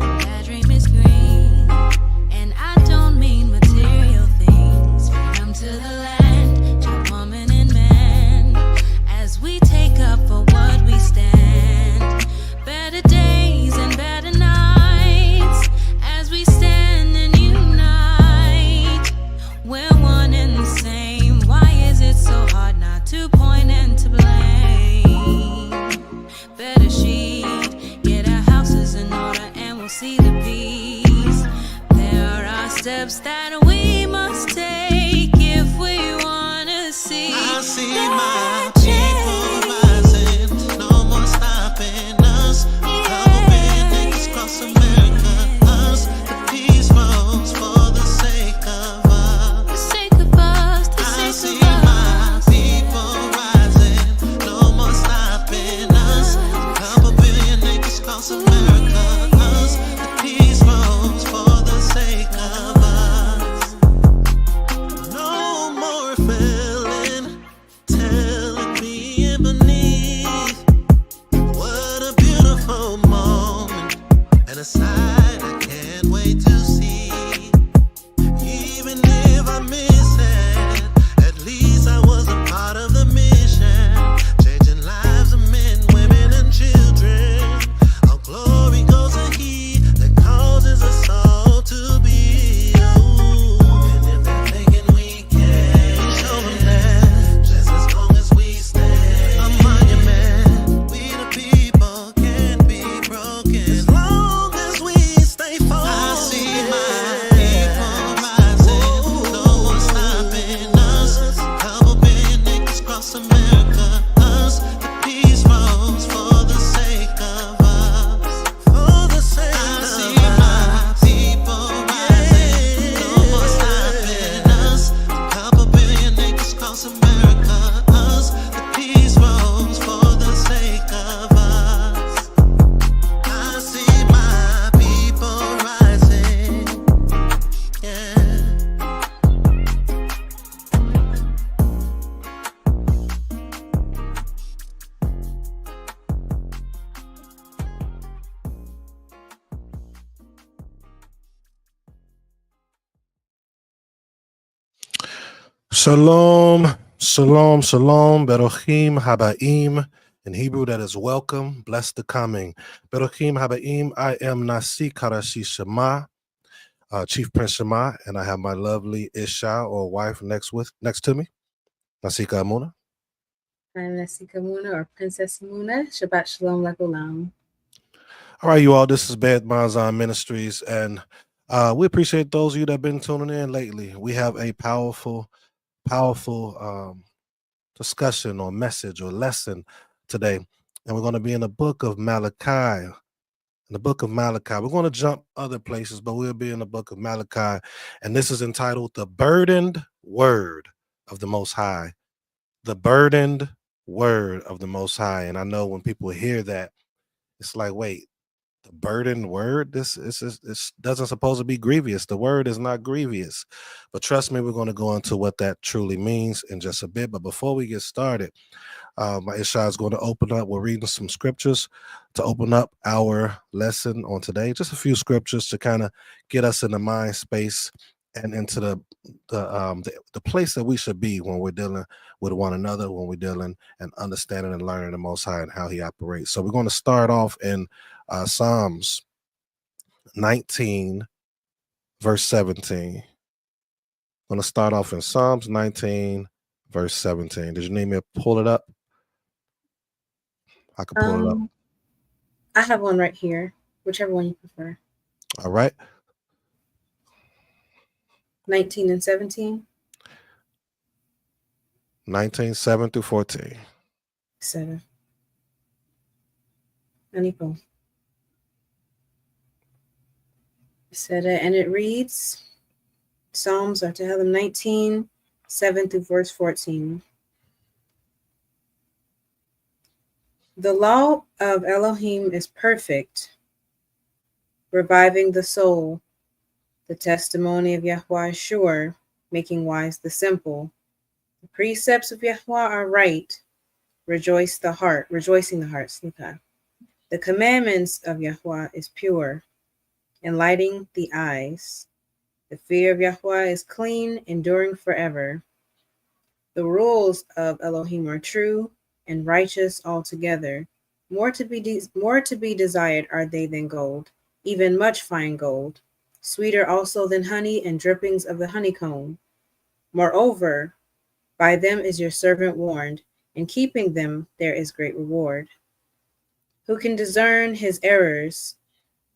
that dream is green. And I don't mean material things. Freedom to the land, child, woman, and man. As we take up for what we stand. Better days and better nights. As we stand and unite. We're one and the same. Why is it so hard not to point and to blame? Better sheet, get our houses in order and we'll see the peace. There are steps that we must take if we want to see. I see my people rising, no more stopping us. Couple big niggas cross America, us. The peace rose for the sake of us. The sake of us, the I sake see of my us. people rising, no more stopping us. Couple billion niggas cross America, us. The peace rose for the sake of us. No more feeling, telling me beneath. What a beautiful moment, and a sight I can't wait to see. Even if I miss it, at least I was a part of the mission, changing lives of men, women, and children. All glory goes to He that causes us all to be. And if they're thinking we can, show them that just as long as we stand a monument, we the people can't be broken as long as we stay focused. I see my people rising, no one stopping us. Couple billion niggas cross America, us. The peace rose for the sake of us, for the sake of us. I see my people rising, no more stopping us. Couple billion niggas cross America, us. The peace rose for the sake of us. I see my people rising, yeah. Shalom, shalom, shalom, Berochim Habaim. In Hebrew, that is welcome, bless the coming. Berochim Habaim, I am Naseekh HaRashee Shama, Chief Prince Shama, and I have my lovely Isha, or wife, next to me, Naseekh Amuna. I'm Naseekh Amuna, or Princess Amuna. Shabbat Shalom Legolam. All right, you all, this is Bayeeth Ma'azahn Ministries, and we appreciate those of you that have been tuning in lately. We have a powerful discussion or message or lesson today, and we're going to be in the book of Malachi. In the book of Malachi, we're going to jump other places, but we'll be in the book of Malachi, and this is entitled "The Burdened Word of the Most High." The burdened word of the Most High, and I know when people hear that, it's like, wait, the burdened word? This doesn't supposed to be grievous. The word is not grievous. But trust me, we're going to go into what that truly means in just a bit. But before we get started, my Isha is going to open up. We're reading some scriptures to open up our lesson on today. Just a few scriptures to kind of get us in the mind space and into the place that we should be when we're dealing with one another, when we're dealing and understanding and learning the Most High and how He operates. So we're going to start off in Psalms 19, verse 17. I'm going to start off in Psalms 19, verse 17. Did you need me to pull it up? I can pull it up. I have one right here, whichever one you prefer. All right. 19 and 17. 19, 7 through 14. 7. I need both. Said it, and it reads, Psalms are to have them 19, 7 through verse 14. The law of Elohim is perfect, reviving the soul. The testimony of Yahweh is sure, making wise the simple. The precepts of Yahweh are right, rejoicing the heart. The commandments of Yahweh is pure, enlightening the eyes. The fear of Yahweh is clean, enduring forever. The rules of Elohim are true and righteous altogether. More to be desired are they than gold, even much fine gold, sweeter also than honey and drippings of the honeycomb. Moreover, by them is your servant warned, in keeping them there is great reward. Who can discern his errors?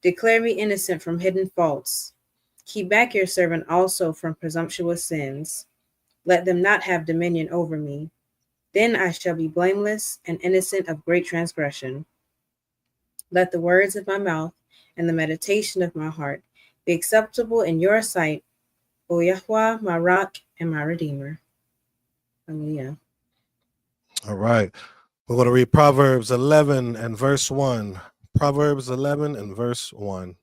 Declare me innocent from hidden faults. Keep back your servant also from presumptuous sins. Let them not have dominion over me. Then I shall be blameless and innocent of great transgression. Let the words of my mouth and the meditation of my heart be acceptable in your sight, O Yahweh, my rock and my redeemer. Hallelujah. All right. We're going to read Proverbs 11 and verse 1. Proverbs 11 and verse 1.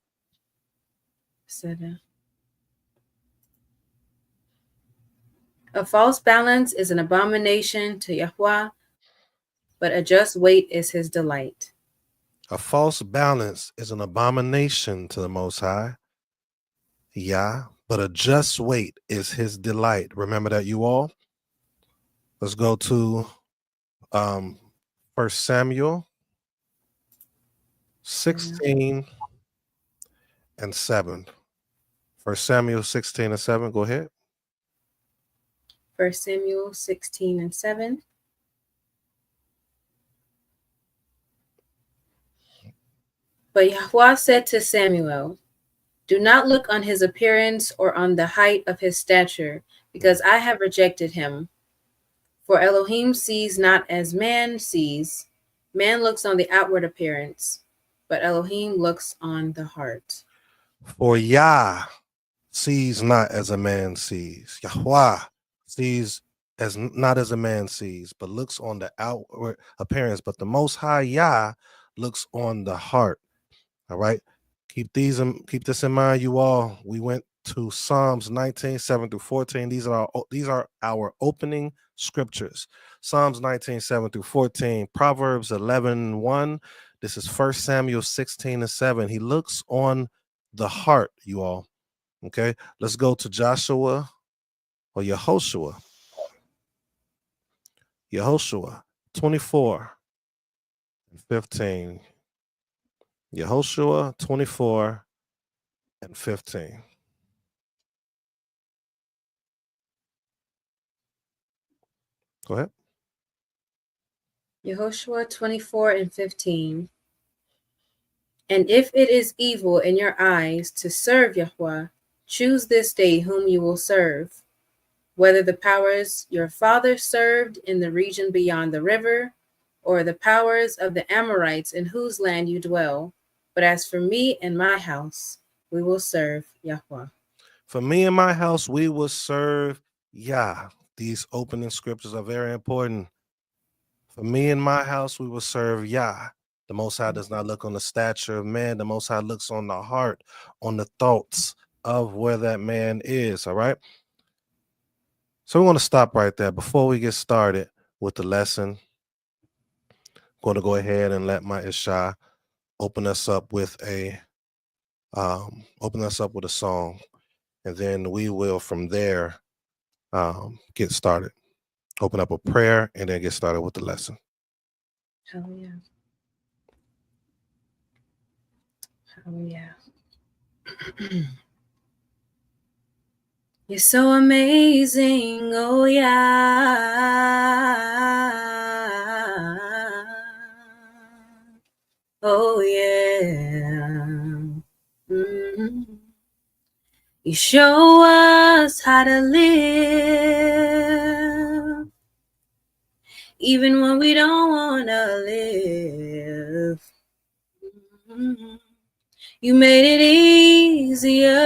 A false balance is an abomination to Yahweh, but a just weight is his delight. A false balance is an abomination to the Most High. Yeah, but a just weight is his delight. Remember that, you all? Let's go to 1 Samuel 16 and 7. 1 Samuel 16 and 7. Go ahead. 1 Samuel 16 and 7. But Yahweh said to Samuel, do not look on his appearance or on the height of his stature, because I have rejected him. For Elohim sees not as man sees. Man looks on the outward appearance, but Elohim looks on the heart. For Yah sees not as a man sees. Yahweh sees as not as a man sees, but looks on the outward appearance. But the Most High Yah looks on the heart. All right. Keep this in mind, you all. We went to Psalms 19, 7 through 14. These are our opening scriptures. Psalms 19, 7 through 14. Proverbs 11, 1. This is 1 Samuel 16 and 7. He looks on the heart, you all. Okay. Let's go to Joshua or Yehoshua. Yehoshua 24 and 15. Yehoshua 24 and 15. Go ahead. Yehoshua 24 and 15. And if it is evil in your eyes to serve Yahweh, choose this day whom you will serve, whether the powers your fathers served in the region beyond the river, or the powers of the Amorites in whose land you dwell. But as for me and my house, we will serve Yahweh. For me and my house, we will serve Yah. These opening scriptures are very important. For me and my house, we will serve Yah. The Most High does not look on the stature of man. The Most High looks on the heart, on the thoughts of where that man is. All right. So we're going to stop right there. Before we get started with the lesson, I'm going to go ahead and let my Isha open us up with a song, and then we will from there get started. Open up a prayer and then get started with the lesson. Hallelujah. Hallelujah. You're so amazing, oh yeah. Oh yeah. You show us how to live, even when we don't want to live. You made it easier,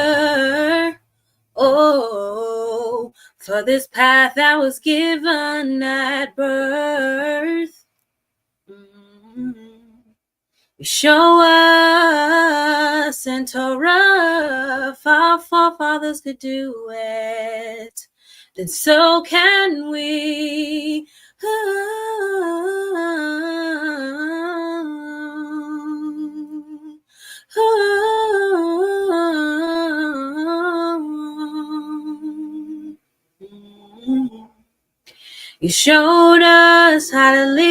oh, for this path that was given at birth. You show us in Torah if our forefathers could do it, then so can we. You showed us how to live,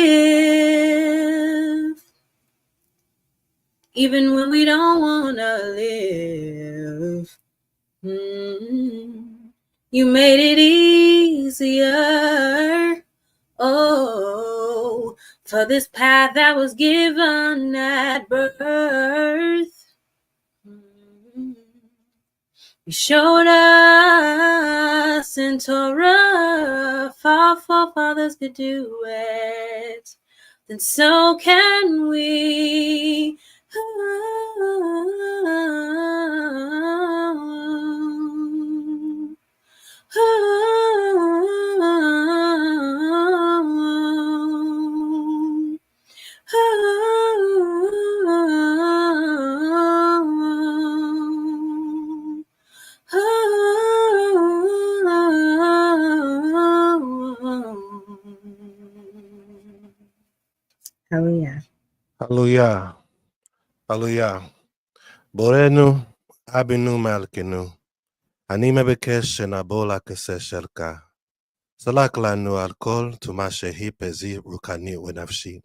even when we don't want to live. You made it easier, oh, for this path that was given at birth. You showed us in Torah, if our forefathers could do it, then so can we. Hallelujah. Hallelujah. Hallelujah. Borenu, Abinu Malkinu. אני מבקש שנבוא לכיסא שלך. סלח לנו על כל טומאה שהיא פזי רוחני ונפשי.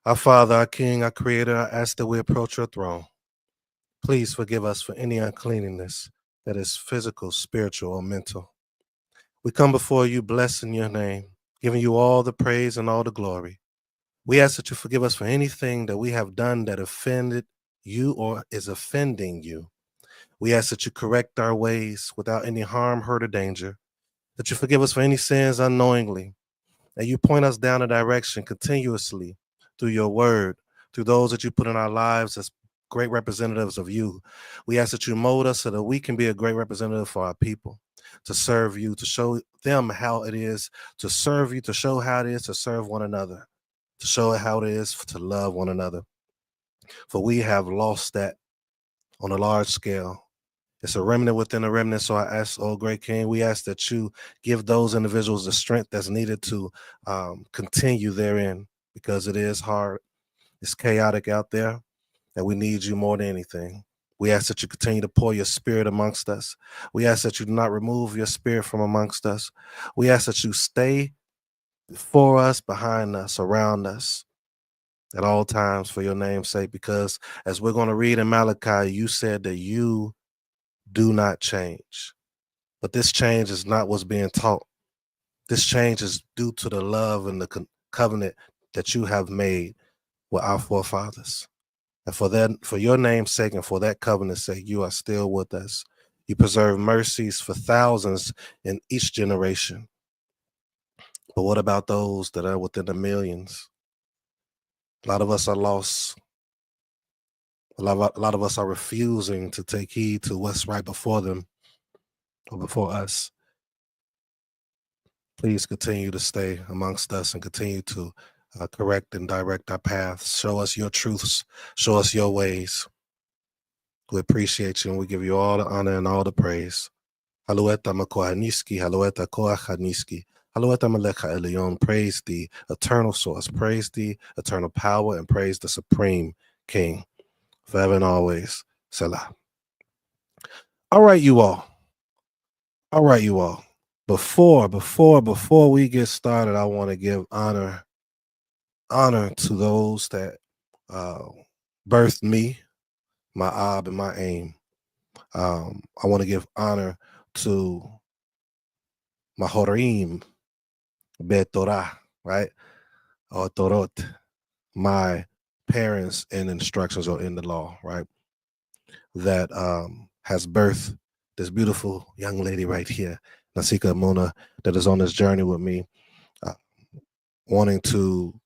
Our Father, our King, our Creator, I ask that we approach your throne. Please forgive us for any uncleanness that is physical, spiritual, or mental. We come before you, blessing your name, giving you all the praise and all the glory. We ask that you forgive us for anything that we have done that offended you or is offending you. We ask that you correct our ways without any harm, hurt, or danger, that you forgive us for any sins unknowingly, and you point us down a direction continuously through your word, through those that you put in our lives as great representatives of you. We ask that you mold us so that we can be a great representative for our people, to serve you, to show them how it is to serve you, to show how it is to serve one another, to show how it is to love one another. For we have lost that on a large scale. It's a remnant within a remnant. So I ask, oh great King, we ask that you give those individuals the strength that's needed to continue therein, because it is hard. It's chaotic out there, and we need you more than anything. We ask that you continue to pour your spirit amongst us. We ask that you do not remove your spirit from amongst us. We ask that you stay before us, behind us, around us at all times for your name's sake, because as we're going to read in Malachi, you said that you do not change. But this change is not what's being taught. This change is due to the love and the covenant that you have made with our forefathers. And for that, for your name's sake and for that covenant's sake, you are still with us. You preserve mercies for thousands in each generation. But what about those that are within the millions? A lot of us are lost. A lot of us are refusing to take heed to what's right before them or before us. Please continue to stay amongst us and continue to correct and direct our paths. Show us your truths. Show us your ways. We appreciate you and we give you all the honor and all the praise. Halueta Makohaniski, Halueta Koachaniski, Halueta Malecha Elion. Praise the eternal source, praise the eternal power, and praise the supreme King, forever and always. Selah. All right, you all. All right, you all. Before we get started, I want to give honor to those that birthed me, my Ab and my aim. I want to give honor to my Horim, Betorah, right? Or Torot, my parents in instructions or in the law, right? That has birthed this beautiful young lady right here, Naseekh Muna, that is on this journey with me, wanting to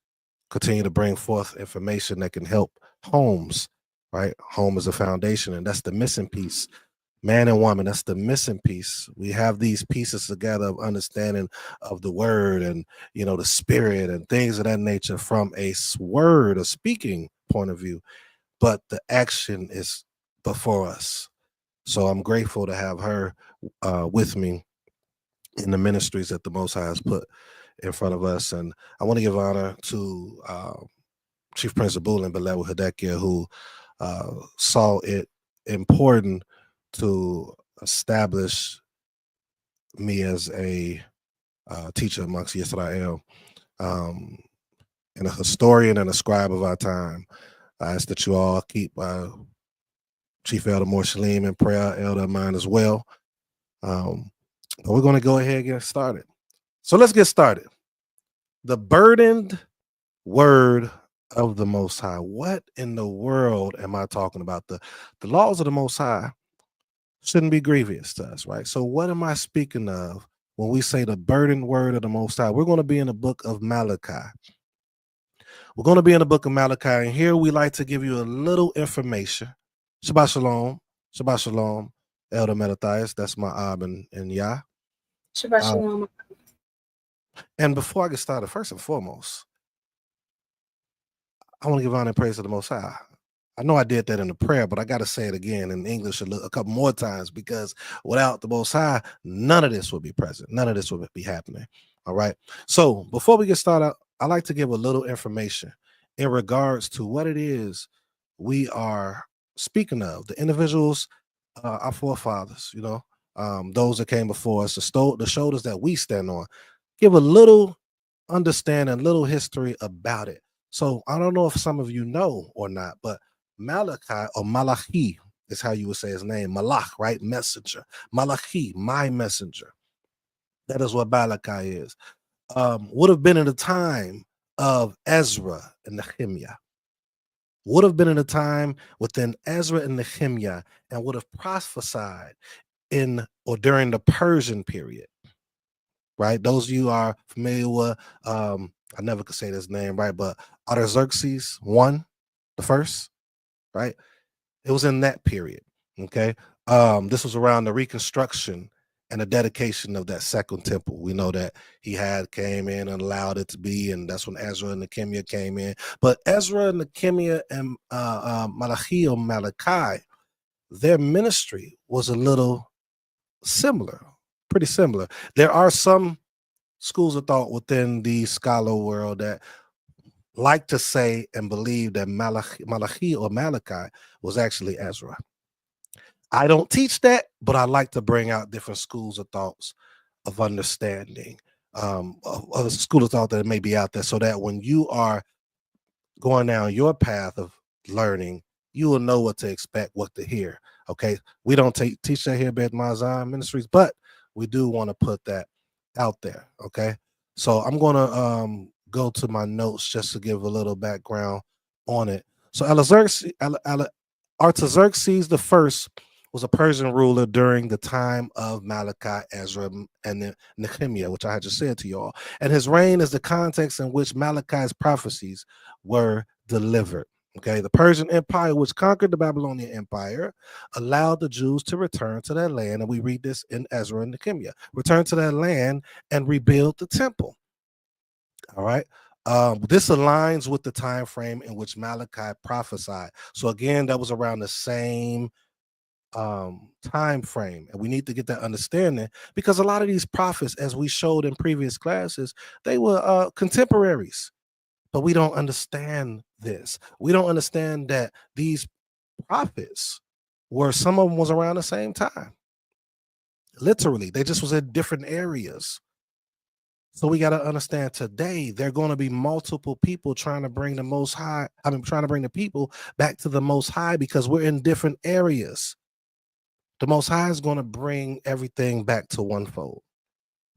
continue to bring forth information that can help homes, right? Home is a foundation, and that's the missing piece. Man and woman, that's the missing piece. We have these pieces together of understanding of the word and, you know, the spirit and things of that nature from a word, a speaking point of view, but the action is before us. So I'm grateful to have her with me in the ministries that the Most High has put in front of us. And I want to give honor to Chief Principal and Belewu Hadekia, who saw it important to establish me as a teacher amongst Yisrael, and a historian and a scribe of our time. I ask that you all keep Chief Elder Morshalim in prayer, Elder of mine as well. But we're going to go ahead and get started. So let's get started. The burdened word of the Most High. What in the world am I talking about? The laws of the Most High shouldn't be grievous to us, right? So what am I speaking of when we say the burdened word of the Most High? We're going to be in the book of Malachi. We're going to be in the book of Malachi, and here we like to give you a little information. Shabbat Shalom. Shabbat Shalom, Elder Metathias. That's my Ab and Yah. Shabbat Shalom. And before I get started, first and foremost, I want to give honor and praise to the Most High. I know I did that in the prayer, but I got to say it again in English a couple more times, because without the Most High, none of this would be present. None of this would be happening. All right. So before we get started, I like to give a little information in regards to what it is we are speaking of. The individuals, our forefathers, those that came before us, the shoulders that we stand on. Give a little understanding, a little history about it. So I don't know if some of you know or not, but Malachi, or Malachi is how you would say his name. Malach, right? Messenger. Malachi, my messenger. That is what Malachi is. Would have been in the time of Ezra and Nehemiah. Would have been in a time within Ezra and Nehemiah, and would have prophesied in or during the Persian period. Right? Those of you are familiar with, I never could say this name right, but Artaxerxes I, the first, right? It was in that period. Okay. This was around the reconstruction and the dedication of that second temple. We know that he came in and allowed it to be, and that's when Ezra and Nehemiah came in. But Ezra, Nehemiah, and Malachi or Malachi, their ministry was a little similar, pretty similar. There are some schools of thought within the scholar world that like to say and believe that Malachi or Malachi was actually Ezra. I don't teach that, but I like to bring out different schools of thoughts of understanding, of a school of thought that may be out there, so that when you are going down your path of learning, you will know what to expect, what to hear. Okay, we don't teach that here at Bayeeth Ma'azahn Ministries, but we do want to put that out there. Okay, so I'm going to go to my notes just to give a little background on it. So Artaxerxes the first was a Persian ruler during the time of Malachi, Ezra, and Nehemiah, which I had just said to y'all. And his reign is the context in which Malachi's prophecies were delivered. Okay, the Persian Empire, which conquered the Babylonian Empire, allowed the Jews to return to their land, and we read this in Ezra and Nehemiah, return to their land and rebuild the temple. All right. This aligns with the time frame in which Malachi prophesied. So again, that was around the same time frame, and we need to get that understanding, because a lot of these prophets, as we showed in previous classes, they were contemporaries, but we don't understand this. We don't understand that these prophets some of them was around the same time. Literally, they just was in different areas. So we got to understand today there are going to be multiple people trying to bring the Most High. Trying to bring the people back to the Most High, because we're in different areas. The Most High is going to bring everything back to one fold.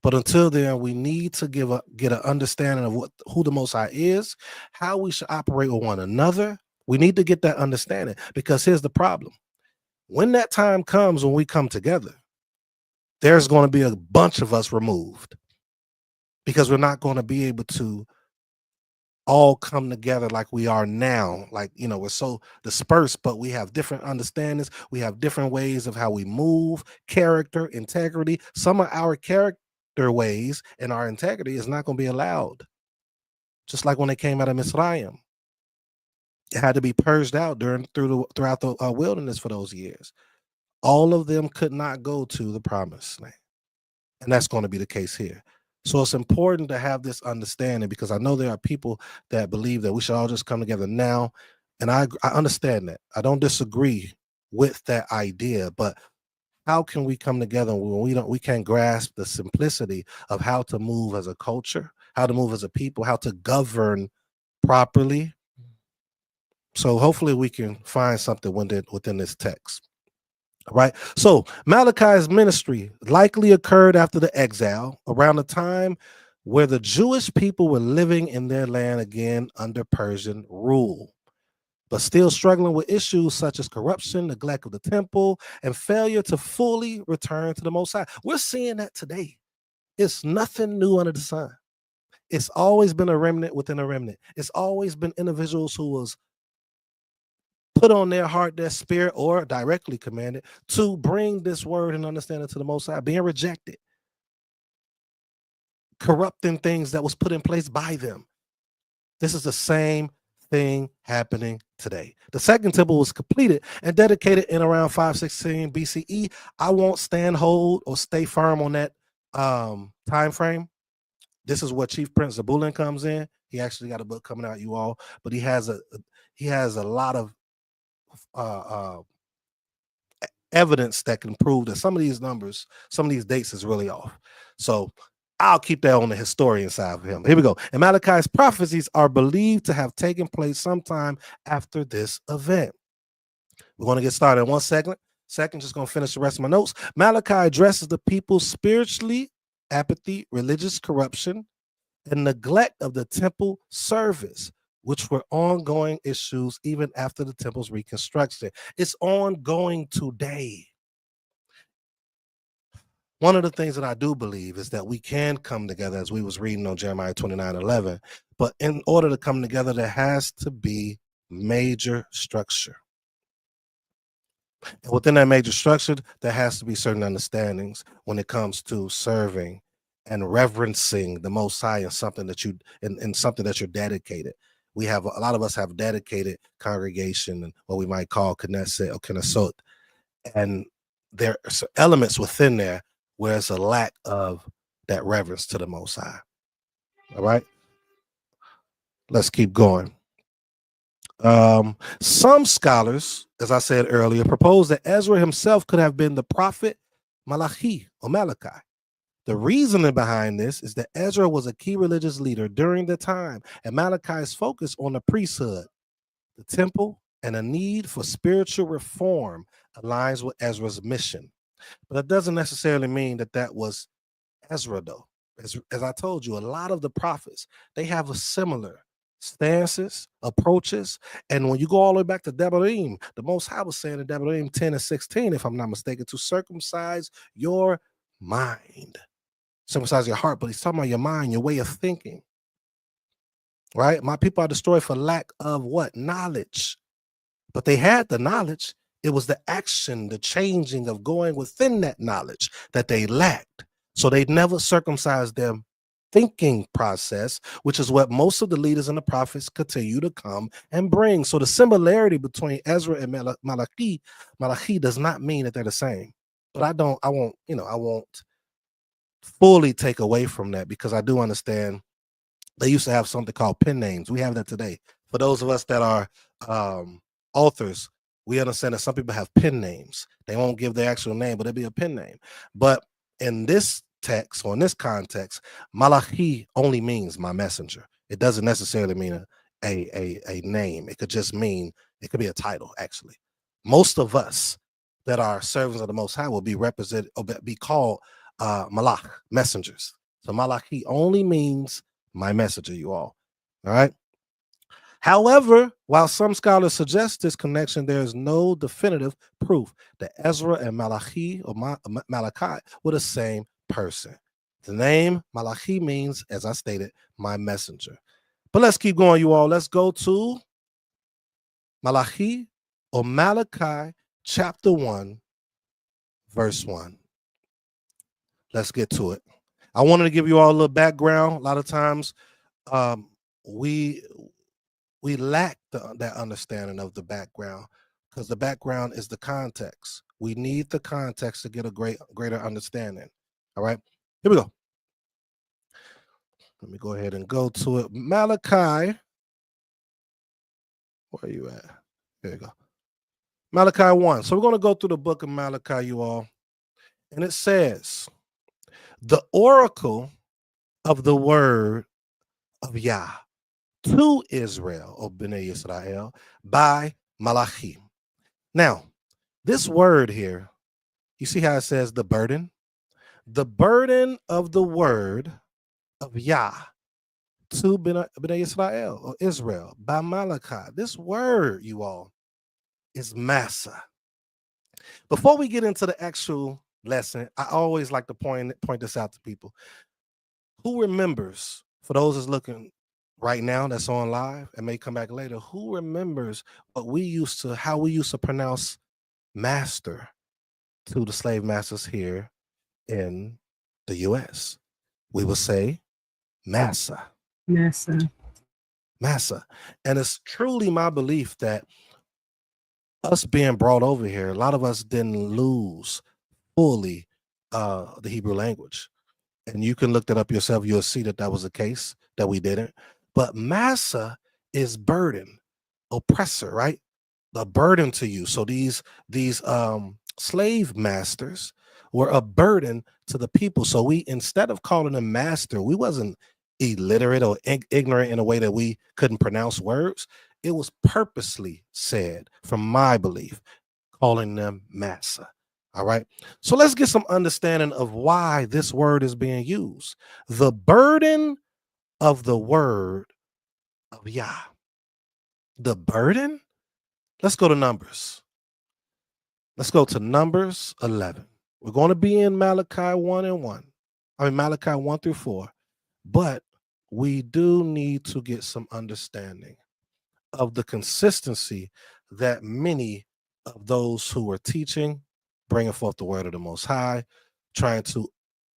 But until then, we need to get an understanding of who the Most High is, how we should operate with one another. We need to get that understanding, because here's the problem. When that time comes, when we come together, there's going to be a bunch of us removed, because we're not going to be able to all come together like we are now. Like, we're so dispersed, but we have different understandings. We have different ways of how we move, character, integrity. Some of our character ways and our integrity is not going to be allowed. Just like when they came out of Mitzrayim, it had to be purged out throughout the wilderness for those years. All of them could not go to the promised land. And that's going to be the case here. So it's important to have this understanding, because I know there are people that believe that we should all just come together now. And I understand that. I don't disagree with that idea, but how can we come together when we can't grasp the simplicity of how to move as a culture, how to move as a people, how to govern properly? So hopefully we can find something within this text. All right. So Malachi's ministry likely occurred after the exile, around the time where the Jewish people were living in their land again under Persian rule, but still struggling with issues such as corruption, neglect of the temple, and failure to fully return to the Most High. We're seeing that today. It's nothing new under the sun. It's always been a remnant within a remnant. It's always been individuals who was put on their heart, their spirit, or directly commanded to bring this word and understanding to the Most High, being rejected, corrupting things that was put in place by them. This is the same thing happening today. The second temple was completed and dedicated in around 516 BCE. I won't hold or stay firm on that time frame. This is where Chief Prince Zabulon comes in. He actually got a book coming out, you all, but he has a lot of evidence that can prove that some of these numbers, some of these dates is really off. So I'll keep that on the historian side of him. Here we go. And Malachi's prophecies are believed to have taken place sometime after this event. We're going to get started in 1 second. Just going to finish the rest of my notes. Malachi addresses the people's spiritually apathy, religious corruption, and neglect of the temple service, which were ongoing issues even after the temple's reconstruction. It's ongoing today. One of the things that I do believe is that we can come together, as we was reading on Jeremiah 29:11, but in order to come together, there has to be major structure. And within that major structure, there has to be certain understandings when it comes to serving and reverencing the Most High in something that you're dedicated. We have a lot of us have dedicated congregation and what we might call Knesset or Knesset, and there are elements within there where it's a lack of that reverence to the Most High. All right, let's keep going. Some scholars, as I said earlier, propose that Ezra himself could have been the prophet Malachi or Malachi. The reasoning behind this is that Ezra was a key religious leader during the time, and Malachi's focus on the priesthood, the temple, and a need for spiritual reform aligns with Ezra's mission. But that doesn't necessarily mean that was Ezra, though. As I told you, a lot of the prophets, they have a similar stances, approaches, and when you go all the way back to Devarim, the Most High was saying in Devarim 10:16, if I'm not mistaken, to circumcise your mind. Circumcise your heart, but he's talking about your mind, your way of thinking. Right? My people are destroyed for lack of what? Knowledge. But they had the knowledge. It was the action, the changing of going within that knowledge that they lacked. So they never circumcised their thinking process, which is what most of the leaders and the prophets continue to come and bring. So the similarity between Ezra and Malachi does not mean that they're the same. But I won't fully take away from that, because I do understand they used to have something called pen names. We have that today. For those of us that are authors, we understand that some people have pen names. They won't give their actual name, but it'll be a pen name. But in this text, or in this context, Malachi only means my messenger. It doesn't necessarily mean a name. It could just mean, it could be a title, actually. Most of us that are servants of the Most High will be represented or be called Malach, messengers. So Malachi only means my messenger, you all. All right. However, while some scholars suggest this connection, there is no definitive proof that Ezra and Malachi or Malachi were the same person. The name Malachi means, as I stated, my messenger. But let's keep going, you all. Let's go to Malachi or Malachi chapter 1, verse 1. Let's get to it. I wanted to give you all a little background. A lot of times we lack that understanding of the background, because the background is the context. We need the context to get a greater understanding. All right, here we go. Let me go ahead and go to it. Malachi, where are you at? There you go. Malachi 1. So we're going to go through the book of Malachi, you all. And it says, the oracle of the word of Yah to Israel, or Bnei Israel, by Malachim. Now, this word here, you see how it says the burden? The burden of the word of Yah to Bnei Israel, or Israel, by Malachi. This word, you all, is Massa. Before we get into the actual lesson, I always like to point this out to people. Who remembers, for those that's looking right now that's on live and may come back later, who remembers how we used to pronounce master to the slave masters here in the US? We would say massa. Massa. Massa. And it's truly my belief that us being brought over here, a lot of us didn't lose fully the Hebrew language. And you can look that up yourself. You'll see that was the case, that we didn't. But massa is burden, oppressor, right? The burden to you. So these slave masters were a burden to the people. So we, instead of calling them master, we wasn't illiterate or ignorant in a way that we couldn't pronounce words. It was purposely said, from my belief, calling them massa. All right. So let's get some understanding of why this word is being used. The burden of the word of Yah. The burden? Let's go to Numbers. Let's go to Numbers 11. We're going to be in Malachi 1 and 1. Malachi 1 through 4. But we do need to get some understanding of the consistency that many of those who are teaching, bringing forth the word of the Most High, trying to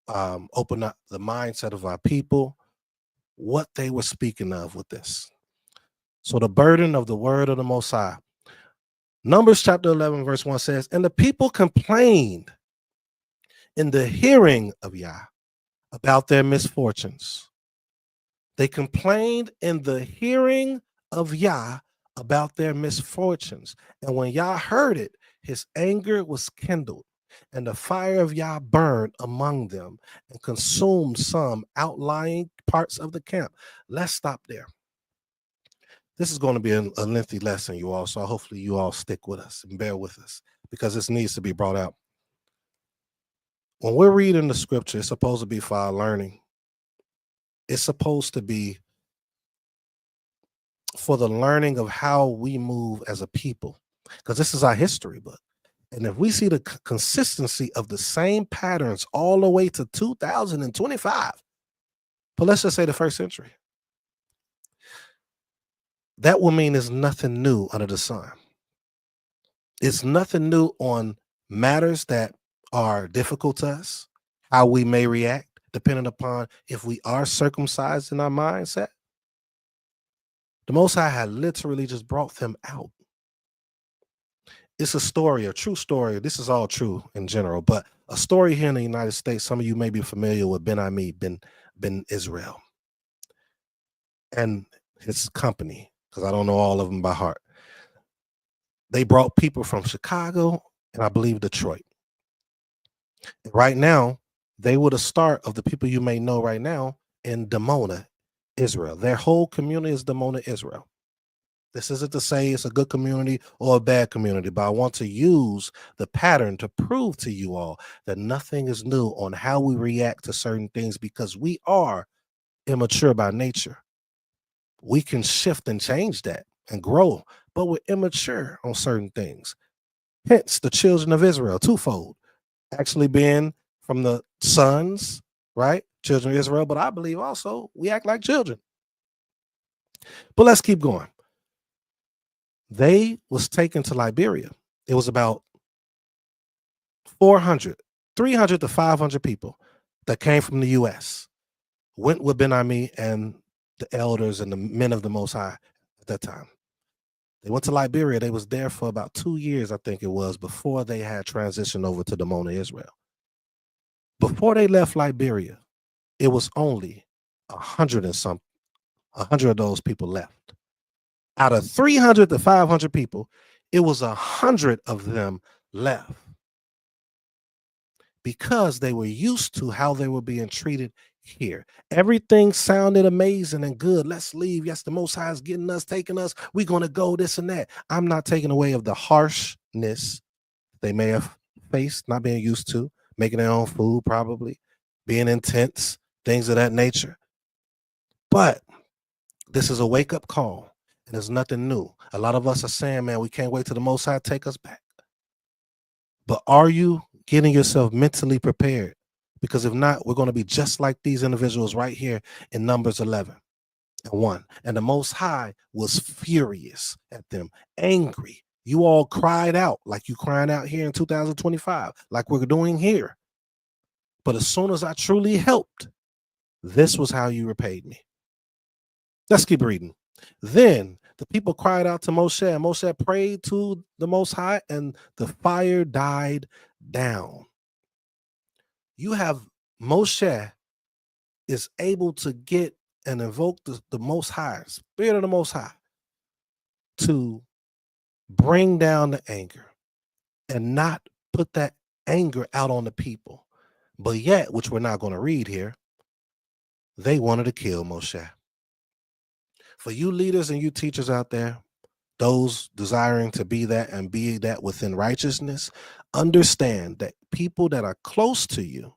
open up the mindset of our people, what they were speaking of with this. So the burden of the word of the Most High. Numbers chapter 11 verse 1 says, and the people complained in the hearing of Yah about their misfortunes. They complained in the hearing of Yah about their misfortunes. And when Yah heard it, his anger was kindled, and the fire of Yah burned among them and consumed some outlying parts of the camp. Let's stop there. This is going to be a lengthy lesson, you all, so hopefully you all stick with us and bear with us, because this needs to be brought out. When we're reading the scripture, it's supposed to be for our learning. It's supposed to be for the learning of how we move as a people, because this is our history book. And if we see the consistency of the same patterns all the way to 2025, but let's just say the first century, that will mean there's nothing new under the sun. It's nothing new on matters that are difficult to us, how we may react, depending upon if we are circumcised in our mindset. The Most High had literally just brought them out. It's a story, a true story. This is all true in general, but a story here in the United States. Some of you may be familiar with Ben Israel and his company, because I don't know all of them by heart. They brought people from Chicago and I believe Detroit. And right now, they were the start of the people you may know right now in Dimona, Israel. Their whole community is Dimona, Israel. This isn't to say it's a good community or a bad community, but I want to use the pattern to prove to you all that nothing is new on how we react to certain things, because we are immature by nature. We can shift and change that and grow, but we're immature on certain things. Hence, the children of Israel, twofold, actually being from the sons, right? Children of Israel, but I believe also we act like children. But let's keep going. They was taken to Liberia. It was about 300 to 500 people that came from the U.S., went with Ben-Ami and the elders and the men of the Most High at that time. They went to Liberia. They was there for about 2 years, I think it was, before they had transitioned over to Dimona, Israel. Before they left Liberia, it was only 100 of those people left. Out of 300 to 500 people, it was 100 of them left, because they were used to how they were being treated here. Everything sounded amazing and good. Let's leave. Yes, the Most High is getting us, taking us. We're going to go this and that. I'm not taking away of the harshness they may have faced, not being used to, making their own food, probably being intense, things of that nature. But this is a wake-up call, and it's nothing new. A lot of us are saying, man, we can't wait till the Most High take us back. But are you getting yourself mentally prepared? Because if not, we're going to be just like these individuals right here in Numbers 11:1. And the Most High was furious at them, angry. You all cried out like you crying out here in 2025, like we're doing here. But as soon as I truly helped, this was how you repaid me. Let's keep reading. Then the people cried out to Moshe, and Moshe prayed to the Most High, and the fire died down. You have Moshe is able to get and invoke the Most High, Spirit of the Most High, to bring down the anger and not put that anger out on the people. But yet, which we're not going to read here, they wanted to kill Moshe. For you leaders and you teachers out there, those desiring to be that and be that within righteousness, understand that people that are close to you,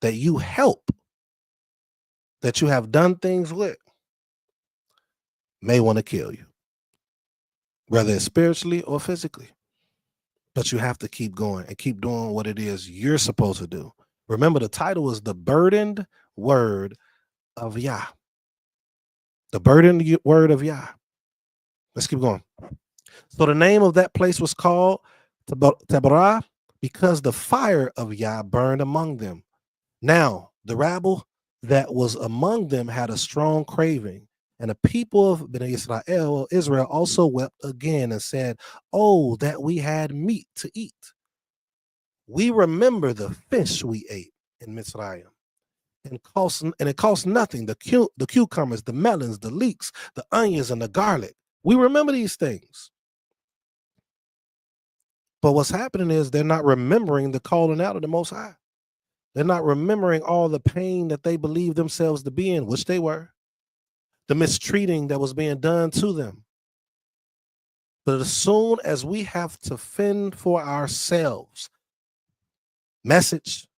that you help, that you have done things with, may want to kill you, whether it's spiritually or physically. But you have to keep going and keep doing what it is you're supposed to do. Remember, the title is The Burdened Word of Yah. The burdened word of Yah. Let's keep going. So the name of that place was called Taberah, because the fire of Yah burned among them. Now, the rabble that was among them had a strong craving, and the people of Israel also wept again and said, oh, that we had meat to eat. We remember the fish we ate in Mitzrayim. And it costs nothing. The cucumbers, the melons, the leeks, the onions, and the garlic. We remember these things. But what's happening is they're not remembering the calling out of the Most High. They're not remembering all the pain that they believe themselves to be in, which they were. The mistreating that was being done to them. But as soon as we have to fend for ourselves, message,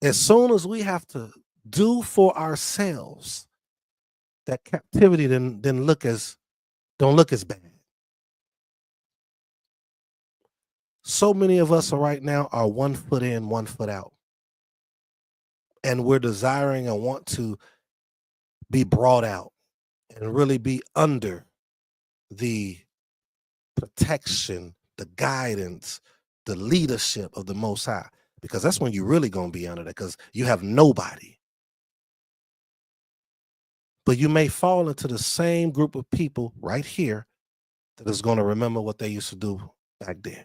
as soon as we have to do for ourselves, that captivity don't look as bad. So many of us right now are 1 foot in, 1 foot out. And we're desiring and want to be brought out and really be under the protection, the guidance, the leadership of the Most High. Because that's when you're really going to be under that, because you have nobody. But you may fall into the same group of people right here that is going to remember what they used to do back then.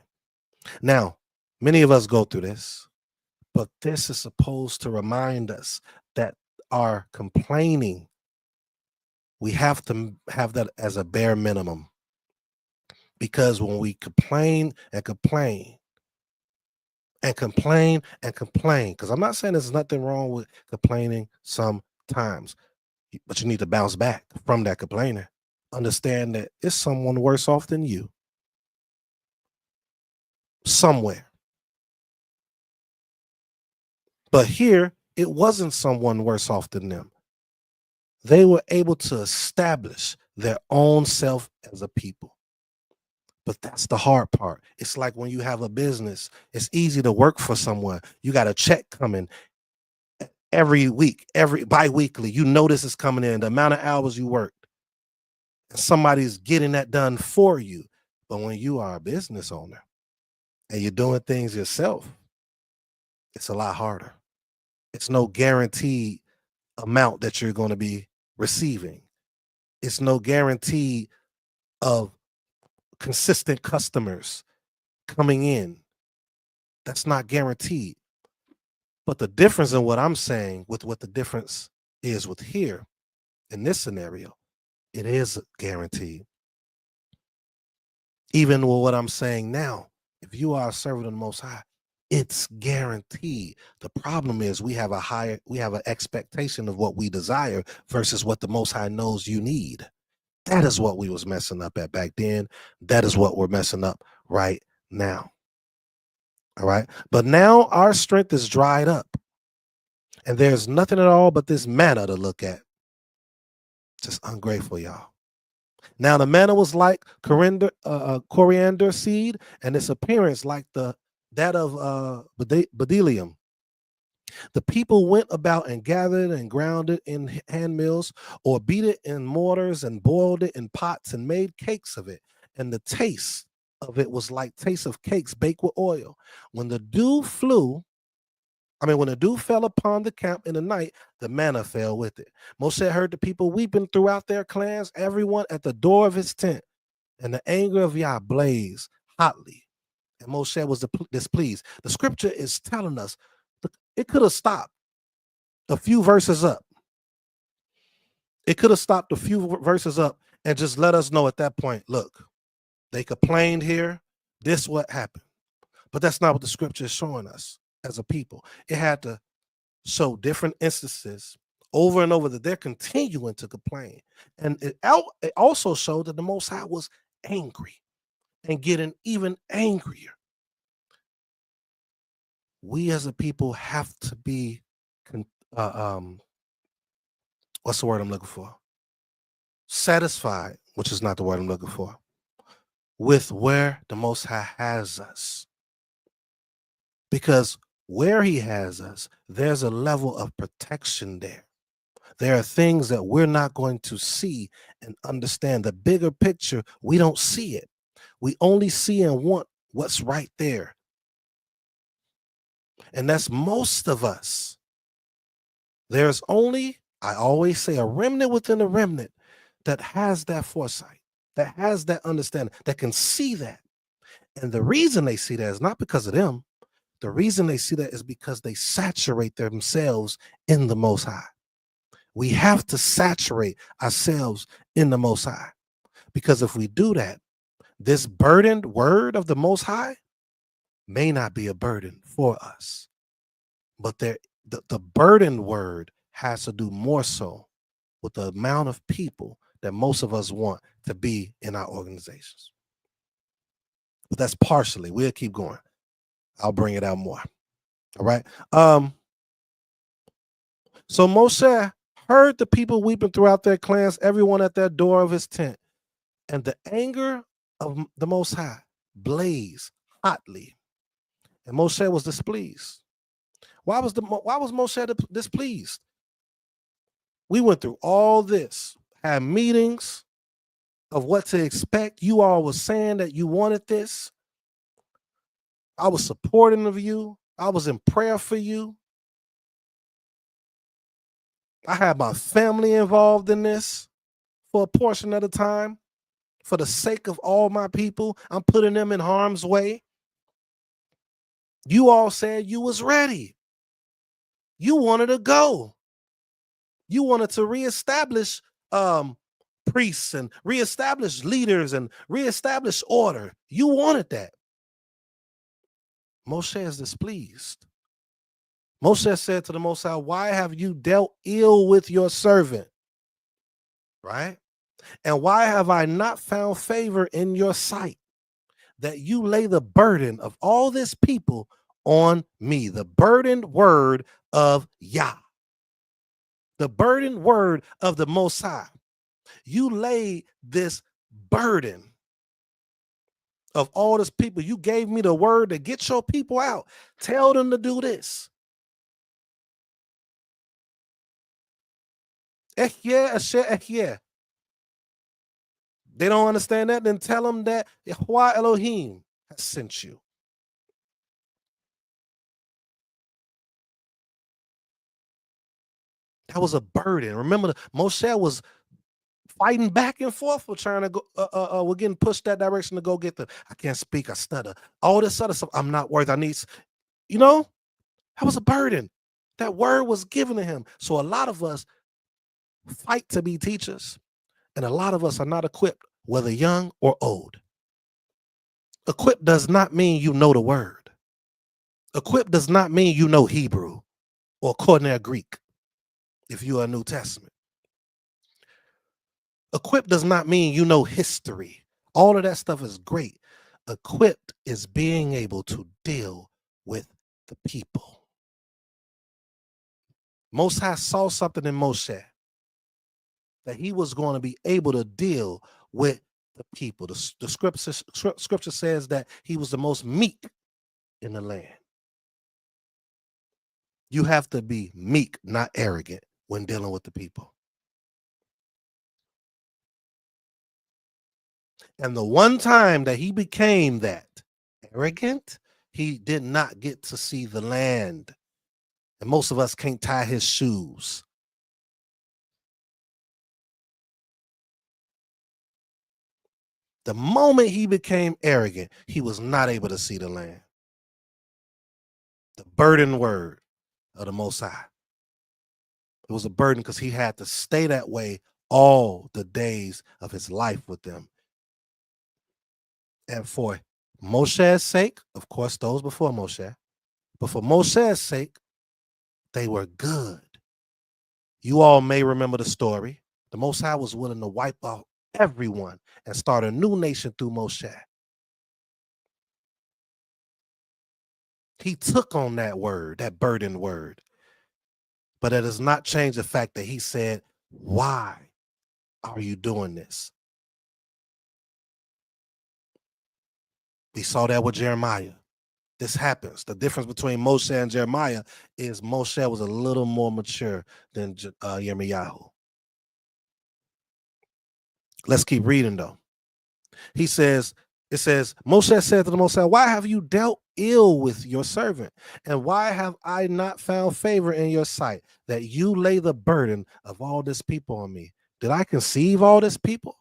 Now, many of us go through this, but this is supposed to remind us that our complaining, we have to have that as a bare minimum. Because when we complain and complain, because I'm not saying there's nothing wrong with complaining sometimes, but you need to bounce back from that complaining. Understand that it's someone worse off than you somewhere. But here, it wasn't someone worse off than them. They were able to establish their own self as a people. But that's the hard part. It's like when you have a business, it's easy to work for someone. You got a check coming every week, every bi-weekly. You know this is coming in, the amount of hours you worked. And somebody's getting that done for you. But when you are a business owner and you're doing things yourself, it's a lot harder. It's no guaranteed amount that you're going to be receiving. It's no guarantee of consistent customers coming in. That's not guaranteed. But the difference in what I'm saying with what the difference is with here in this scenario, it is guaranteed. Even with what I'm saying now, if you are a servant of the Most High, It's guaranteed. The problem is we have an expectation of what we desire versus what the Most High knows you need. That is what we was messing up at back then. That is what we're messing up right now. All right. But now our strength is dried up. And there's nothing at all but this manna to look at. Just ungrateful, y'all. Now the manna was like coriander seed, and its appearance like that of bdellium. The people went about and gathered and ground it in hand mills, or beat it in mortars and boiled it in pots and made cakes of it. And the taste of it was like taste of cakes baked with oil. When the dew fell upon the camp in the night, the manna fell with it. Moshe heard the people weeping throughout their clans, everyone at the door of his tent. And the anger of Yah blazed hotly. And Moshe was displeased. The scripture is telling us it could have stopped a few verses up. It could have stopped a few verses up and just let us know at that point, look, they complained here. This is what happened. But that's not what the scripture is showing us as a people. It had to show different instances over and over that they're continuing to complain. And it also showed that the Most High was angry and getting even angrier. We as a people have to be, what's the word I'm looking for? Satisfied, which is not the word I'm looking for, with where the Most High has us. Because where he has us, there's a level of protection there. There are things that we're not going to see and understand. The bigger picture, we don't see it. We only see and want what's right there. And that's most of us. There's only, I always say, a remnant within a remnant that has that foresight, that has that understanding, that can see that. And the reason they see that is not because of them. The reason they see that is because they saturate themselves in the Most High. We have to saturate ourselves in the Most High. Because if we do that, this burdened word of the Most High may not be a burden for us. But the burdened word has to do more so with the amount of people that most of us want to be in our organizations. But that's partially. We'll keep going. I'll bring it out more. All right. So Moshe heard the people weeping throughout their clans, everyone at their door of his tent. And the anger of the Most High blazed hotly. And Moshe was displeased. Why was Moshe displeased? We went through all this, had meetings of what to expect. You all was saying that you wanted this. I was supporting of you. I was in prayer for you. I had my family involved in this for a portion of the time. For the sake of all my people, I'm putting them in harm's way. You all said you was ready. You wanted to go. You wanted to reestablish priests and reestablish leaders and reestablish order. You wanted that. Moshe is displeased. Moshe said to the Most High, why have you dealt ill with your servant? Right? And why have I not found favor in your sight that you lay the burden of all this people on me? The burdened word of Yah. The burdened word of the Most High. You lay this burden of all this people. You gave me the word to get your people out. Tell them to do this. They don't understand that, then tell them that Yahweh Elohim has sent you. That was a burden. Remember, Moshe was fighting back and forth. We're trying to go, we're getting pushed that direction to go get them. I can't speak, I stutter. All this other stuff, I'm not worth, I need, that was a burden. That word was given to him. So a lot of us fight to be teachers, and a lot of us are not equipped, whether young or old. Equipped does not mean you know the word. Equipped does not mean you know Hebrew or Koine Greek if you are New Testament. Equipped does not mean you know history. All of that stuff is great. Equipped is being able to deal with the people. Most High saw something in Moshe that he was going to be able to deal with the people. The scripture says that he was the most meek in the land. You have to be meek, not arrogant, when dealing with the people. And the one time that he became that arrogant, he did not get to see the land. And most of us can't tie his shoes. The moment he became arrogant, he was not able to see the land. The burden word of the Most High. It was a burden because he had to stay that way all the days of his life with them. And for Moshe's sake, of course, those before Moshe, but for Moshe's sake, they were good. You all may remember the story. The Most High was willing to wipe out everyone and start a new nation through Moshe. He took on that word, that burden word. But it does not change the fact that he said, why are you doing this? We saw that with Jeremiah. This happens. The difference between Moshe and Jeremiah is Moshe was a little more mature than Yirmiyahu. Let's keep reading though. It says, Moshe said to the Most High, why have you dealt ill with your servant? And why have I not found favor in your sight that you lay the burden of all this people on me? Did I conceive all this people?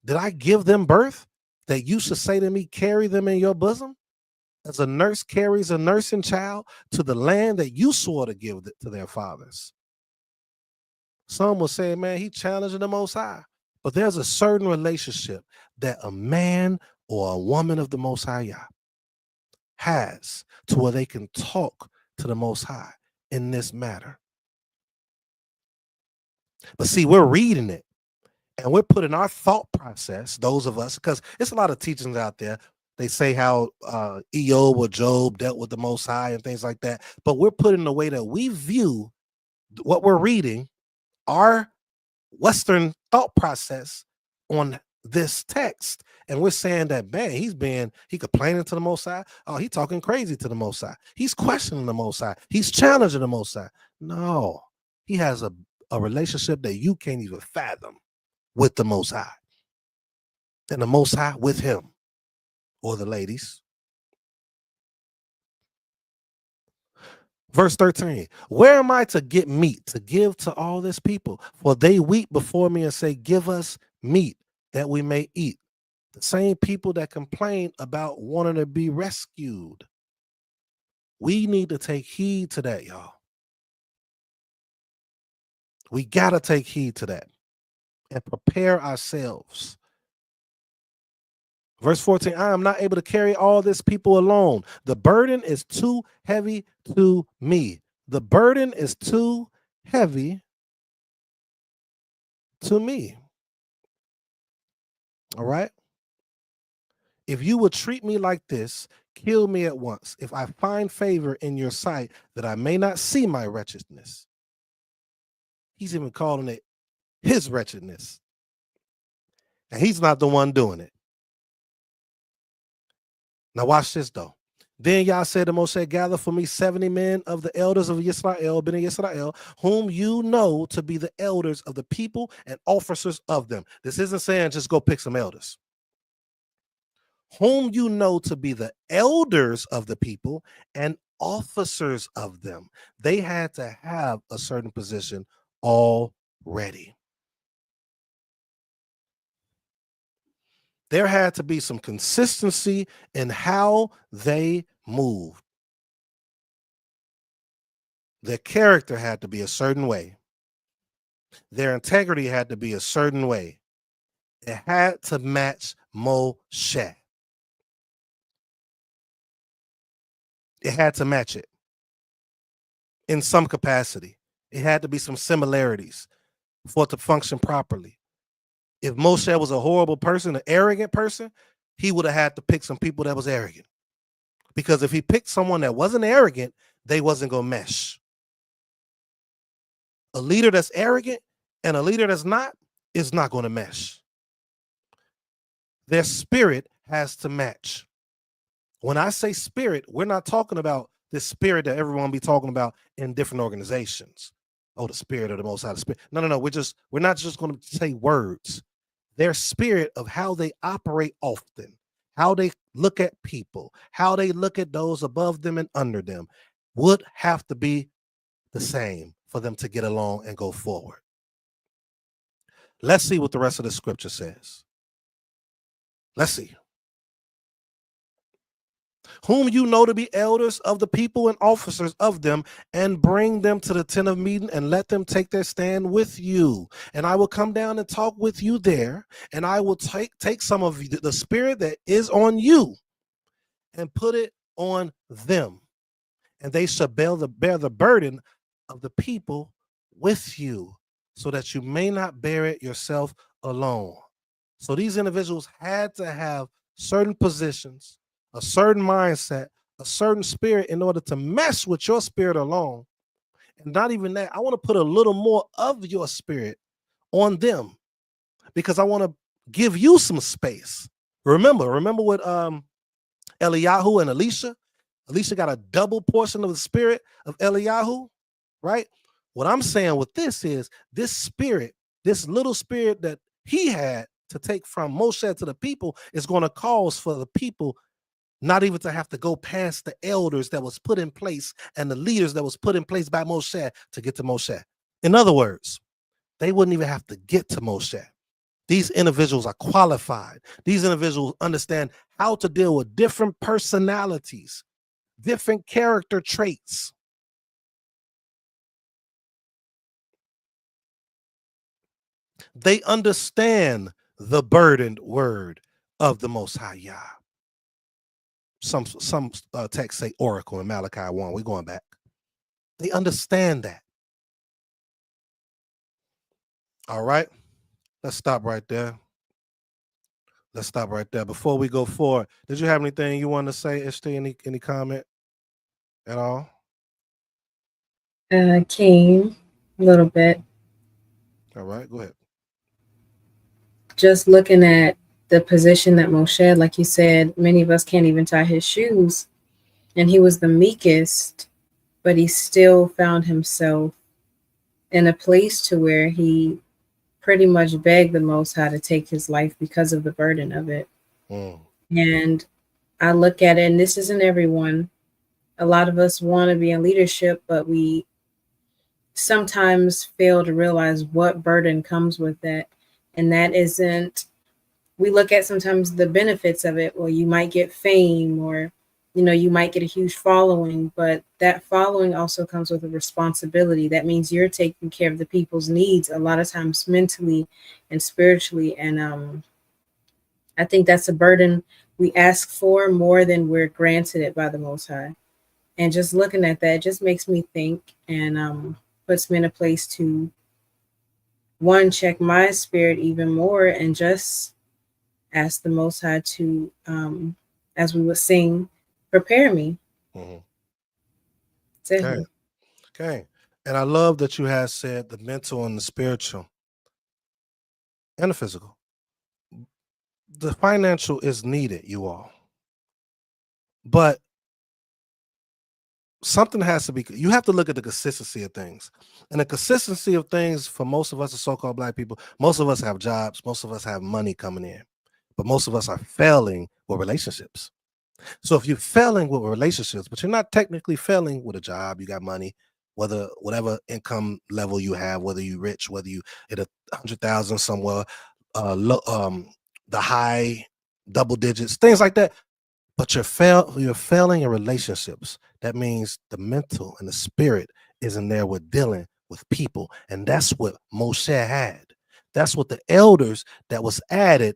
Did I give them birth that you should say to me, carry them in your bosom? As a nurse carries a nursing child to the land that you swore to give to their fathers. Some will say, man, he challenging the Most High. But there's a certain relationship that a man or a woman of the Most High has to where they can talk to the Most High in this matter. But see, we're reading it and we're putting our thought process, those of us, because it's a lot of teachings out there. They say how Eob or Job dealt with the Most High and things like that. But we're putting the way that we view what we're reading, our Western thought process on this text. And we're saying that, man, he complaining to the Most High. Oh, he talking crazy to the Most High. He's questioning the Most High. He's challenging the Most High. No, he has a relationship that you can't even fathom with the Most High. And the Most High with him, or the ladies. Verse 13, where am I to get meat to give to all this people? For they weep before me and say, give us meat that we may eat. The same people that complain about wanting to be rescued. We need to take heed to that, y'all. We got to take heed to that and prepare ourselves. Verse 14, I am not able to carry all this people alone. The burden is too heavy to me. The burden is too heavy to me. All right? If you would treat me like this, kill me at once. If I find favor in your sight, that I may not see my wretchedness. He's even calling it his wretchedness. And he's not the one doing it. Now watch this though. Then Yah said to Moshe, gather for me 70 men of the elders of Yisrael, Bnei Yisrael, whom you know to be the elders of the people and officers of them. This isn't saying just go pick some elders. Whom you know to be the elders of the people and officers of them. They had to have a certain position already. There had to be some consistency in how they moved. Their character had to be a certain way. Their integrity had to be a certain way. It had to match Moshe. It had to match it in some capacity. It had to be some similarities for it to function properly. If Moshe was a horrible person, an arrogant person, he would have had to pick some people that was arrogant. Because if he picked someone that wasn't arrogant, they wasn't going to mesh. A leader that's arrogant and a leader that's not is not going to mesh. Their spirit has to match. When I say spirit, we're not talking about this spirit that everyone be talking about in different organizations. Oh, the spirit of the Most High, the spirit. No. We're not just going to say words. Their spirit of how they operate often, how they look at people, how they look at those above them and under them would have to be the same for them to get along and go forward. Let's see what the rest of the scripture says. Let's see. Whom you know to be elders of the people and officers of them, and bring them to the tent of meeting, and let them take their stand with you. And I will come down and talk with you there, and I will take some of the spirit that is on you and put it on them, and they shall bear the burden of the people with you, so that you may not bear it yourself alone. So these individuals had to have certain positions, a certain mindset, a certain spirit in order to mess with your spirit alone. And not even that, I want to put a little more of your spirit on them, because I want to give you some space. Remember what Eliyahu and Elisha got a double portion of the spirit of Eliyahu, right? What I'm saying with this is this spirit, this little spirit that he had to take from Moshe to the people, is going to cause for the people not even to have to go past the elders that was put in place and the leaders that was put in place by Moshe to get to Moshe. In other words, they wouldn't even have to get to Moshe. These individuals are qualified. These individuals understand how to deal with different personalities, different character traits. They understand the burdened word of the Most High Yah. Some texts say oracle in Malachi 1. We're going back. They understand that. All right. Let's stop right there. Before we go forward, did you have anything you want to say, Ishti? Any comment at all? Came a little bit. All right, go ahead. Just looking at the position that Moshe, like you said, many of us can't even tie his shoes. And he was the meekest, but he still found himself in a place to where he pretty much begged the Most High to take his life because of the burden of it. And I look at it, and this isn't everyone. A lot of us want to be in leadership, but we sometimes fail to realize what burden comes with that. And that isn't, we look at sometimes the benefits of it. Well, you might get fame, or, you might get a huge following, but that following also comes with a responsibility. That means you're taking care of the people's needs a lot of times mentally and spiritually. And I think that's a burden we ask for more than we're granted it by the Most High. And just looking at that just makes me think, and puts me in a place to, one, check my spirit even more, and just ask the Most High to, as we would sing, prepare me. Okay. And I love that you have said the mental and the spiritual and the physical. The financial is needed, you all. But something has to be, you have to look at the consistency of things. And the consistency of things for most of us as so-called Black people, most of us have jobs, most of us have money coming in, but most of us are failing with relationships. So if you're failing with relationships, but you're not technically failing with a job, you got money, whatever income level you have, whether you're rich, whether you hit 100,000 somewhere, the high double digits, things like that. But you're failing in relationships. That means the mental and the spirit isn't there with dealing with people. And that's what Moshe had. That's what the elders that was added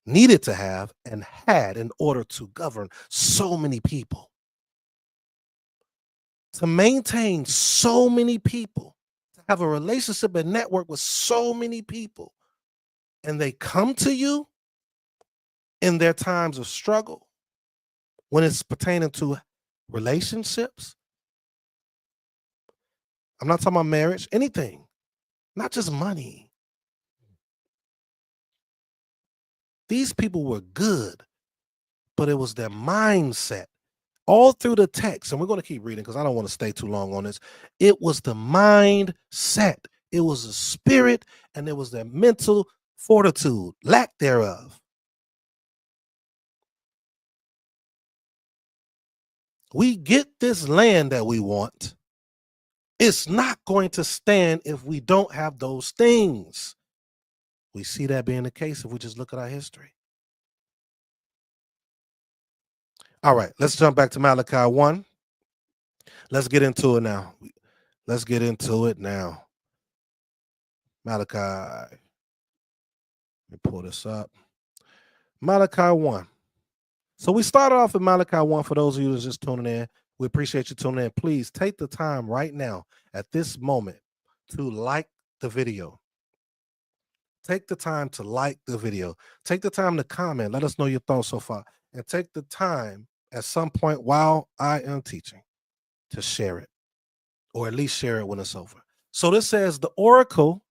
needed to have and had in order to govern so many people. to maintain so many people, to have a relationship and network with so many people, and they come to you in their times of struggle when it's pertaining to relationships. I'm not talking about marriage, anything, not just money. These people were good, but it was their mindset. All through the text, and we're going to keep reading because I don't want to stay too long on this. It was the mindset, it was the spirit, and it was their mental fortitude, lack thereof. We get this land that we want. It's not going to stand if we don't have those things. We see that being the case if we just look at our history. All right, let's jump back to Malachi 1. Let's get into it now. Let's get into it now. Malachi. Let me pull this up. Malachi 1. So we started off with Malachi 1 for those of you that's just tuning in. We appreciate you tuning in. Please take the time right now at this moment to like the video. Take the time to like the video. Take the time to comment. Let us know your thoughts so far. And take the time at some point while I am teaching to share it, or at least share it when it's over. So this says the oracle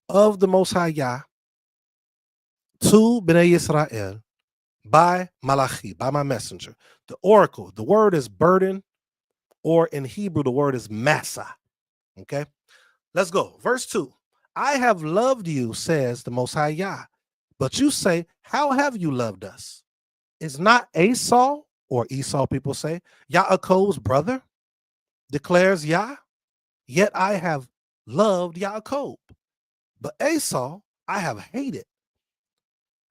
of the Most High Yah to Bnei Israel by Malachi, by my messenger. The oracle, the word is burden, or in Hebrew, the word is massa. Okay, let's go. Verse 2. I have loved you, says the Most High Yah. But you say, how have you loved us? Is not Esau, or Esau people say, Yaakov's brother, declares Yah? Yet I have loved Yaakov. But Esau I have hated.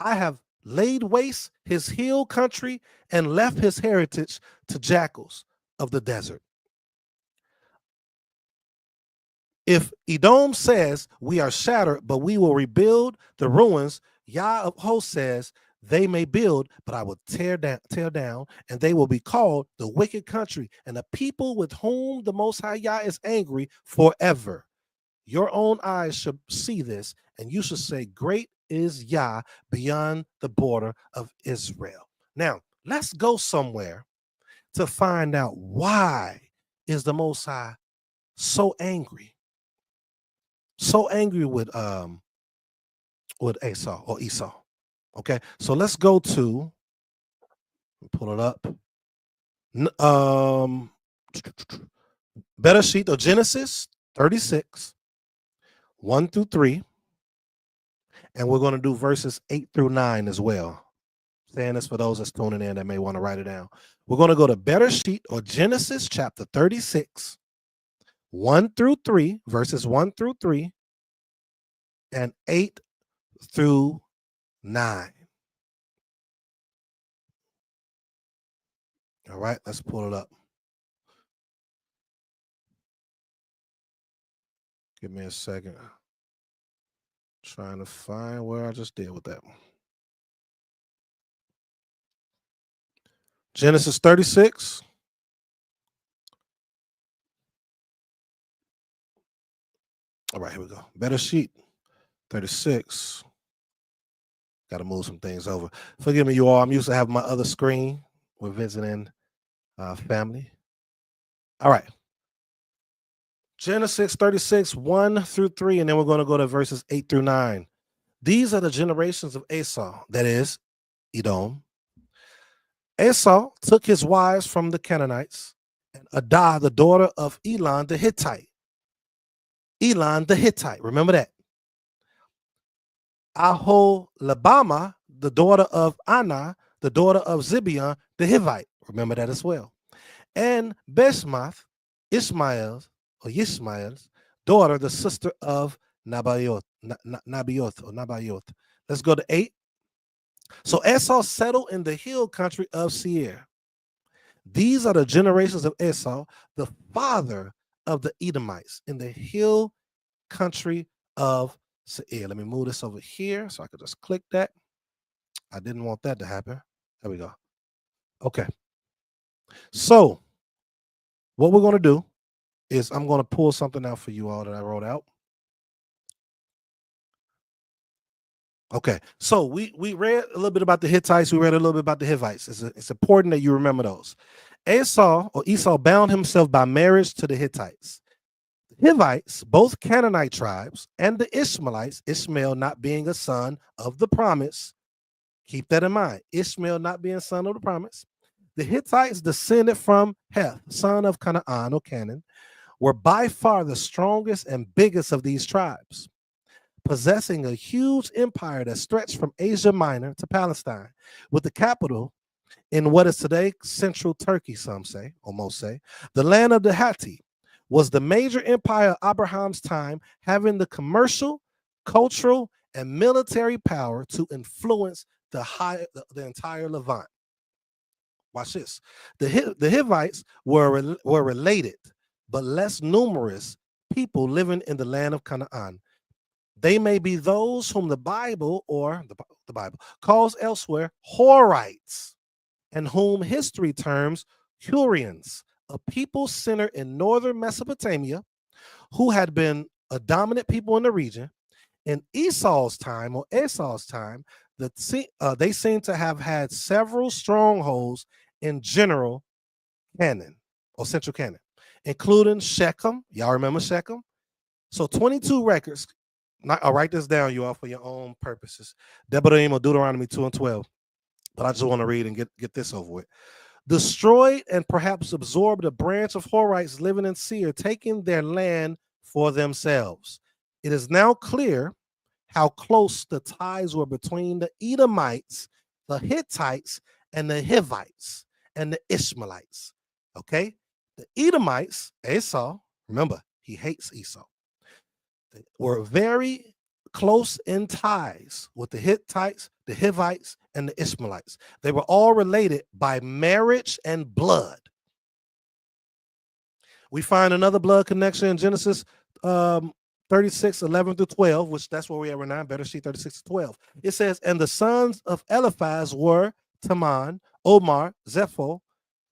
I have laid waste his hill country and left his heritage to jackals of the desert. If Edom says we are shattered, but we will rebuild the ruins, Yah of hosts says they may build, but I will tear down, and they will be called the wicked country and the people with whom the Most High Yah is angry forever. Your own eyes should see this, and you should say, great is Yah beyond the border of Israel. Now, let's go somewhere to find out why is the Most High so angry. So angry with Esau or Esau. Okay, so let's go to, pull it up. Bereshit or Genesis 36, 1 through 3. And we're going to do verses 8 through 9 as well. Saying this for those that's tuning in that may want to write it down. We're going to go to Bereshit or Genesis chapter 36, 1 through 3, verses 1 through 3, and 8 through 9. All right, let's pull it up. Give me a second. Trying to find where I just did with that one. Genesis 36. All right, here we go. Bereshit 36. Got to move some things over. Forgive me, you all. I'm used to having my other screen. We're visiting family. All right. Genesis 36, 1 through 3, and then we're going to go to verses 8 through 9. These are the generations of Esau, that is, Edom. Esau took his wives from the Canaanites, and Adah, the daughter of Elon the Hittite. Elon the Hittite, remember that. Aholabama, the daughter of Anah, the daughter of Zibeon the Hivite. Remember that as well. And Beshmath, Ishmael's daughter, the sister of Nabaioth. Let's go to 8. So Esau settled in the hill country of Seir. These are the generations of Esau, the father of the Edomites, in the hill country of Seir. Let me move this over here so I could just click that. I didn't want that to happen. There we go. Okay. So what we're going to do is I'm going to pull something out for you all that I wrote out. Okay, so we read a little bit about the Hittites. We read a little bit about the Hivites. It's important that you remember those. Esau bound himself by marriage to the Hittites. The Hivites, both Canaanite tribes, and the Ishmaelites, Ishmael not being a son of the promise. Keep that in mind. Ishmael not being son of the promise. The Hittites descended from Heth, son of Canaan or Canaan, were by far the strongest and biggest of these tribes, possessing a huge empire that stretched from Asia Minor to Palestine, with the capital in what is today central Turkey, some say, or most say. The land of the Hatti was the major empire of Abraham's time, having the commercial, cultural, and military power to influence the entire Levant. Watch this. The Hivites were related, but less numerous people living in the land of Canaan. They may be those whom the Bible calls elsewhere Horites, and whom history terms Hurrians, a people centered in northern Mesopotamia who had been a dominant people in the region. In Esau's time, they seem to have had several strongholds in general Canaan or central Canaan, including Shechem. Y'all remember Shechem? So 22 records. I'll write this down, you all, for your own purposes. Deuteronomy 2 and 12. But I just want to read and get this over with. Destroyed and perhaps absorbed a branch of Horites living in Seir, taking their land for themselves. It is now clear how close the ties were between the Edomites, the Hittites, and the Hivites, and the Ishmaelites. Okay? The Edomites, Esau, remember, he hates Esau, were very close in ties with the Hittites, the Hivites, and the Ishmaelites. They were all related by marriage and blood. We find another blood connection in Genesis 36, 11 through 12, which that's where we are right now, Bereshit 36 to 12. It says, and the sons of Eliphaz were Teman, Omar, Zepho,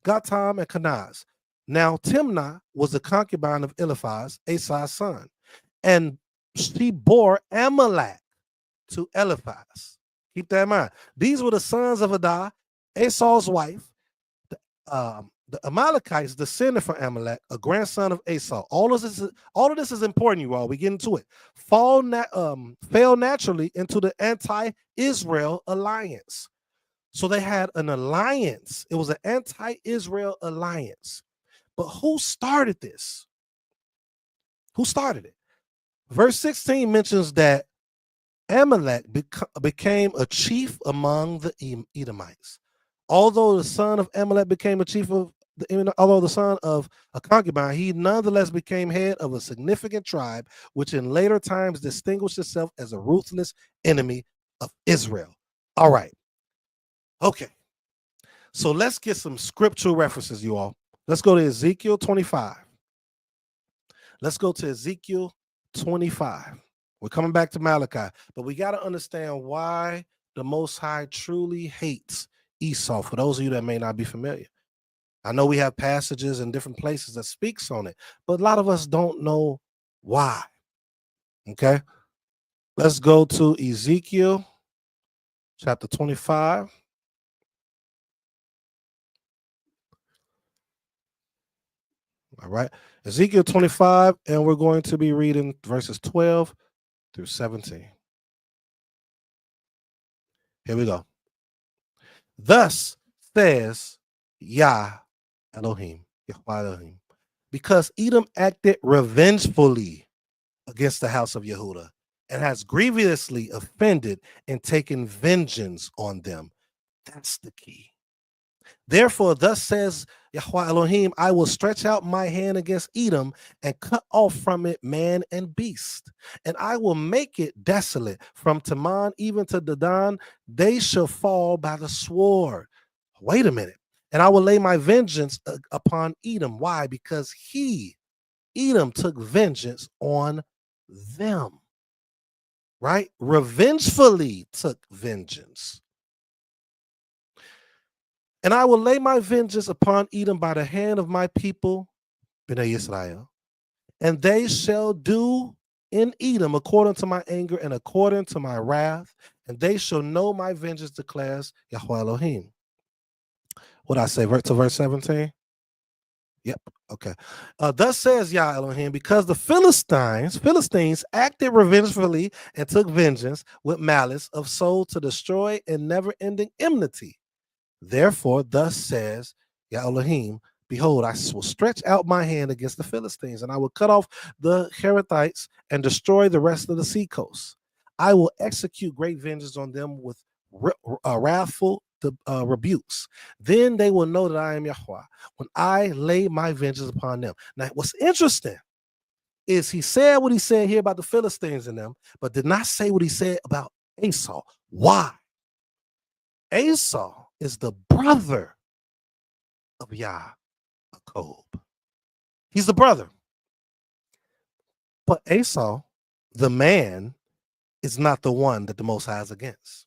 Gatam, and Kenaz. Now Timnah was the concubine of Eliphaz, Esau's son, and she bore Amalek to Eliphaz. Keep that in mind. These were the sons of Adah, Esau's wife. The Amalekites descended from Amalek, a grandson of Esau. All of this is important, you all. We get into it. Fell naturally into the anti-Israel alliance. So they had an alliance. It was an anti-Israel alliance. But who started this? Who started it? Verse 16 mentions that Amalek became a chief among the Edomites. Although the son of Amalek became a chief of although the son of a concubine, he nonetheless became head of a significant tribe, which in later times distinguished itself as a ruthless enemy of Israel. All right. Okay. So let's get some scriptural references, you all. Let's go to Ezekiel 25. Let's go to Ezekiel 25. We're coming back to Malachi, but we got to understand why the Most High truly hates Esau, for those of you that may not be familiar. I know we have passages in different places that speaks on it, but a lot of us don't know why. Okay, let's go to Ezekiel chapter 25. All right, Ezekiel 25, and we're going to be reading verses 12 through 17. Here we go. Thus says Yah Elohim, Yahweh Elohim, because Edom acted revengefully against the house of Yehudah and has grievously offended and taken vengeance on them. That's the key. Therefore, thus says Yahweh Elohim, I will stretch out my hand against Edom and cut off from it man and beast, and I will make it desolate from Teman even to Dedan. They shall fall by the sword. Wait a minute. And I will lay my vengeance upon Edom. Why? Because Edom, took vengeance on them. Right? Revengefully took vengeance. And I will lay my vengeance upon Edom by the hand of my people, Bnei Israel, And they shall do in Edom according to my anger and according to my wrath, and they shall know my vengeance, declares Yahweh Elohim. What I say, to verse 17? Yep. Okay. Thus says Yah Elohim, because the Philistines acted revengefully and took vengeance with malice of soul to destroy and never-ending enmity. Therefore, thus says Yah Elohim, behold, I will stretch out my hand against the Philistines, and I will cut off the Cherethites and destroy the rest of the seacoast. I will execute great vengeance on them with wrathful rebukes. Then they will know that I am Yahweh when I lay my vengeance upon them. Now, what's interesting is he said what he said here about the Philistines and them, but did not say what he said about Esau. Why? Esau is the brother of Yaakov. He's the brother. But Esau, the man, is not the one that the Most High is against.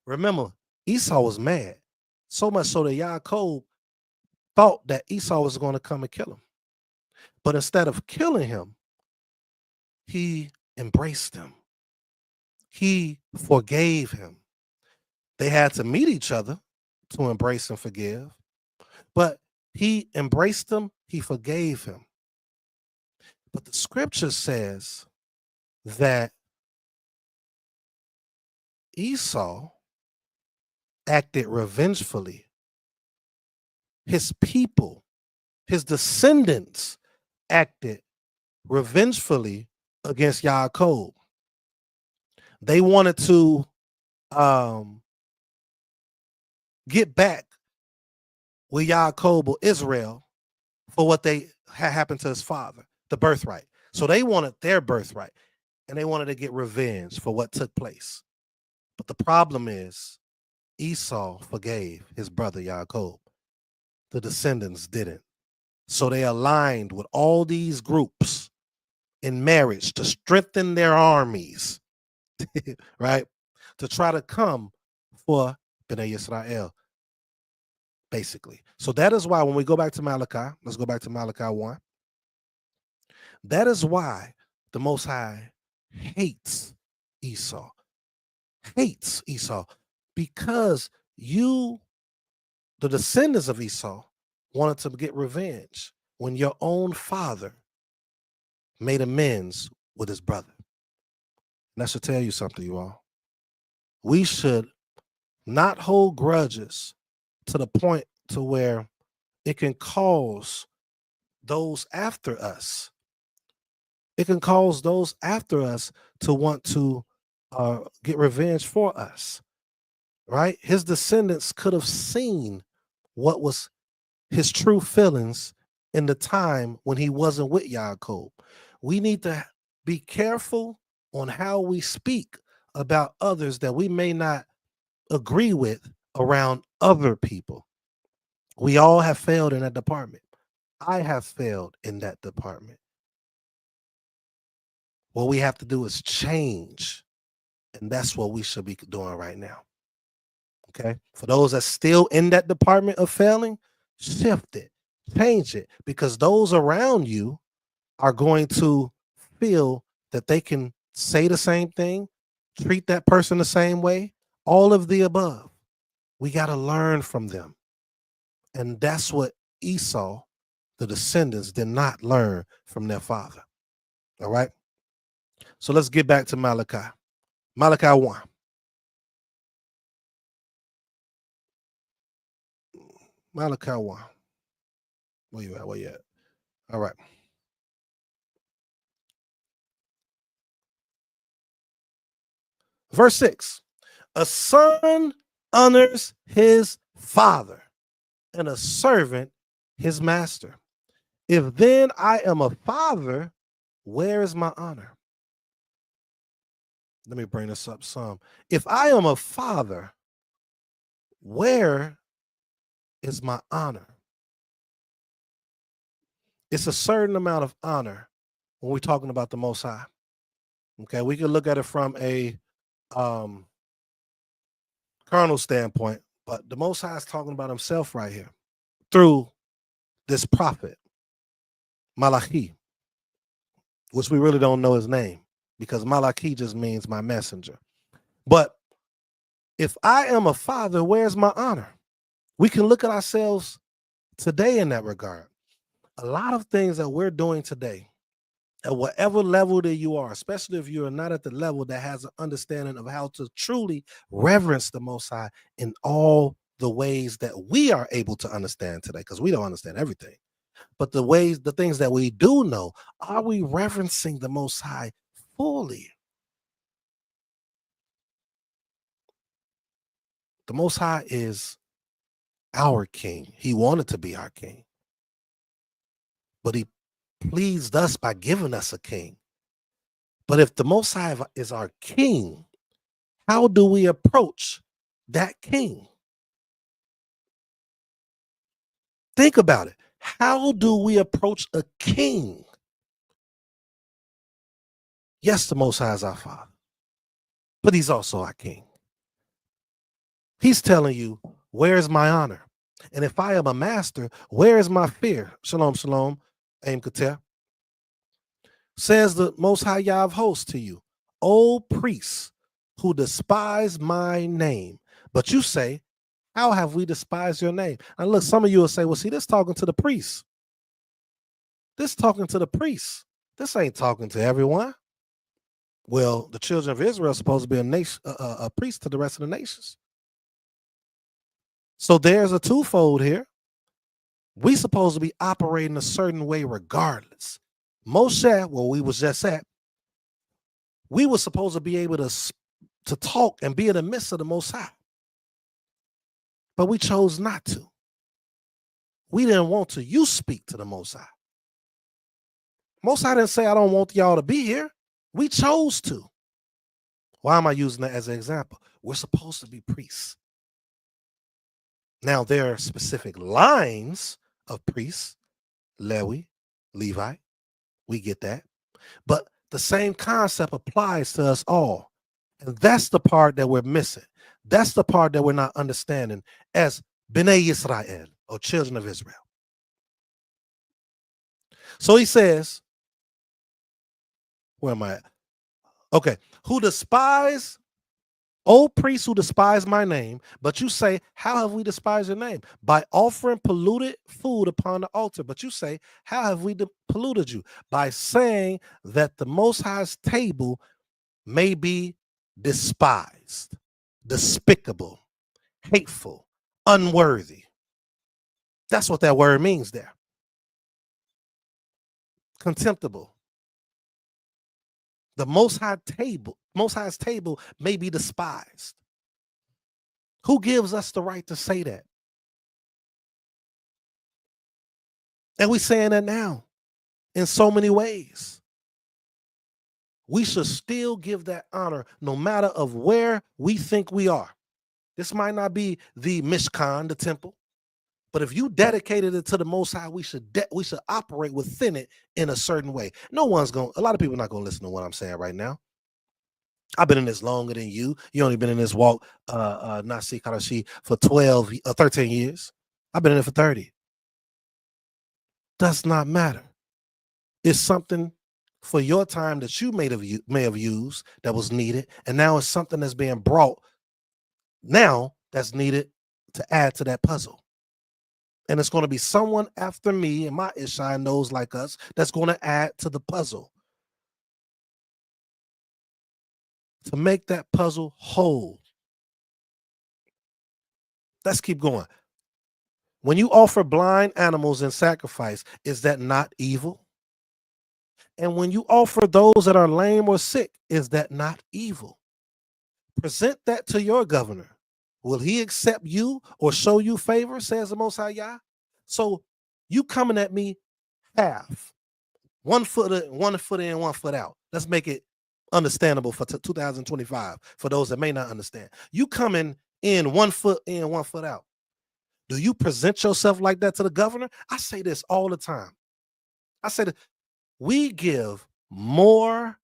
Remember, Esau was mad, so much so that Yaakov thought that Esau was going to come and kill him. But instead of killing him, he embraced him. He forgave him. They had to meet each other to embrace and forgive. But he embraced him, he forgave him. But the scripture says that Esau acted revengefully. His people, his descendants acted revengefully against Yaakov. They wanted to get back with Yaakov or Israel for what they had happened to his father, the birthright. So they wanted their birthright, and they wanted to get revenge for what took place. But the problem is Esau forgave his brother Yaakov. The descendants didn't. So they aligned with all these groups in marriage to strengthen their armies, right? To try to come for Bnei Yisrael, basically. So that is why when we go back to Malachi, let's go back to Malachi 1. That is why the Most High hates Esau. Hates Esau because you, the descendants of Esau, wanted to get revenge when your own father made amends with his brother. And that should tell you something, you all. We should not hold grudges to the point to where it can cause those after us. It can cause those after us to want to get revenge for us, right? His descendants could have seen what was his true feelings in the time when he wasn't with Yaakov. We need to be careful on how we speak about others that we may not agree with around other people. We all have failed in that department. I have failed in that department. What we have to do is change. And that's what we should be doing right now. Okay. For those that's still in that department of failing, shift it, change it, because those around you are going to feel that they can say the same thing, treat that person the same way, all of the above. We got to learn from them. And that's what Esau, the descendants, did not learn from their father. All right. So let's get back to Malachi. Malachi 1. Malachi 1. Where you at? Where you at? All right. Verse 6. A son honors his father, and a servant his master. If then I am a father, where is my honor? Let me bring this up some. If I am a father, where is my honor? It's a certain amount of honor when we're talking about the Most High. Okay, we can look at it from a carnal standpoint, but the Most High is talking about himself right here through this prophet, Malachi. which we really don't know his name because Malachi just means my messenger. But if I am a father, where's my honor? We can look at ourselves today in that regard. A lot of things that we're doing today, at whatever level that you are, especially if you're not at the level that has an understanding of how to truly reverence the Most High in all the ways that we are able to understand today, because we don't understand everything. But the things that we do know, are we reverencing the Most High fully? The Most High is our King. He wanted to be our King, but he pleased us by giving us a king. But if the Most High is our King, how do we approach that king? Think about it. How do we approach a king? Yes, the Most High is our Father, but he's also our King. He's telling you, where's my honor? And if I am a master, where is my fear? Shalom, shalom, Aim Kater. Says the Most High Yah of hosts to you, O priests who despise my name. But you say, how have we despised your name? And look, some of you will say, well, see, this talking to the priests. This talking to the priests. This ain't talking to everyone. Well, the children of Israel are supposed to be a priest to the rest of the nations. So there's a twofold here. We supposed to be operating a certain way regardless. Moshe, where we was just at, we were supposed to be able to talk and be in the midst of the Most High. But we chose not to. We didn't want to. You speak to the Most High. Most High didn't say, I don't want y'all to be here. We chose to. Why am I using that as an example? We're supposed to be priests. Now, there are specific lines of priests, Levi. We get that. But the same concept applies to us all. And that's the part that we're missing. That's the part that we're not understanding as Bnei Yisrael, or children of Israel. So he says, where am I at? Okay. Who despise, O priests who despise my name, but you say, how have we despised your name? By offering polluted food upon the altar. But you say, how have we polluted you? By saying that the Most High's table may be despised, despicable, hateful, unworthy. That's what that word means there. Contemptible. The Most High's table may be despised. Who gives us the right to say that? And we're saying that now in so many ways. We should still give that honor no matter of where we think we are. This might not be the Mishkan, the temple, but if you dedicated it to the Most High, we should operate within it in a certain way. A lot of people are not going to listen to what I'm saying right now. I've been in this longer than you. You only been in this walk, Naseekh HaRashee, for 13 years. I've been in it for 30. Does not matter. It's something for your time that you may have used that was needed, and now it's something that's being brought now that's needed to add to that puzzle. And it's going to be someone after me and my Ishai knows like us that's going to add to the puzzle to make that puzzle whole. Let's keep going. When you offer blind animals in sacrifice, is that not evil? And when you offer those that are lame or sick, is that not evil? Present that to your governor. Will he accept you or show you favor, says the Most High Yah? So you coming at me half, 1 foot in, 1 foot out. Let's make it understandable for 2025 for those that may not understand. You coming in 1 foot in, 1 foot out. Do you present yourself like that to the governor? I say this all the time. I say that we give more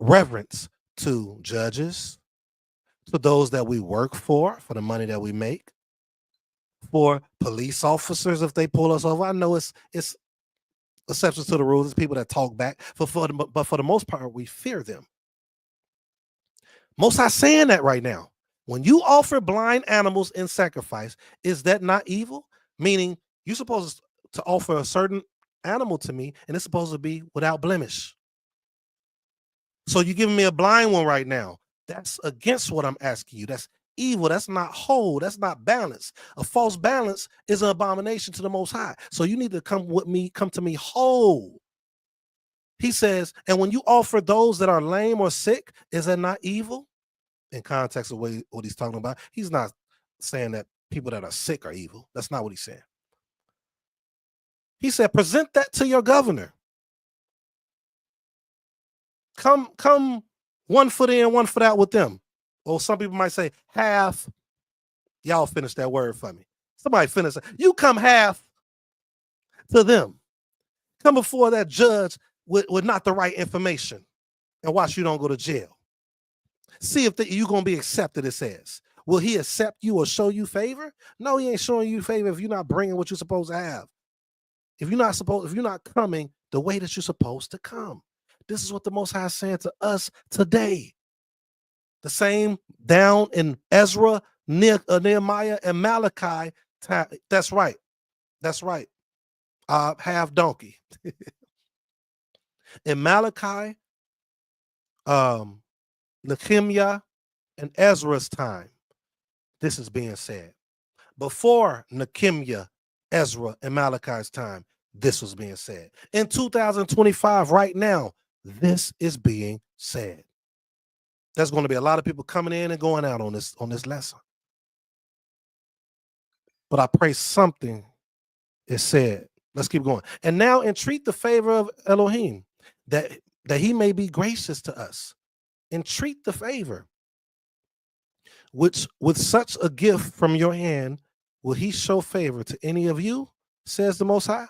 reverence to judges, to those that we work for the money that we make, for police officers if they pull us over. I know it's exceptions to the rules. There's people that talk back, but for the most part, we fear them. Most High saying that right now. When you offer blind animals in sacrifice, is that not evil? Meaning, you're supposed to offer a certain animal to me, and it's supposed to be without blemish. So you're giving me a blind one right now. That's against what I'm asking you. That's evil. That's not whole. That's not balance. A false balance is an abomination to the Most High. So you need to come to me whole. He says, and when you offer those that are lame or sick, is that not evil? In context of what he's talking about, he's not saying that people that are sick are evil. That's not what he's saying. He said, present that to your governor. Come 1 foot in, 1 foot out with them. Or some people might say half. Y'all finish that word for me. Somebody finish it. You come half to them. Come before that judge with not the right information and watch you don't go to jail. See if you're going to be accepted, it says. Will he accept you or show you favor? No, he ain't showing you favor if you're not bringing what you're supposed to have. If you're not coming the way that you're supposed to come. This is what the Most High is saying to us today. The same down in Ezra, Nehemiah, and Malachi. That's right. That's right. Half donkey. In Malachi, Nehemiah, and Ezra's time, this is being said. Before Nehemiah, Ezra, and Malachi's time, this was being said. In 2025, right now, this is being said. There's going to be a lot of people coming in and going out on this lesson. But I pray something is said. Let's keep going. And now entreat the favor of Elohim, that he may be gracious to us. Entreat the favor, which with such a gift from your hand, will he show favor to any of you, says the Most High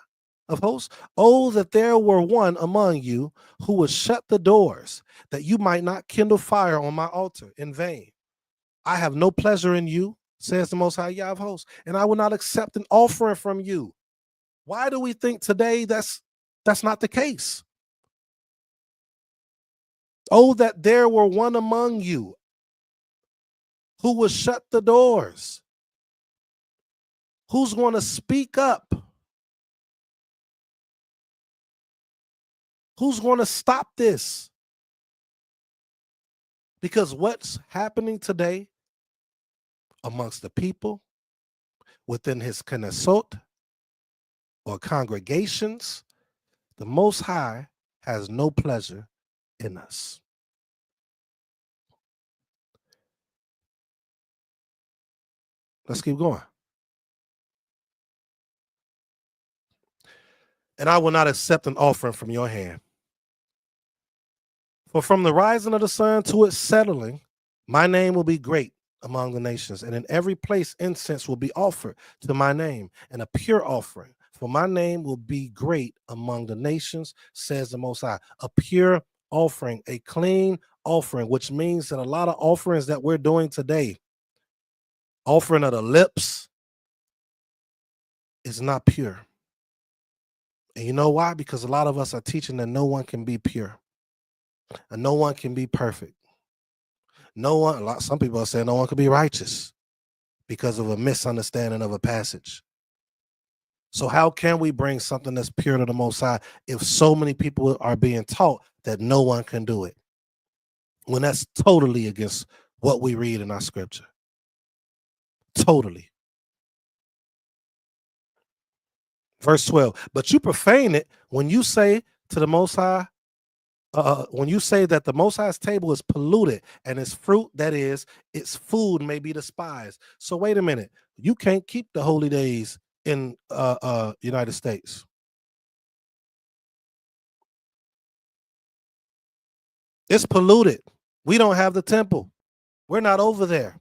of hosts? Oh, that there were one among you who would shut the doors, that you might not kindle fire on my altar in vain. I have no pleasure in you, says the Most High Yah of hosts, and I will not accept an offering from you. Why do we think today that's not the case? Oh, that there were one among you who would shut the doors. Who's going to speak up? Who's going to stop this? Because what's happening today amongst the people within his Knesset or congregations, the Most High has no pleasure in us. Let's keep going. And I will not accept an offering from your hand. For from the rising of the sun to its settling, my name will be great among the nations, and in every place incense will be offered to my name, and a pure offering. For my name will be great among the nations, says the Most High. A pure offering, a clean offering, which means that a lot of offerings that we're doing today, offering of the lips, is not pure. And you know why? Because a lot of us are teaching that no one can be pure. And no one can be perfect. Some people are saying no one can be righteous because of a misunderstanding of a passage. So how can we bring something that's pure to the Most High if so many people are being taught that no one can do it? When that's totally against what we read in our scripture. Totally. Verse 12, but you profane it when you say to the Most High, when you say that the Most High's table is polluted and its fruit, that is, its food, may be despised. So wait a minute, you can't keep the holy days in United States. It's polluted. We don't have the temple. We're not over there.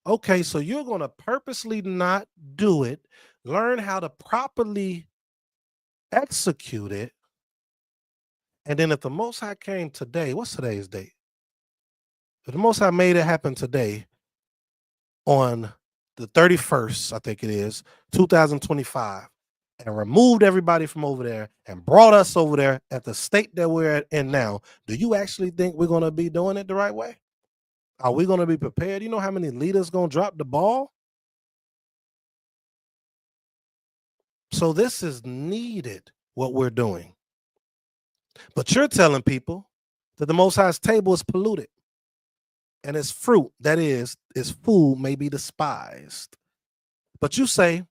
Okay, so you're going to purposely not do it, learn how to properly execute it. And then if the Most High came today, what's today's date? If the Most High made it happen today on the 31st, I think it is, 2025, and removed everybody from over there and brought us over there at the state that we're in now, do you actually think we're going to be doing it the right way? Are we going to be prepared? You know how many leaders going to drop the ball? So this is needed, what we're doing. But you're telling people that the Most High's table is polluted and its fruit, that is, its food may be despised. But you say,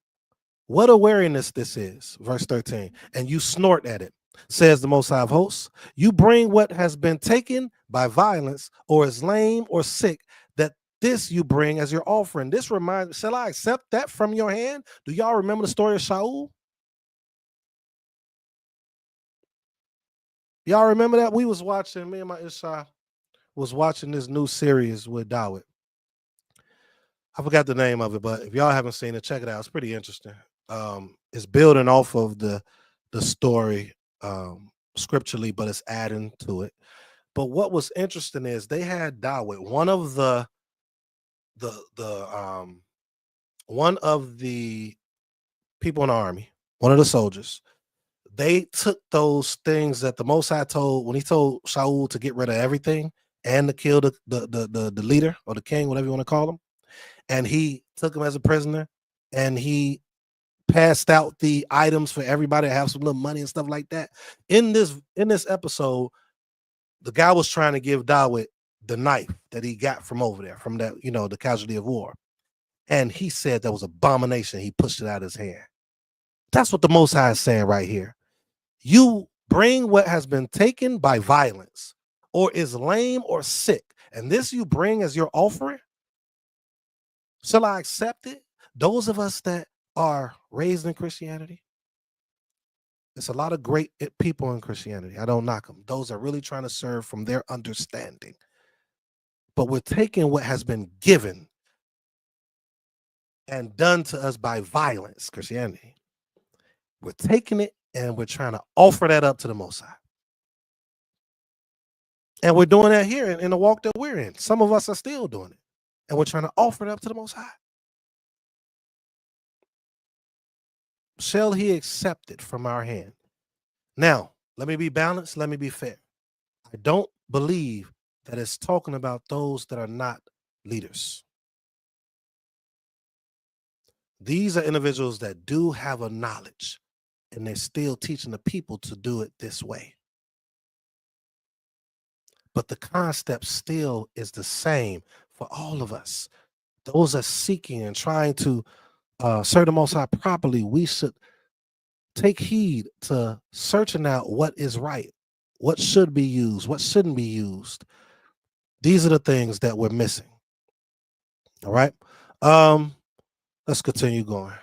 what a weariness this is, verse 13, and you snort at it, says the Most High of Hosts. You bring what has been taken by violence or is lame or sick, that this you bring as your offering. This reminds, shall I accept that from your hand? Do y'all remember the story of Shaul? Y'all remember that? We was watching, me and my Isha was watching this new series with Dawit. I forgot the name of it, but if y'all haven't seen it, check it out. It's pretty interesting. It's building off of the story scripturally, but it's adding to it. But what was interesting is they had Dawit, one of the people in the army, one of the soldiers. They took those things that the Most High told when he told Shaul to get rid of everything and to kill the leader or the king, whatever you want to call him. And he took him as a prisoner and he passed out the items for everybody to have some little money and stuff like that. In this episode, the guy was trying to give Dawit the knife that he got from over there, from that, the casualty of war. And he said that was abomination. He pushed it out of his hand. That's what the Most High is saying right here. You bring what has been taken by violence or is lame or sick, and this you bring as your offering. Shall I accept it? Those of us that are raised in Christianity, there's a lot of great people in Christianity. I don't knock them. Those are really trying to serve from their understanding. But we're taking what has been given and done to us by violence, Christianity. We're taking it and we're trying to offer that up to the Most High. And we're doing that here in the walk that we're in. Some of us are still doing it. And we're trying to offer it up to the Most High. Shall he accept it from our hand? Now, let me be balanced. Let me be fair. I don't believe that it's talking about those that are not leaders. These are individuals that do have a knowledge, and they're still teaching the people to do it this way. But the concept still is the same for all of us. Those are seeking and trying to serve the Most High properly. We should take heed to searching out what is right, what should be used, what shouldn't be used. These are the things that we're missing. All right. Let's continue going.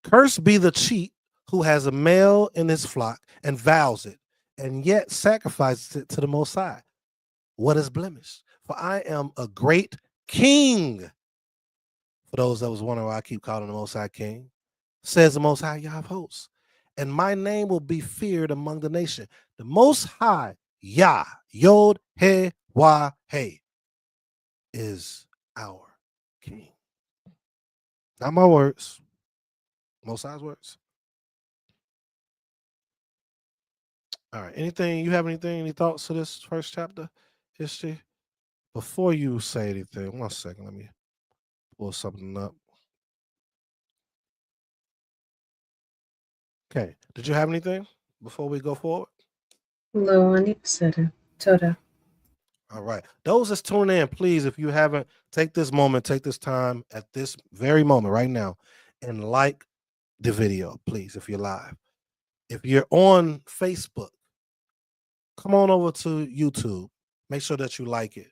Cursed be the cheat who has a male in his flock and vows it, and yet sacrifices it to the Most High. What is blemish? For I am a great king. For those that was wondering why I keep calling the Most High King, says the Most High Yah of hosts, and my name will be feared among the nation. The Most High Yah, Yod He Wah He, is our King. Not my words, Most High's words. All right. Any thoughts to this first chapter history? Before you say anything, 1 second, let me pull something up. Okay. Did you have anything before we go forward? Lo, ani beseder. Toda. All right. Those that's tuning in, please, if you haven't, take this time at this very moment right now and like the video, please, if you're live. If you're on Facebook, come on over to YouTube. Make sure that you like it.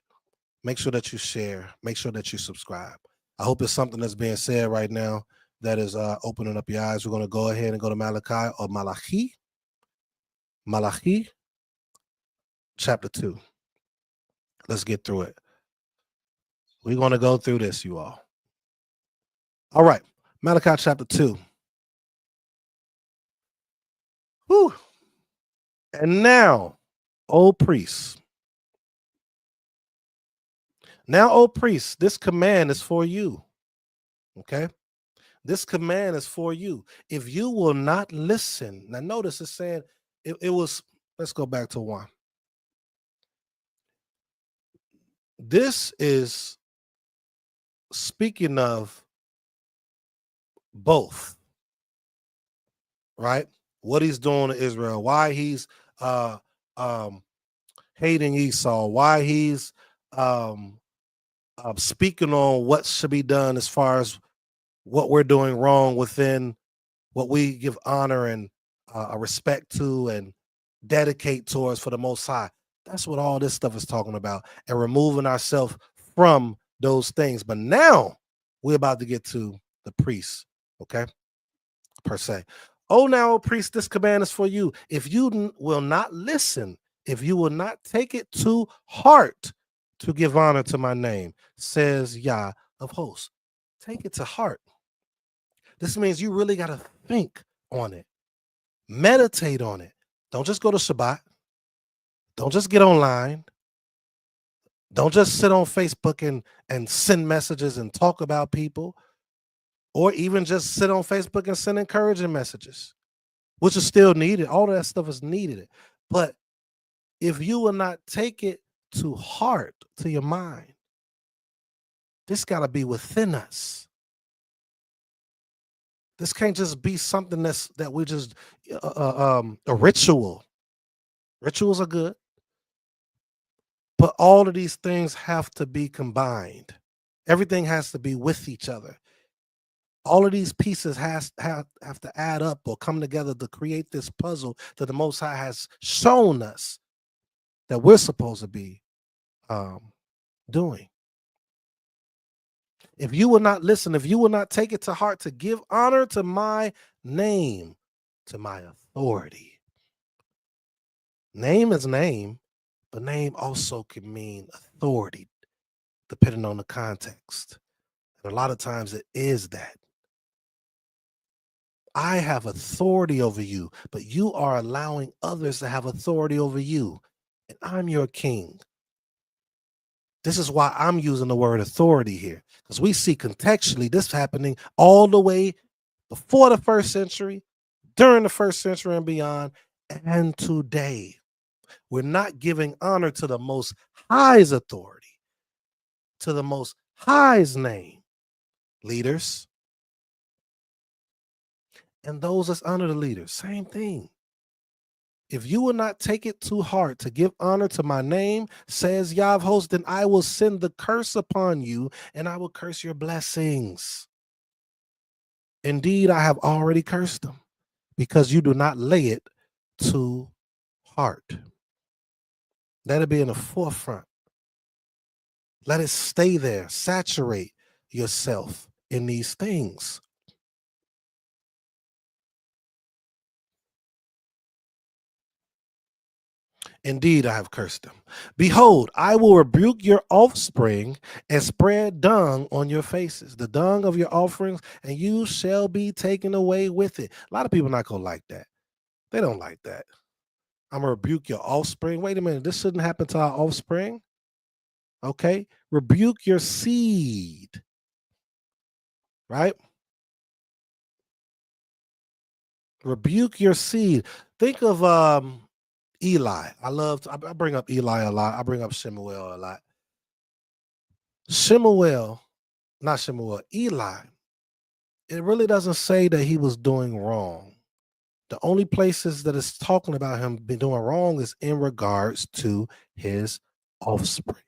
Make sure that you share. Make sure that you subscribe. I hope it's something that's being said right now that is opening up your eyes. We're going to go ahead and go to Malachi, chapter 2. Let's get through it. We're going to go through this, you all. All right. Malachi chapter 2. Whew. And now, O priests. Now, O priests, this command is for you. Okay? This command is for you. If you will not listen, now notice it's saying it was, let's go back to 1. This is speaking of both, right? What he's doing to Israel, why he's uh hating Esau, why he's speaking on what should be done as far as what we're doing wrong within what we give honor and respect to and dedicate towards for the Most High. That's what all this stuff is talking about, and removing ourselves from those things. But now we're about to get to the priests, okay, per se. Oh, now, O priest, this command is for you. If you will not listen, if you will not take it to heart to give honor to my name, says Yah of hosts. Take it to heart. This means you really got to think on it, meditate on it. Don't just go to Shabbat. Don't just get online. Don't just sit on Facebook and send messages and talk about people, or even just sit on Facebook and send encouraging messages, which is still needed. All of that stuff is needed. But if you will not take it to heart, to your mind, this got to be within us. This can't just be something that we just a ritual. Rituals are good, but all of these things have to be combined. Everything has to be with each other. All of these pieces have to add up or come together to create this puzzle that the Most High has shown us that we're supposed to be doing. If you will not listen, if you will not take it to heart to give honor to my name, to my authority. Name is name, but name also can mean authority, depending on the context. And a lot of times it is that. I have authority over you, but you are allowing others to have authority over you. And I'm your king. This is why I'm using the word authority here, because we see contextually this happening all the way before the 1st century, during the 1st century and beyond, and today. We're not giving honor to the Most High's authority, to the Most High's name, leaders, and those that's under the leaders. Same thing. If you will not take it to heart to give honor to my name, says Yah of hosts, then I will send the curse upon you, and I will curse your blessings. Indeed, I have already cursed them, because you do not lay it to heart. Let it be in the forefront. Let it stay there. Saturate yourself in these things. Indeed, I have cursed them. Behold, I will rebuke your offspring and spread dung on your faces, the dung of your offerings, and you shall be taken away with it. A lot of people not going to like that. They don't like that. I'm going to rebuke your offspring. Wait a minute. This shouldn't happen to our offspring. Okay. Rebuke your seed. Right? Rebuke your seed. Think of Eli. I bring up Eli a lot. I bring up Shemuel a lot. Eli. It really doesn't say that he was doing wrong. The only places that it's talking about him being doing wrong is in regards to his offspring.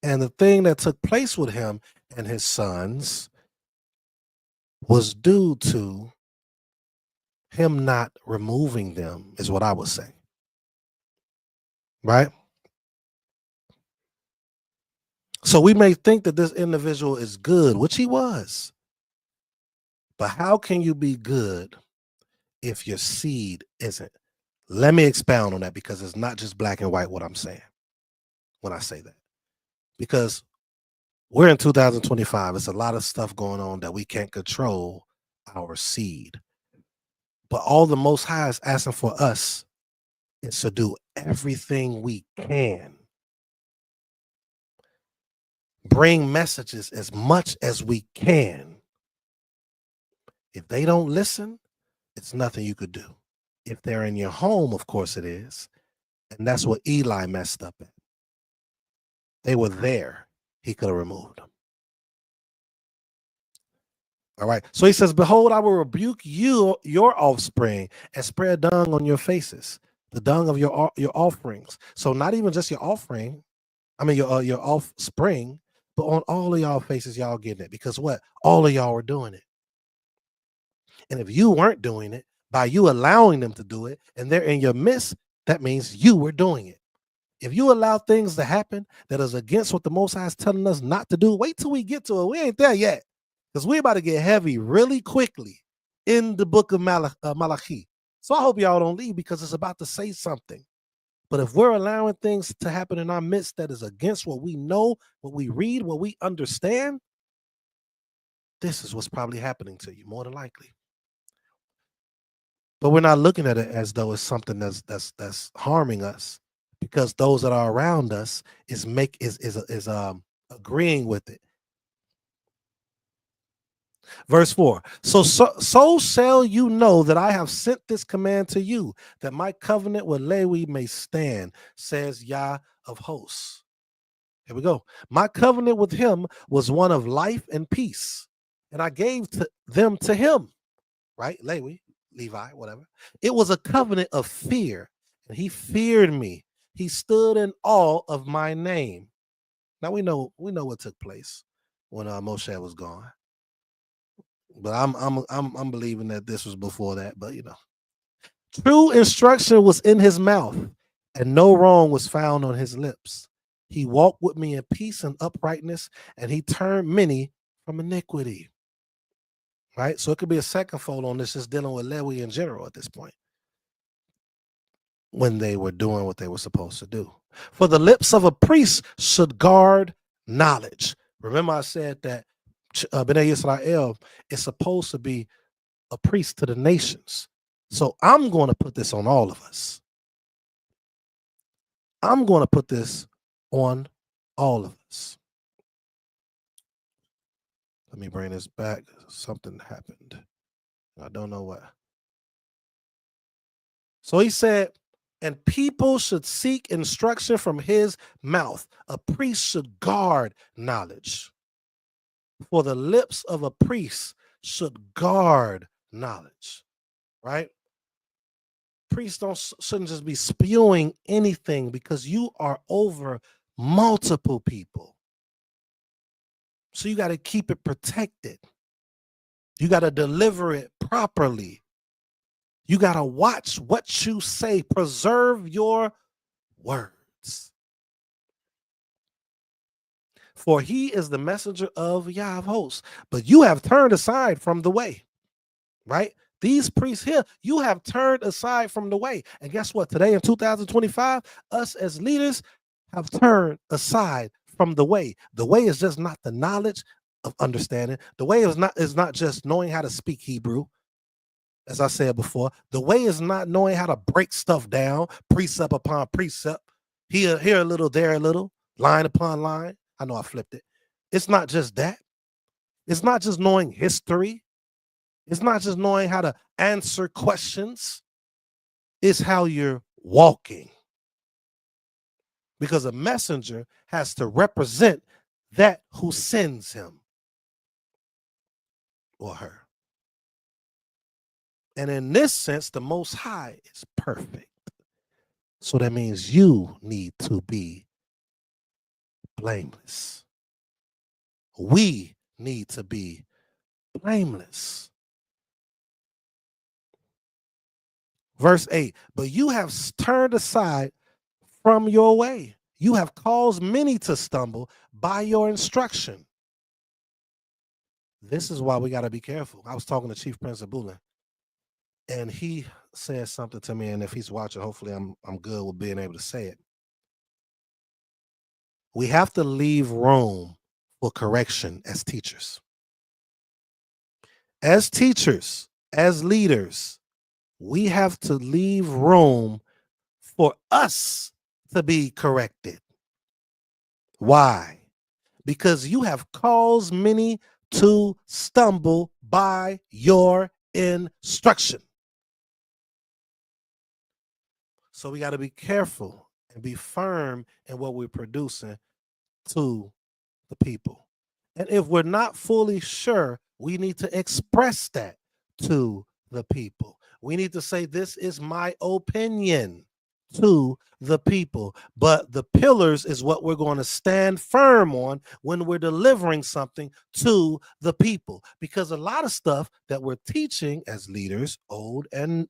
And the thing that took place with him and his sons was due to him not removing them, is what I would say. Right? So we may think that this individual is good, which he was. But how can you be good if your seed isn't? Let me expound on that, because it's not just black and white what I'm saying when I say that. Because we're in 2025. It's a lot of stuff going on that we can't control our seed. But all the Most High is asking for us is to do everything we can. bring messages as much as we can. If they don't listen, it's nothing you could do. If they're in your home, of course it is. And that's what Eli messed up at. They were there. He could have removed them. All right. So he says, behold, I will rebuke you, your offspring, and spread dung on your faces, the dung of your offerings. So not even just your offering, your offspring, but on all of y'all faces, y'all getting it. Because what? All of y'all are doing it. And if you weren't doing it, by you allowing them to do it, and they're in your midst, that means you were doing it. If you allow things to happen that is against what the Most High is telling us not to do, wait till we get to it. We ain't there yet. Because we're about to get heavy really quickly in the book of Malachi. So I hope y'all don't leave, because it's about to say something. But if we're allowing things to happen in our midst that is against what we know, what we read, what we understand, this is what's probably happening to you, more than likely. But we're not looking at it as though it's something that's harming us, because those that are around us is agreeing with it. Verse 4. So shall you know that I have sent this command to you, that my covenant with Lewi may stand, says Yah of hosts. Here we go. My covenant with him was one of life and peace, and I gave them to him. Right? Levi, whatever. It was a covenant of fear, and he feared me. He stood in awe of my name. Now we know what took place when Moshe was gone. But I'm believing that this was before that. But true instruction was in his mouth, and no wrong was found on his lips. He walked with me in peace and uprightness, and he turned many from iniquity. Right? So it could be a second fold on this, just dealing with Lewi in general at this point, when they were doing what they were supposed to do. For the lips of a priest should guard knowledge. Remember I said that B'nai Yisrael is supposed to be a priest to the nations. So I'm going to put this on all of us. I'm going to put this on all of us. Let me bring this back. Something happened. I don't know what. So he said, and people should seek instruction from his mouth. A priest should guard knowledge. For the lips of a priest should guard knowledge. Right? Priests shouldn't just be spewing anything, because you are over multiple people. So you got to keep it protected. You got to deliver it properly. You got to watch what you say. Preserve your words. For he is the messenger of Yah of hosts. But you have turned aside from the way. Right? These priests here, you have turned aside from the way. And guess what? Today in 2025, us as leaders have turned aside from the way. The way is just not the knowledge of understanding. The way is not just knowing how to speak Hebrew. As I said before, the way is not knowing how to break stuff down, precept upon precept, here a little, there a little, line upon line. I know I flipped it. It's not just that. It's not just knowing history. It's not just knowing how to answer questions. It's how you're walking. Because a messenger has to represent that who sends him or her. And in this sense, the Most High is perfect. So that means you need to be blameless. We need to be blameless. Verse 8, but you have turned aside from your way. You have caused many to stumble by your instruction. This is why we got to be careful. I was talking to Chief Prince of Bulin, and he said something to me, and if he's watching, hopefully I'm good with being able to say it. We have to leave room for correction as teachers. As teachers, as leaders, we have to leave room for us to be corrected. Why? because you have caused many to stumble by your instruction. So we got to be careful and be firm in what we're producing to the people. And if we're not fully sure, we need to express that to the people. We need to say, this is my opinion to the people. But the pillars is what we're going to stand firm on when we're delivering something to the people. Because a lot of stuff that we're teaching as leaders, old and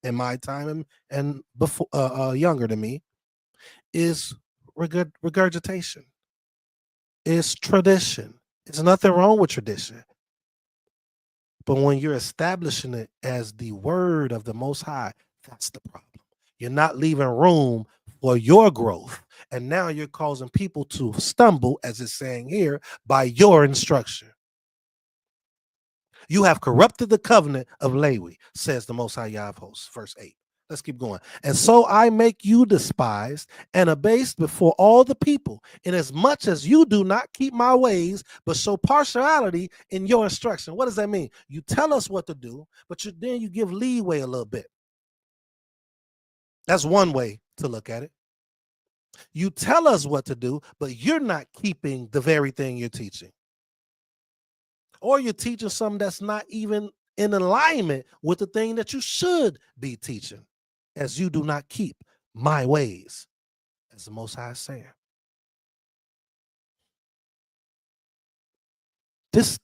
in my time and before younger than me, is regurgitation. It's tradition. There's nothing wrong with tradition. But when you're establishing it as the word of the Most High, that's the problem. You're not leaving room for your growth. And now you're causing people to stumble, as it's saying here, by your instruction. You have corrupted the covenant of Lewi, says the Most High Yah of hosts, verse 8. Let's keep going. And so I make you despised and abased before all the people, inasmuch as you do not keep my ways, but show partiality in your instruction. What does that mean? You tell us what to do, but then you give leeway a little bit. That's one way to look at it. You tell us what to do, but you're not keeping the very thing you're teaching. Or you're teaching something that's not even in alignment with the thing that you should be teaching, as you do not keep my ways, as the Most High is saying. This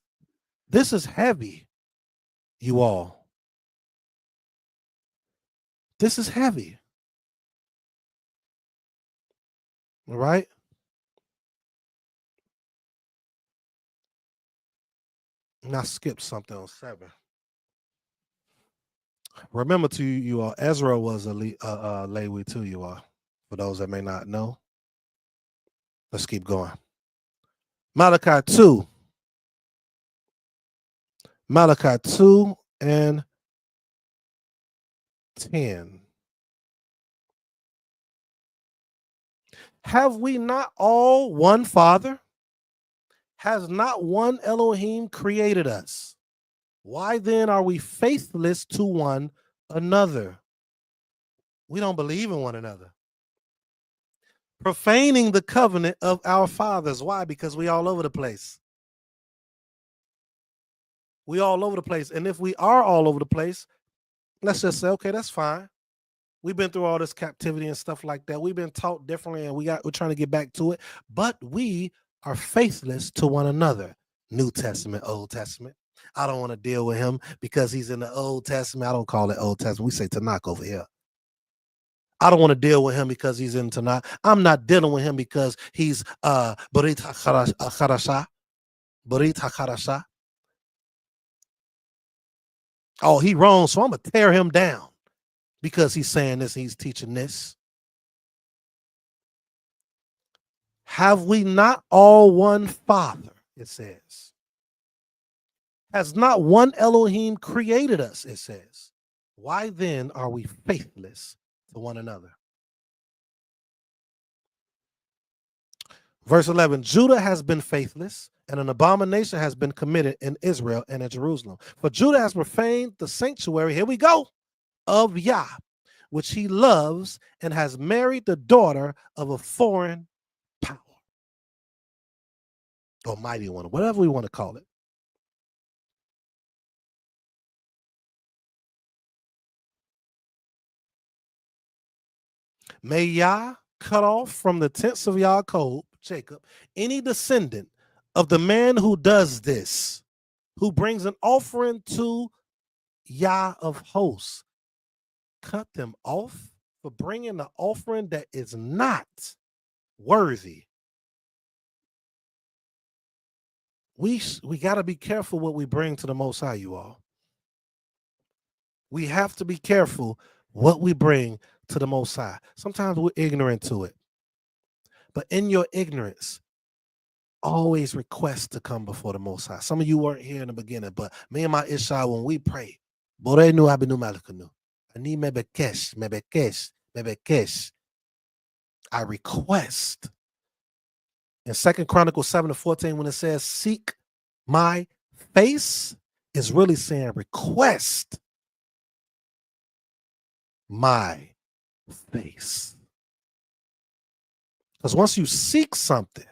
is heavy, you all. This is heavy. All right? And I skipped something on 7. Remember, to you all, Ezra was a Lewi too, you all. For those that may not know. Let's keep going. Malachi 2. Malachi 2 and 10. Have we not all one Father? Has not one Elohim created us? Why then are we faithless to one another? We don't believe in one another. Profaning the covenant of our fathers. Why? Because we all over the place. We all over the place. And if we are all over the place, let's just say, okay, that's fine. We've been through all this captivity and stuff like that. We've been taught differently, and we're trying to get back to it. But we are faithless to one another. New Testament, Old Testament. I don't want to deal with him because he's in the Old Testament. I don't call it Old Testament. We say Tanakh over here. I don't want to deal with him because he's in Tanakh. I'm not dealing with him because he's Bayeeth HaRashee. Bayeeth HaRashee. Oh, he wrong, so I'm going to tear him down because he's saying this, he's teaching this. Have we not all one Father, it says. Has not one Elohim created us, it says. Why then are we faithless to one another? Verse 11, Judah has been faithless, and an abomination has been committed in Israel and in Jerusalem. For Judah has profaned the sanctuary, here we go, of Yah, which he loves, and has married the daughter of a foreign power. Or mighty one, whatever we want to call it. May Yah cut off from the tents of Jacob, any descendant of the man who does this, who brings an offering to Yah of hosts. Cut them off for bringing the offering that is not worthy. We got to be careful what we bring to the Most High, you all. We have to be careful what we bring to the Most High. Sometimes we're ignorant to it. But in your ignorance, always request to come before the Most High. Some of you weren't here in the beginning, but me and my Ishai, when we pray, Borenu Abinu Malakanu, Ani Mebekesh, Mebekesh, Mebekesh. I request In 2 Chronicles 7:14, when it says seek my face, is really saying request my face. Because once you seek something,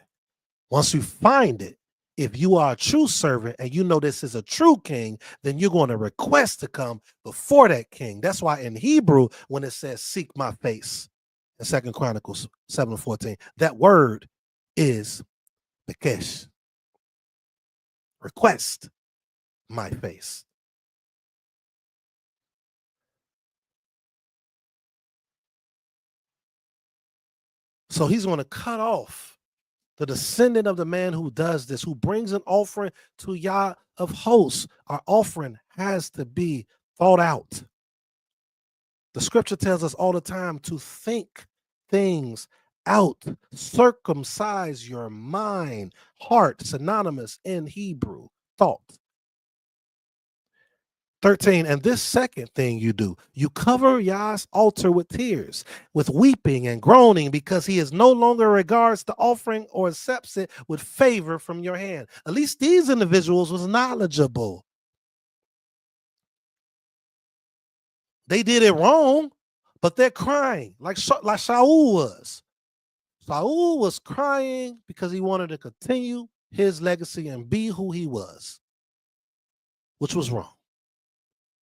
once you find it, if you are a true servant and you know this is a true king, then you're going to request to come before that king. That's why in Hebrew, when it says seek my face in 2 Chronicles 7:14, that word is bekesh, request my face. So he's going to cut off the descendant of the man who does this, who brings an offering to Yah of hosts. Our offering has to be thought out. The scripture tells us all the time to think things out. Circumcise your mind, heart, synonymous in Hebrew, thought. 13, and this second thing you do, you cover Yah's altar with tears, with weeping and groaning, because he is no longer regards the offering or accepts it with favor from your hand. At least these individuals was knowledgeable. They did it wrong, but they're crying like Shaul was. Saul was crying because he wanted to continue his legacy and be who he was, which was wrong.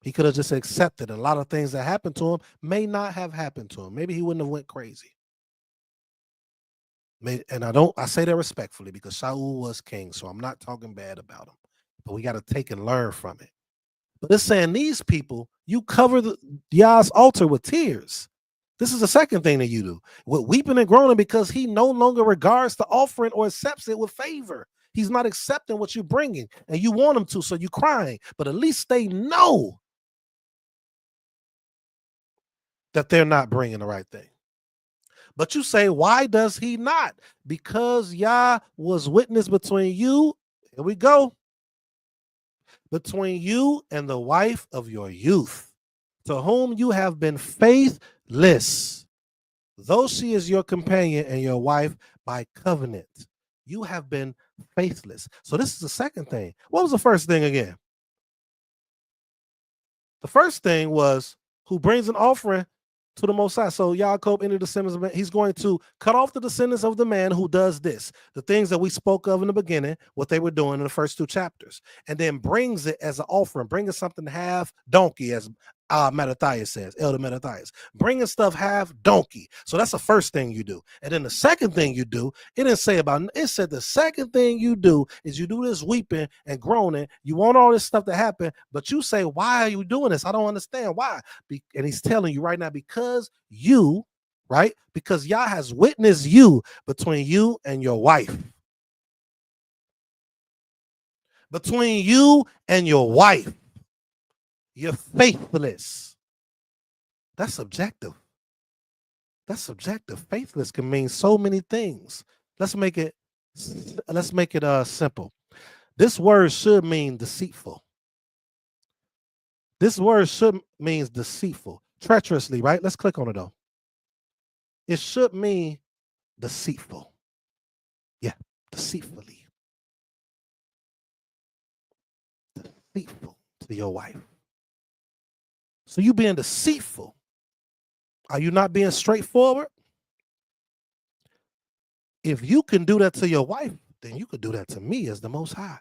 He could have just accepted a lot of things that happened to him may not have happened to him. Maybe he wouldn't have went crazy. And I say that respectfully because Shaul was king, so I'm not talking bad about him. But we got to take and learn from it. But it's saying these people, you cover Yah's altar with tears. This is the second thing that you do, with weeping and groaning, because he no longer regards the offering or accepts it with favor. He's not accepting what you're bringing, and you want him to, so you're crying. But at least they know that they're not bringing the right thing. But you say, why does he not? Because Yah was witness between you, here we go, between you and the wife of your youth, to whom you have been faithless, though she is your companion and your wife by covenant. You have been faithless. So this is the second thing. What was the first thing again? The first thing was who brings an offering to the Most High. So Yaakov entered the descendants of man. He's going to cut off the descendants of the man who does this, the things that we spoke of in the beginning, what they were doing in the first two chapters, and then brings it as an offering, bringing something half donkey, as Mattathias says, Elder Mattathias, bringing stuff half donkey. So that's the first thing you do. And then the second thing you do, it didn't say about it, said the second thing you do is you do this weeping and groaning. You want all this stuff to happen, but you say, why are you doing this? I don't understand why. And he's telling you right now, because you, right? Because Yah has witnessed you between you and your wife. Between you and your wife. You're faithless. That's subjective. That's subjective. Faithless can mean so many things. Let's make it simple. This word should mean deceitful. This word should means deceitful. Treacherously, right? Let's click on it though. It should mean deceitful. Yeah, deceitfully. Deceitful to your wife. So you being deceitful. Are you not being straightforward? If you can do that to your wife, then you could do that to me as the Most High.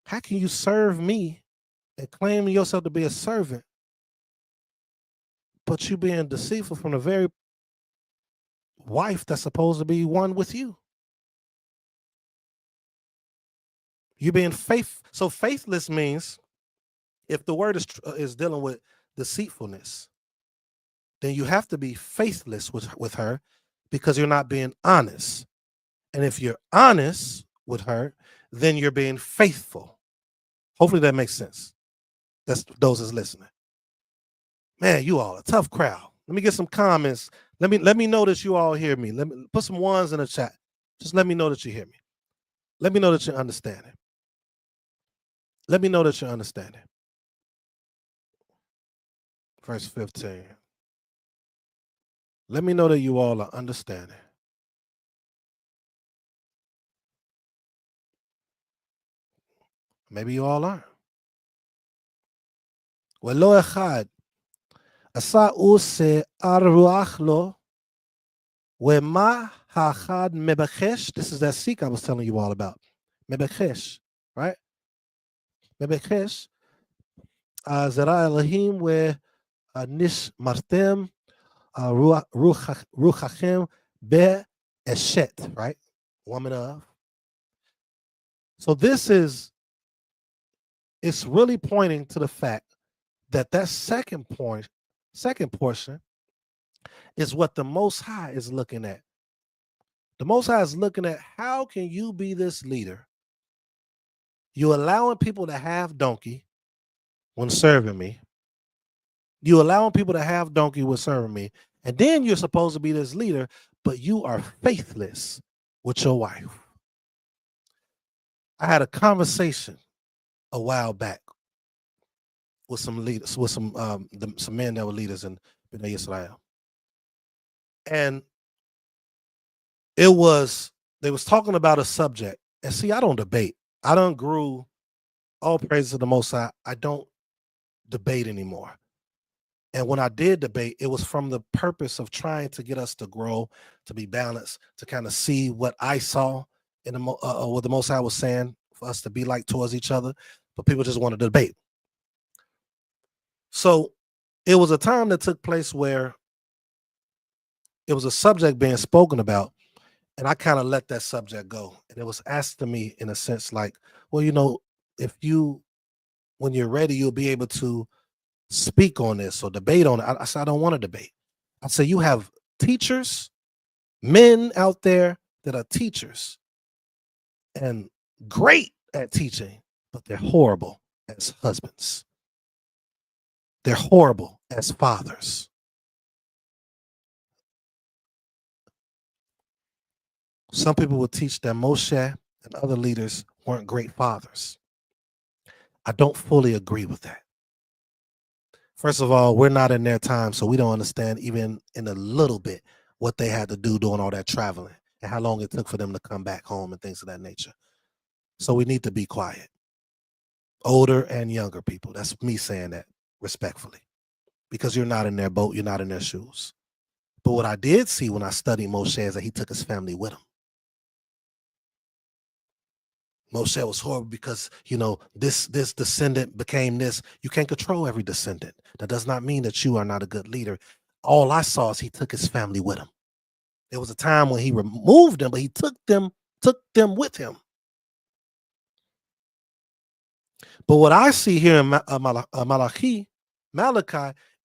How can you serve me and claim yourself to be a servant, but you being deceitful from the very wife that's supposed to be one with you? You being so faithless means, if the word is dealing with deceitfulness, then you have to be faithless with her because you're not being honest. And if you're honest with her, then you're being faithful. Hopefully that makes sense. That's those is listening. Man, you all a tough crowd. Let me get some comments. Let me know that you all hear me. Let me put some ones in the chat. Just let me know that you hear me. Let me know that you're understanding. Let me know that you're understanding. Verse 15. Let me know that you all are understanding. Maybe you all aren't. ולא אחד עשה עושה על רוח לו, ומה האחד מבקש. This is that seek I was telling you all about. מבקש, right? מבקש, זרע אלוהים ונשמרתם רוחכם באשת, right? Woman of. So this is, it's really pointing to the fact that second portion is what the Most High is looking at. The Most High is looking at, how can you be this leader? You're allowing people to have donkey when serving me. You're allowing people to have donkey when serving me. And then you're supposed to be this leader, but you are faithless with your wife. I had a conversation a while back with some leaders, with some men that were leaders in Bnei Israel. And they was talking about a subject. And see, I don't debate. I done grew, all praise to the Most High. I don't debate anymore. And when I did debate, it was from the purpose of trying to get us to grow, to be balanced, to kind of see what I saw in what the Most High was saying for us to be like towards each other. But people just wanted to debate. So it was a time that took place where it was a subject being spoken about, and I kind of let that subject go. And it was asked to me in a sense like, well, you know, when you're ready, you'll be able to speak on this or debate on it. I said, I don't want to debate. I said, you have teachers, men out there that are teachers and great at teaching, but they're horrible as husbands. They're horrible as fathers. Some people will teach that Moshe and other leaders weren't great fathers. I don't fully agree with that. First of all, we're not in their time, so we don't understand even in a little bit what they had to do doing all that traveling and how long it took for them to come back home and things of that nature. So we need to be quiet. Older and younger people. That's me saying that respectfully, because you're not in their boat, you're not in their shoes. But what I did see when I studied Moshe is that he took his family with him. Moshe was horrible because, you know, this descendant became this. You can't control every descendant. That does not mean that you are not a good leader. All I saw is he took his family with him. There was a time when he removed them, but he took them with him. But what I see here in Malachi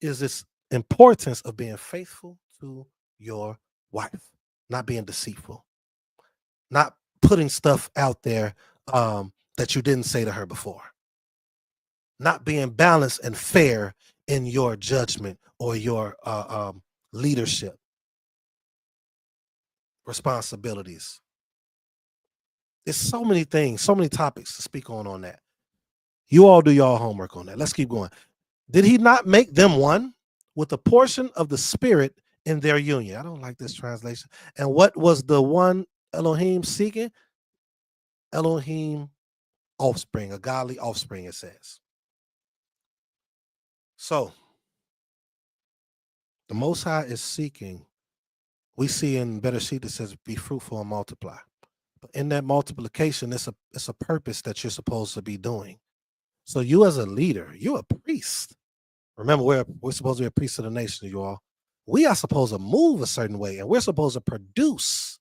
is this importance of being faithful to your wife, not being deceitful, not putting stuff out there that you didn't say to her before, not being balanced and fair in your judgment or your leadership responsibilities. There's so many things, so many topics to speak on that. You all do your homework on that. Let's keep going. Did he not make them one with a portion of the Spirit in their union? I don't like this translation. And what was the one Elohim seeking? Elohim offspring, a godly offspring, it says. So the Most High is seeking. We see in Better Sheet that says, be fruitful and multiply. But in that multiplication, it's a purpose that you're supposed to be doing. So you as a leader, you're a priest. Remember, we're supposed to be a priest of the nation, you all. We are supposed to move a certain way, and we're supposed to produce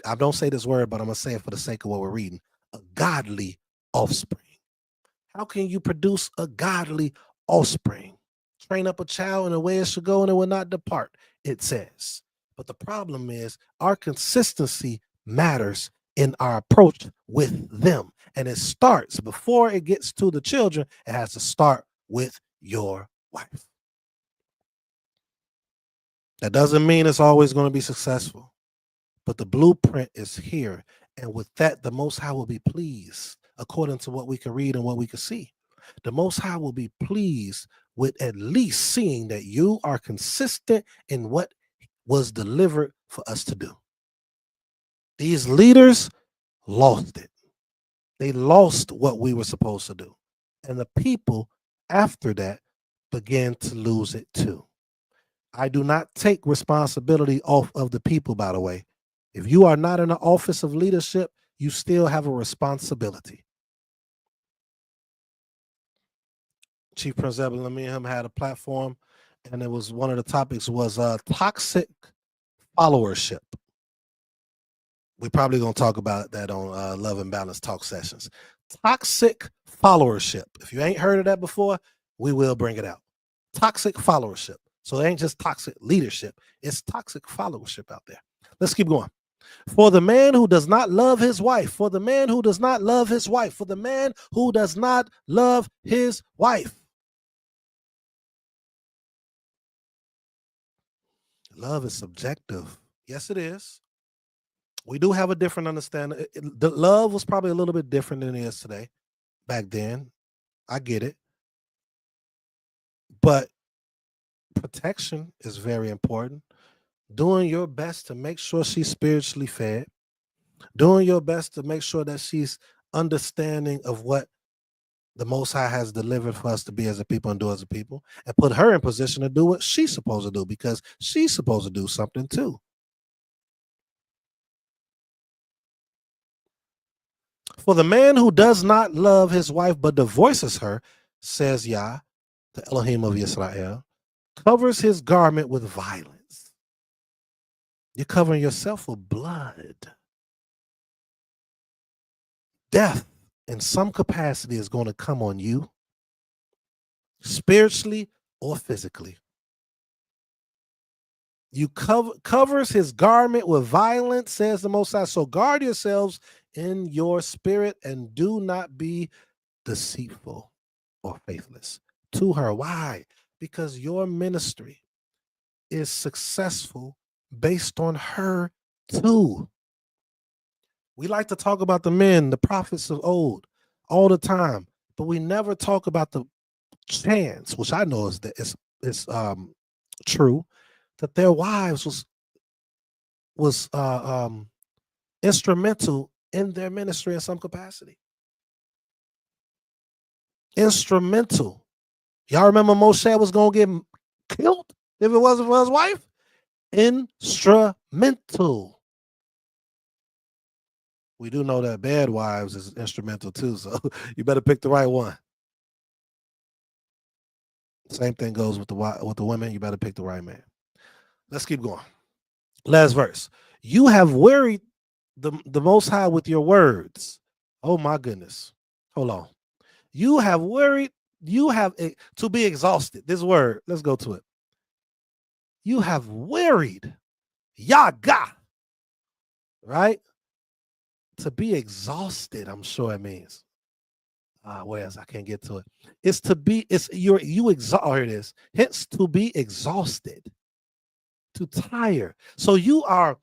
I don't say this word, but I'm going to say it for the sake of what we're reading, a godly offspring. How can you produce a godly offspring? Train up a child in the way it should go and it will not depart, it says. But the problem is our consistency matters in our approach with them. And it starts before it gets to the children. It has to start with your wife. That doesn't mean it's always going to be successful. But the blueprint is here. And with that, the Most High will be pleased according to what we can read and what we can see. The Most High will be pleased with at least seeing that you are consistent in what was delivered for us to do. These leaders lost it. They lost what we were supposed to do. And the people after that began to lose it too. I do not take responsibility off of the people, by the way. If you are not in the office of leadership, you still have a responsibility. Chief Prince Evelyn, me and him had a platform, and it was one of the topics was toxic followership. We're probably going to talk about that on Love and Balance Talk Sessions. Toxic followership. If you ain't heard of that before, we will bring it out. Toxic followership. So it ain't just toxic leadership. It's toxic followership out there. Let's keep going. For the man who does not love his wife, for the man who does not love his wife, for the man who does not love his wife. Love is subjective. Yes, it is. We do have a different understanding. The love was probably a little bit different than it is today. Back then, I get it. But protection is very important. Doing your best to make sure she's spiritually fed. Doing your best to make sure that she's understanding of what the Most High has delivered for us to be as a people and do as a people, and put her in position to do what she's supposed to do, because she's supposed to do something too. For the man who does not love his wife but divorces her, says Yah, the Elohim of Israel, covers his garment with violence. You're covering yourself with blood. Death in some capacity is going to come on you, spiritually or physically. You covers his garment with violence, says the Most High. So guard yourselves in your spirit and do not be deceitful or faithless to her. Why? Because your ministry is successful based on her too. We like to talk about the men, the prophets of old, all the time, but we never talk about the chance, which I know is that it's true, that their wives was instrumental in their ministry in some capacity. Instrumental. Y'all remember Moshe was going to get killed if it wasn't for his wife? Instrumental. We do know that bad wives is instrumental too, so you better pick the right one. Same thing goes with the women. You better pick the right man. Let's keep going. Last verse. You have wearied the Most High with your words. Oh my goodness. Hold on. You have worried. You have to be exhausted. This word. Let's go to it. You have wearied. Yaga. Right? To be exhausted, I'm sure it means. Whereas I can't get to it. It's to be, you exhaust, here it is. Hence to be exhausted. To tire. So you have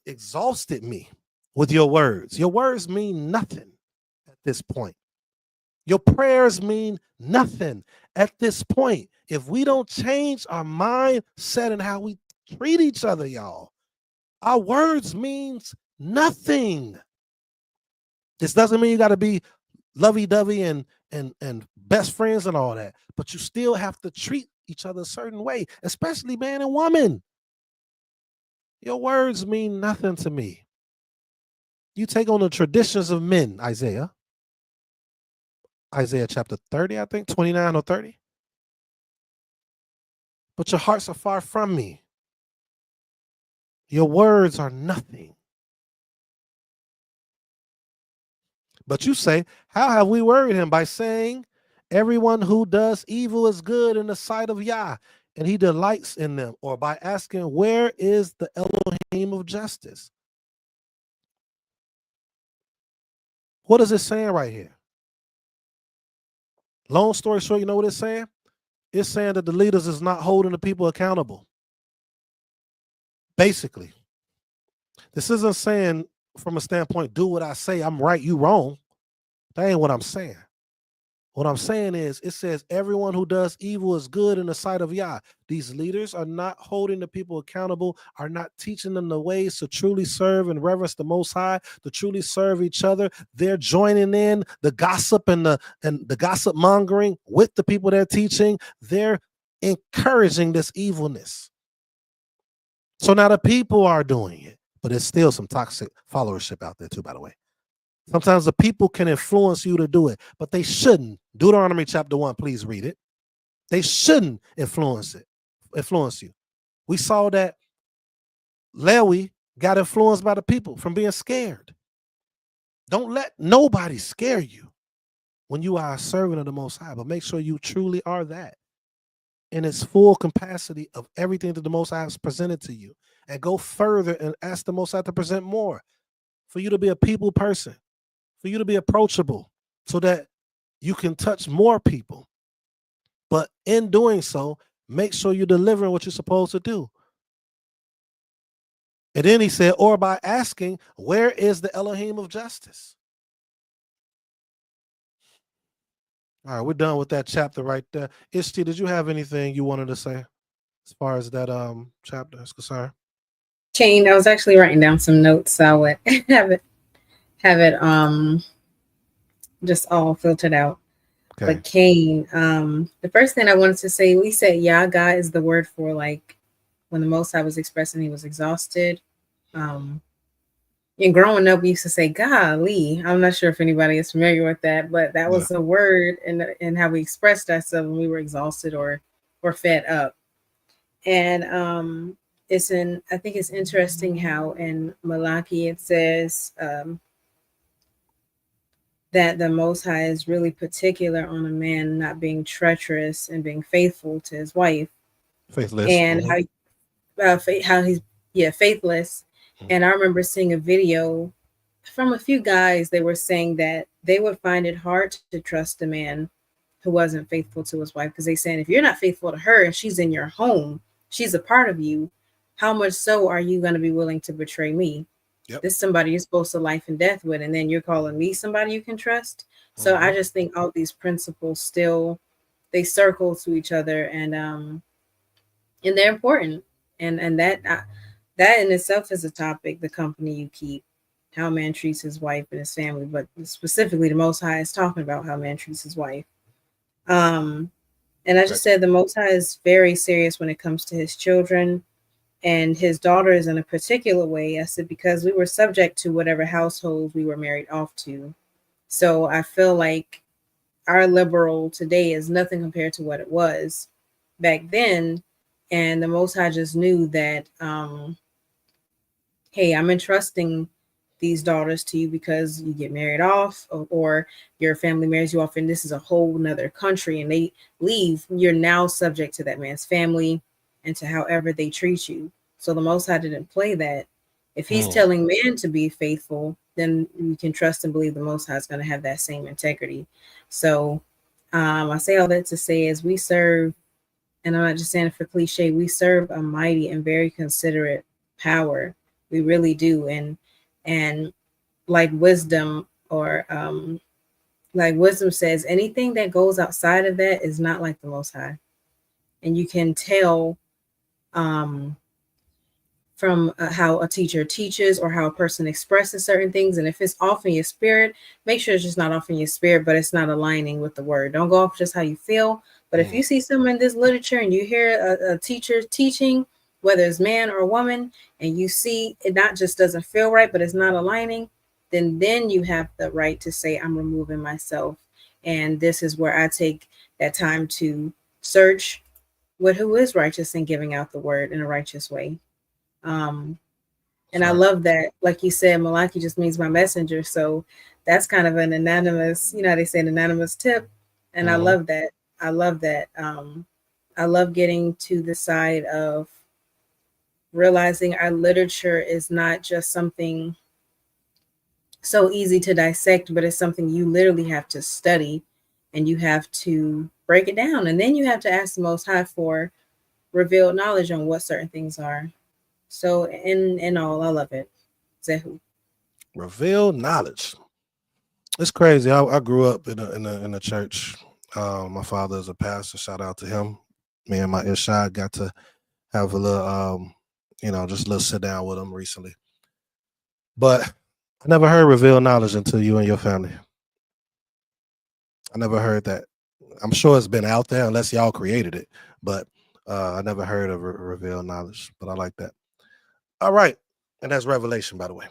exhausted me with your words. Your words mean nothing at this point. Your prayers mean nothing at this point. If we don't change our mindset and how we treat each other, y'all, our words means nothing. This doesn't mean you got to be lovey-dovey and best friends and all that, but you still have to treat each other a certain way, especially man and woman. Your words mean nothing to me. You take on the traditions of men, Isaiah chapter 30, I think, 29 or 30. But your hearts are far from me. Your words are nothing. But you say, how have we worried him? By saying, everyone who does evil is good in the sight of Yah, and he delights in them. Or by asking, where is the Elohim of justice? What is it saying right here? Long story short, you know what it's saying? It's saying that the leaders is not holding the people accountable. Basically. This isn't saying from a standpoint, do what I say, I'm right, you wrong. That ain't what I'm saying. What I'm saying is, it says everyone who does evil is good in the sight of Yah. These leaders are not holding the people accountable, are not teaching them the ways to truly serve and reverence the Most High, to truly serve each other. They're joining in the gossip and the gossip mongering with the people they're teaching. They're encouraging this evilness. So now the people are doing it, but there's still some toxic followership out there too, by the way. Sometimes the people can influence you to do it, but they shouldn't. Deuteronomy chapter 1, please read it. They shouldn't influence you. We saw that Lewi got influenced by the people from being scared. Don't let nobody scare you when you are a servant of the Most High, but make sure you truly are that in its full capacity of everything that the Most High has presented to you, and go further and ask the Most High to present more, for you to be a people person, for you to be approachable, so that you can touch more people. But in doing so, make sure you're delivering what you're supposed to do. And then he said, or by asking, where is the Elohim of justice? All right, we're done with that chapter right there. Ishti, did you have anything you wanted to say as far as that chapter is concerned? Cain, I was actually writing down some notes, so I would have it just all filtered out. Okay. But Cain, the first thing I wanted to say, we said Yaga is the word for like when the Most High was expressing he was exhausted. And growing up, we used to say golly. I'm not sure if anybody is familiar with that, but that was a word in how we expressed ourselves when we were exhausted or fed up. And I think it's interesting how in Malachi it says that the Most High is really particular on a man not being treacherous and being faithful to his wife. Faithless. And how he's faithless. And I remember seeing a video from a few guys. They were saying that they would find it hard to trust a man who wasn't faithful to his wife, because they saying if you're not faithful to her and she's in your home, she's a part of you, how much so are you going to be willing to betray me? Yep. This is somebody you're supposed to life and death with, and then you're calling me somebody you can trust. So I just think all these principles still, they circle to each other, and they're important, and that in itself is a topic, the company you keep, how a man treats his wife and his family, but specifically the Most High is talking about how a man treats his wife. And I just said the Most High is very serious when it comes to his children and his daughters in a particular way. I said, because we were subject to whatever household we were married off to. So I feel like our liberal today is nothing compared to what it was back then. And the Most High just knew that, hey, I'm entrusting these daughters to you because you get married off, or your family marries you off, and this is a whole nother country, and they leave. You're now subject to that man's family and to however they treat you. So the Most High didn't play that. If he's telling man to be faithful, then we can trust and believe the Most High is going to have that same integrity. So I say all that to say is we serve, and I'm not just saying it for cliche, we serve a mighty and very considerate power. We really do. And like wisdom, or like wisdom says, anything that goes outside of that is not like the Most High. And you can tell from how a teacher teaches or how a person expresses certain things. And if it's off in your spirit, make sure it's just not off in your spirit, but it's not aligning with the word. Don't go off just how you feel. But if you see something in this literature and you hear a teacher teaching, whether it's man or woman, and you see it not just doesn't feel right, but it's not aligning, then you have the right to say, I'm removing myself. And this is where I take that time to search with who is righteous and giving out the word in a righteous way. And I love that, like you said, Malaki just means my messenger. So that's kind of an anonymous, you know how they say an anonymous tip. And I love that. I love that. I love getting to the side of realizing our literature is not just something so easy to dissect, but it's something you literally have to study, and you have to break it down. And then you have to ask the Most High for revealed knowledge on what certain things are. So in all, I love it. Zehu. Revealed knowledge. It's crazy. I grew up in a church My father is a pastor. Shout out to him. Me and my Irshad got to have a little, just a little sit down with him recently. But I never heard revealed knowledge until you and your family. I never heard that. I'm sure it's been out there unless y'all created it, but I never heard of revealed knowledge. But I like that. All right, and that's Revelation, by the way.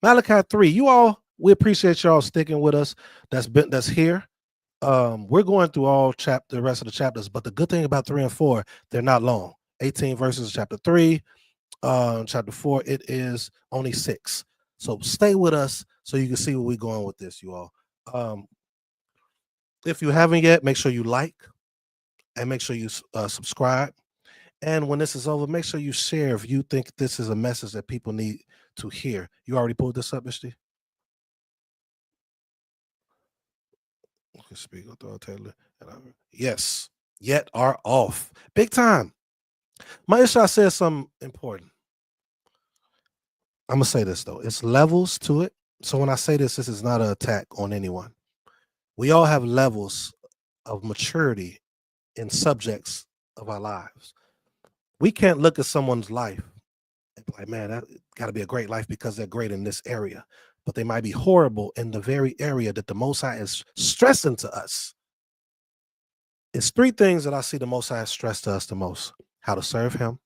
Malachi 3. You all, we appreciate y'all sticking with us. That's here. We're going through the rest of the chapters, but the good thing about 3 and 4, they're not long. 18 verses, chapter 3. Chapter 4, it is only 6. So stay with us so you can see where we're going with this, you all. If you haven't yet, make sure you like and make sure you subscribe. And when this is over, make sure you share if you think this is a message that people need to hear. You already pulled this up, Mr. Speak authoritatively. Yes, yet are off. Big time. My Isha says something important. I'm going to say this, though. It's levels to it. So when I say this is not an attack on anyone. We all have levels of maturity in subjects of our lives. We can't look at someone's life and be like, man, that got to be a great life because they're great in this area. But they might be horrible in the very area that the Most High is stressing to us. It's 3 things that I see the Most High stress to us the most: how to serve him,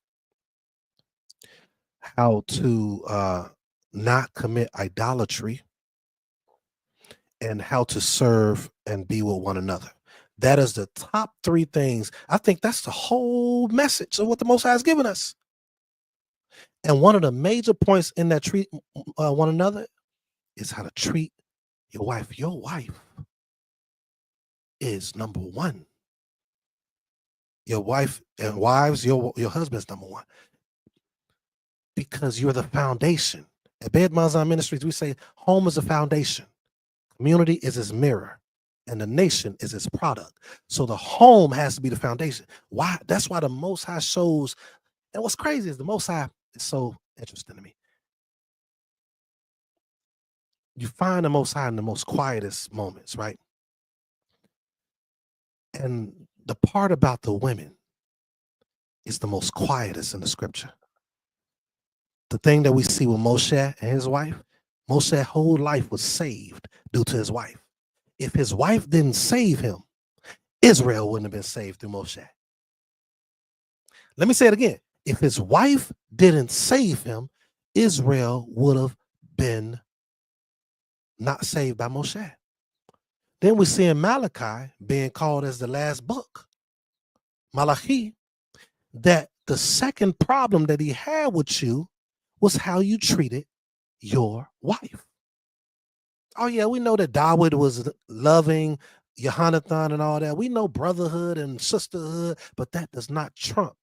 how to not commit idolatry, and how to serve and be with one another. That is the top 3 things. I think that's the whole message of what the Most High has given us. And one of the major points in that treat one another is how to treat your wife. Your wife is number 1. Your wife and wives, your husband's number 1. Because you're the foundation. At Bayeeth Ma'azahn Ministries, we say home is a foundation. Community is its mirror. And the nation is its product. So the home has to be the foundation. Why? That's why the Most High shows. And what's crazy is the Most High is so interesting to me. You find the Most High in the most quietest moments, right? And the part about the women is the most quietest in the scripture. The thing that we see with Moshe and his wife, Moshe's whole life was saved due to his wife. If his wife didn't save him, Israel wouldn't have been saved through Moshe. Let me say it again. If his wife didn't save him, Israel would have been not saved by Moshe. Then we see in Malachi being called as the last book, Malachi, that the second problem that he had with you was how you treated your wife. Oh yeah, we know that David was loving Jonathan and all that. We know brotherhood and sisterhood, but that does not trump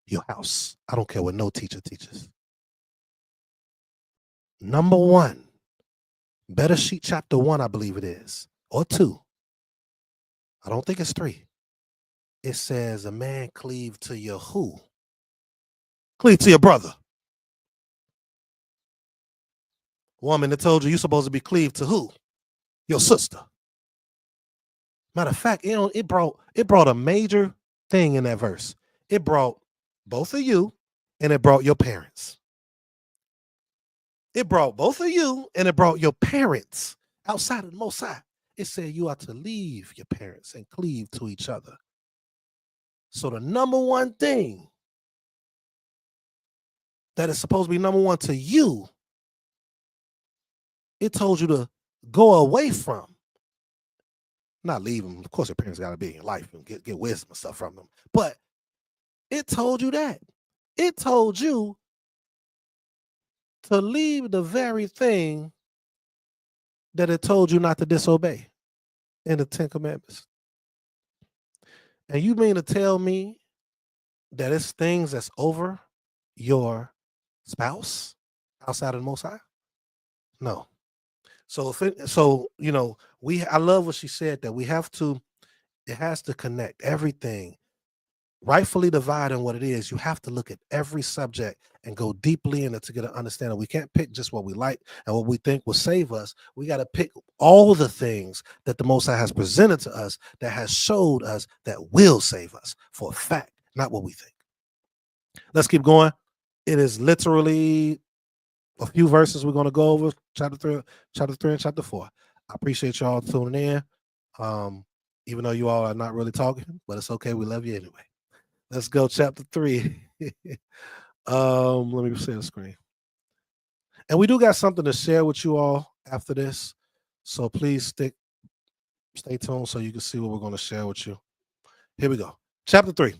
your house. I don't care what no teacher teaches. Number 1, Bereshit chapter 1, I believe it is, or 2. I don't think it's 3. It says a man cleave to your who? Cleave to your brother. Woman that told you you're supposed to be cleaved to who? Your sister. Matter of fact, it brought a major thing in that verse. It brought both of you and it brought your parents. It brought both of you and it brought your parents outside of the Most High. It said you are to leave your parents and cleave to each other. So the number 1 thing that is supposed to be number 1 to you, it told you to go away from. Not leave them. Of course, your parents got to be in your life and get wisdom and stuff from them. But it told you that. It told you to leave the very thing that it told you not to disobey in the 10 Commandments. And you mean to tell me that it's things that's over your spouse outside of the Most High? No. So I love what she said, that it has to connect everything. rightfully dividing what it is, you have to look at every subject and go deeply in it to get an understanding. We can't pick just what we like and what we think will save us. We got to pick all the things that the Most High has presented to us that has showed us that will save us for a fact, not what we think. Let's keep going. It is literally a few verses we're going to go over, chapter 3 and chapter 4. I appreciate y'all tuning in. Even though you all are not really talking, but it's okay. We love you anyway. Let's go chapter 3. Let me share the screen. And we do got something to share with you all after this. So please stay tuned so you can see what we're going to share with you. Here we go. Chapter 3.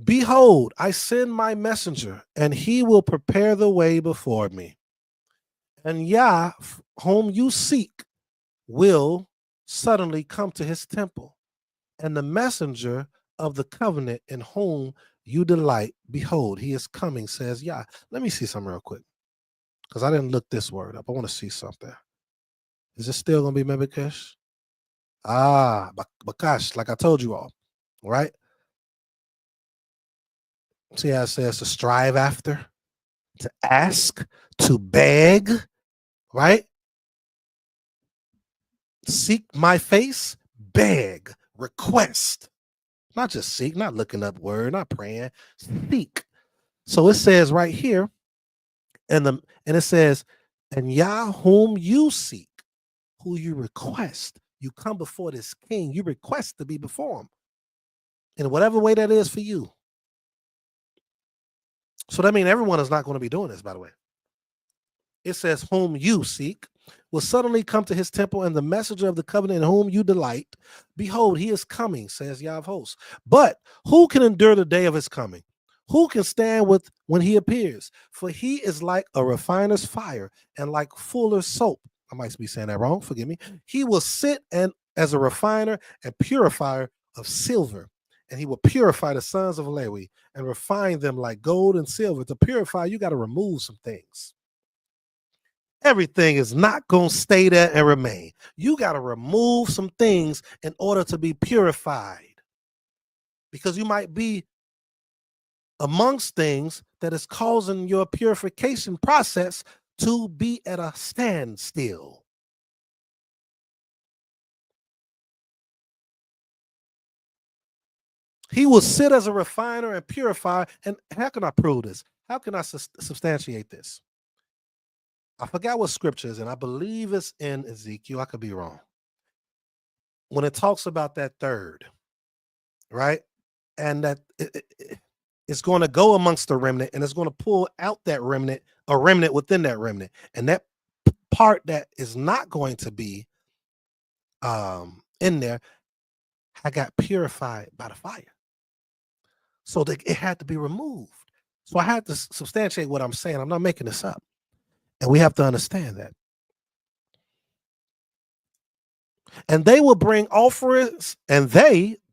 Behold, I send my messenger, and he will prepare the way before me. And Yah, whom you seek, will suddenly come to his temple. And the messenger of the covenant in whom you delight, behold, he is coming, says Yah. Let me see something real quick, because I didn't look this word up. I want to see something. Is it still going to be Mebekesh? Bakash, like I told you all, right? See how it says to strive after, to ask, to beg, right? Seek my face, beg, request. Not just seek, not looking up word, not praying, seek. So it says right here, and it says, and Yah whom you seek, who you request. You come before this king, you request to be before him. In whatever way that is for you. So that means everyone is not going to be doing this, by the way. It says, whom you seek will suddenly come to his temple, and the messenger of the covenant in whom you delight, behold, he is coming, says Yah of hosts. But who can endure the day of his coming? Who can stand with when he appears? For he is like a refiner's fire and like fuller's soap. I might be saying that wrong. Forgive me. He will sit and as a refiner and purifier of silver, and he will purify the sons of Lewi and refine them like gold and silver. To purify, you got to remove some things. Everything is not going to stay there and remain. You got to remove some things in order to be purified, because you might be amongst things that is causing your purification process to be at a standstill. He will sit as a refiner and purifier. And how can I prove this? How can I substantiate this? I forgot what scripture is, and I believe it's in Ezekiel. I could be wrong. When it talks about that third, right? And that it's going to go amongst the remnant, and it's going to pull out that remnant, a remnant within that remnant. And that part that is not going to be in there, I got purified by the fire. So that it had to be removed. So I had to substantiate what I'm saying. I'm not making this up. And we have to understand that. And they will bring offerings, and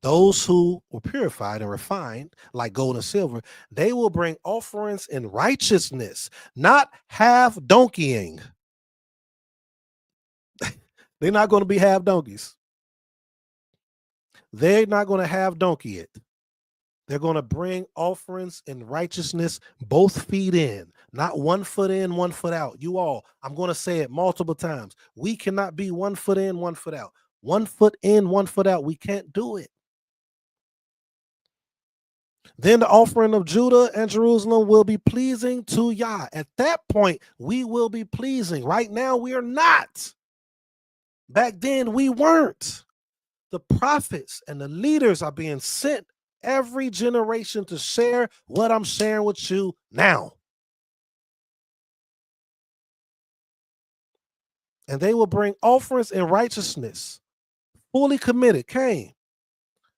those who were purified and refined like gold and silver, they will bring offerings in righteousness, not half donkeying. They're not going to be half donkeys. They're not going to have donkey it. They're going to bring offerings in righteousness, both feet in, not 1 foot in, 1 foot out. You all, I'm going to say it multiple times. We cannot be 1 foot in, 1 foot out. 1 foot in, 1 foot out. We can't do it. Then the offering of Judah and Jerusalem will be pleasing to Yah. At that point, we will be pleasing. Right now, we are not. Back then, we weren't. The prophets and the leaders are being sent every generation to share what I'm sharing with you now. And they will bring offerings in righteousness, fully committed, came.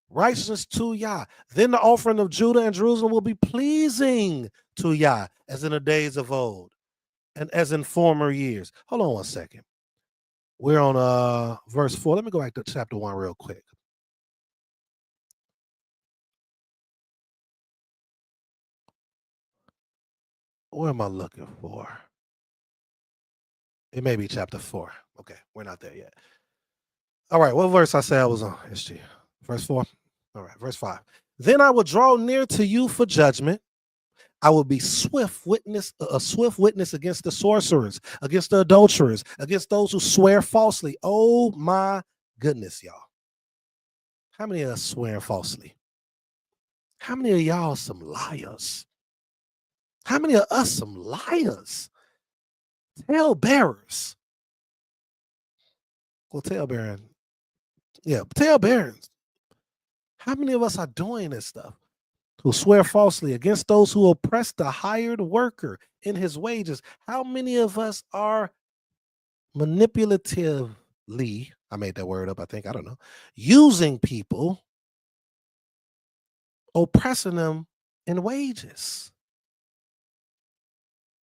Righteousness to Yah. Then the offering of Judah and Jerusalem will be pleasing to Yah, as in the days of old and as in former years. Hold on one second. We're on verse 4. Let me go back to chapter 1 real quick. Where am I looking for? It may be chapter 4. Okay, we're not there yet. All right, what verse I said I was on? SG. Verse 4. All right, verse 5. Then I will draw near to you for judgment. I will be a swift witness against the sorcerers, against the adulterers, against those who swear falsely. Oh my goodness, y'all. How many of us swearing falsely? How many of y'all some liars? How many of us some liars? Tale bearers. Well, tale bearing. Yeah, tale bearers. How many of us are doing this stuff? Who swear falsely against those who oppress the hired worker in his wages? How many of us are manipulatively, I made that word up, I think, I don't know, using people, oppressing them in wages?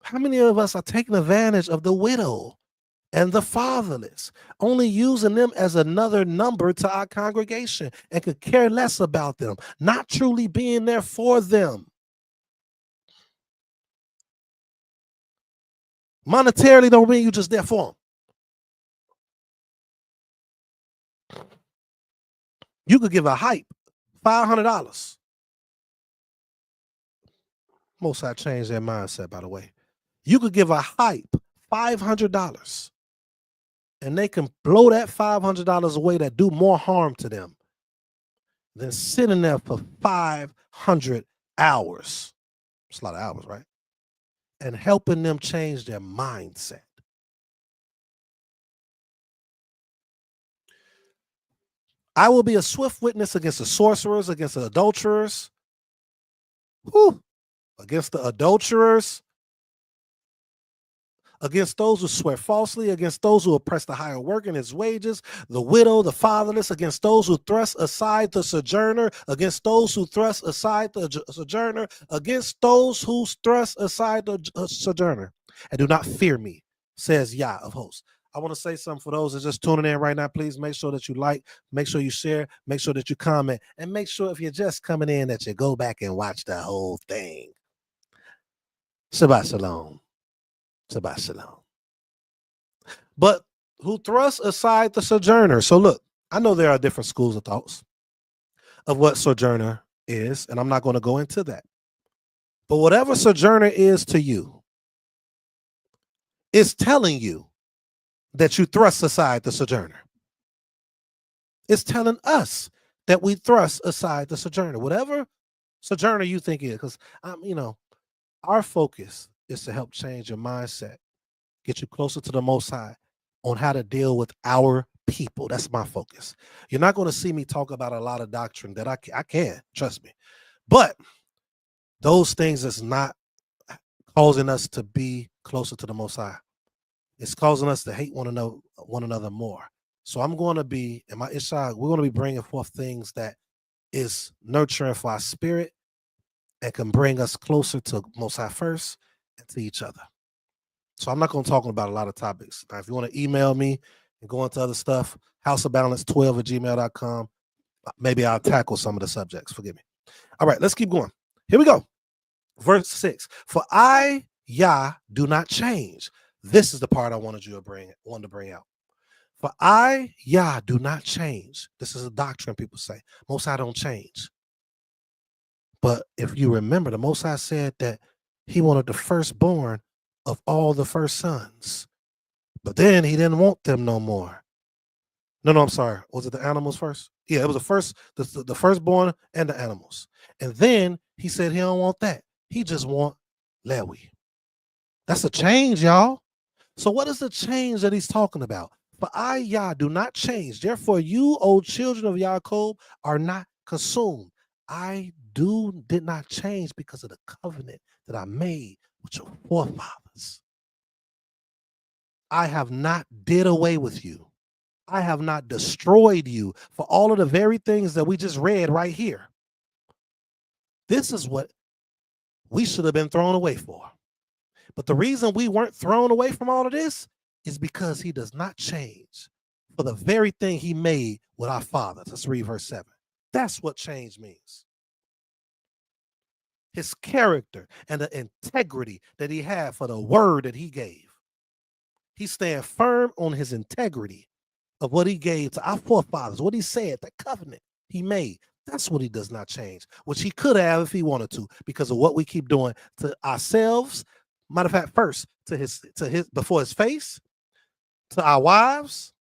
How many of us are taking advantage of the widow and the fatherless, only using them as another number to our congregation and could care less about them, not truly being there for them? Monetarily don't mean you just there for them. You could give a hype $500. Most I changed their mindset, by the way. You could give a hype $500 and they can blow that $500 away that do more harm to them than sitting there for 500 hours. It's a lot of hours, right? And helping them change their mindset. I will be a swift witness against the sorcerers, against the adulterers, against the adulterers, against those who swear falsely, against those who oppress the hired worker in his wages, the widow, the fatherless, against those who thrust aside the sojourner, against those who thrust aside the sojourner, against those who thrust aside the sojourner, and do not fear me, says Yah of hosts. I want to say something for those that are just tuning in right now. Please make sure that you like, make sure you share, make sure that you comment, and make sure if you're just coming in that you go back and watch the whole thing. Shabbat shalom. Shabbat shalom. But who thrust aside the sojourner. So look, I know there are different schools of thoughts of what sojourner is, and I'm not going to go into that. But whatever sojourner is to you, it's telling you that you thrust aside the sojourner. It's telling us that we thrust aside the sojourner. Whatever sojourner you think it is, because our focus is to help change your mindset, get you closer to the Most High on how to deal with our people. That's my focus. You're not going to see me talk about a lot of doctrine that I can, trust me. But those things is not causing us to be closer to the Most High. It's causing us to hate one another more. So I'm going to be, in my Ishaq, we're going to be bringing forth things that is nurturing for our spirit and can bring us closer to Most High first and to each other. So I'm not going to talk about a lot of topics. Now, if you want to email me and go into other stuff, houseofbalance12@gmail.com. Maybe I'll tackle some of the subjects. Forgive me. All right, let's keep going. Here we go. Verse 6. For I, Yah, do not change. This is the part I wanted to bring out. For I, Yah, do not change. This is a doctrine people say. Most High don't change. But if you remember, the Most High said that he wanted the firstborn of all the first sons. But then he didn't want them no more. No, I'm sorry. Was it the animals first? Yeah, it was the firstborn and the animals. And then he said he don't want that. He just want Lewi. That's a change, y'all. So what is the change that he's talking about? For I, Yah, do not change. Therefore, you, O children of Yaakov, are not consumed. I did not change because of the covenant that I made with your forefathers. I have not did away with you. I have not destroyed you for all of the very things that we just read right here. This is what we should have been thrown away for. But the reason we weren't thrown away from all of this is because he does not change for the very thing he made with our fathers. Let's read verse 7. That's what change means. His character and the integrity that he had for the word that he gave. He stand firm on his integrity of what he gave to our forefathers, what he said, the covenant he made. That's what he does not change, which he could have if he wanted to, because of what we keep doing to ourselves. Matter of fact, first to his before his face, to our wives,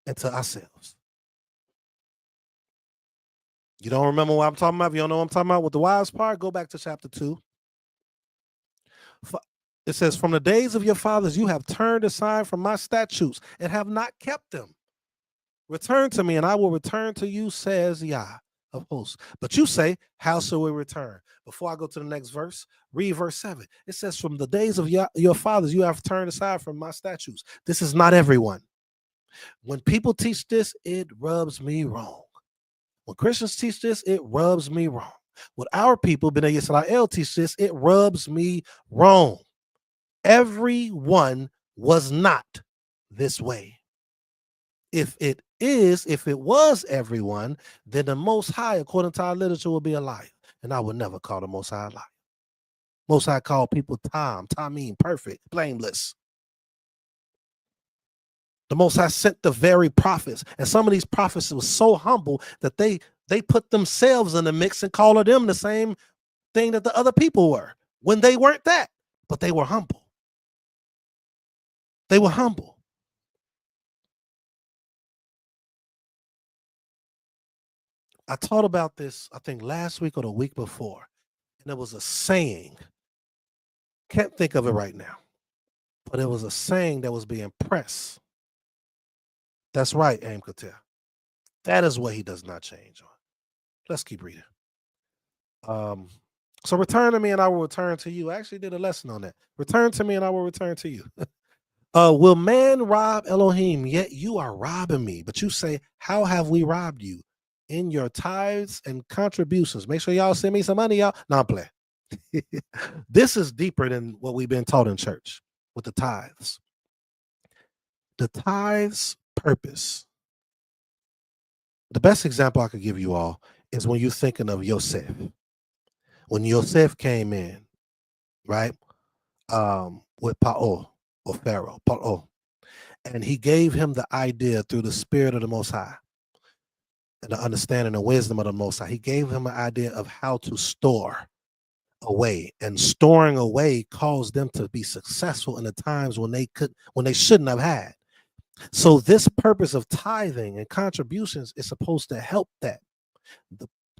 and to ourselves. You don't remember what I'm talking about? If you don't know what I'm talking about with the wives part, go back to chapter 2. It says, from the days of your fathers, you have turned aside from my statutes and have not kept them. Return to me, and I will return to you, says Yah of hosts. But you say, how shall we return? Before I go to the next verse, read verse 7. It says, from the days of your fathers, you have turned aside from my statutes. This is not everyone. When people teach this, it rubs me wrong. When Christians teach this, it rubs me wrong. When our people, B'nai Yisrael, teach this, it rubs me wrong. Everyone was not this way. If it was everyone, then the Most High, according to our literature, will be a liar. And I would never call the Most High a liar. Most High called people Tamim, perfect, blameless. The Most High sent the very prophets. And some of these prophets were so humble that they put themselves in the mix and called them the same thing that the other people were, when they weren't that. But they were humble. They were humble. I taught about this, I think, last week or the week before. And there was a saying. Can't think of it right now. But it was a saying that was being pressed. That's right, Aim Kater. That is what he does not change on. Let's keep reading. So return to me and I will return to you. I actually did a lesson on that. Return to me and I will return to you. Will man rob Elohim? Yet you are robbing me. But you say, how have we robbed you? In your tithes and contributions. Make sure y'all send me some money, y'all. No, I'm playing. This is deeper than what we've been taught in church with the tithes. The tithes purpose. The best example I could give you all is when you're thinking of Yosef. When Yosef came in, right, with Pa'o, or Pharaoh, Pa'o, and he gave him the idea through the spirit of the Most High and the understanding and wisdom of the Most High. He gave him an idea of how to store away, and storing away caused them to be successful in the times when they shouldn't have had. So this purpose of tithing and contributions is supposed to help that.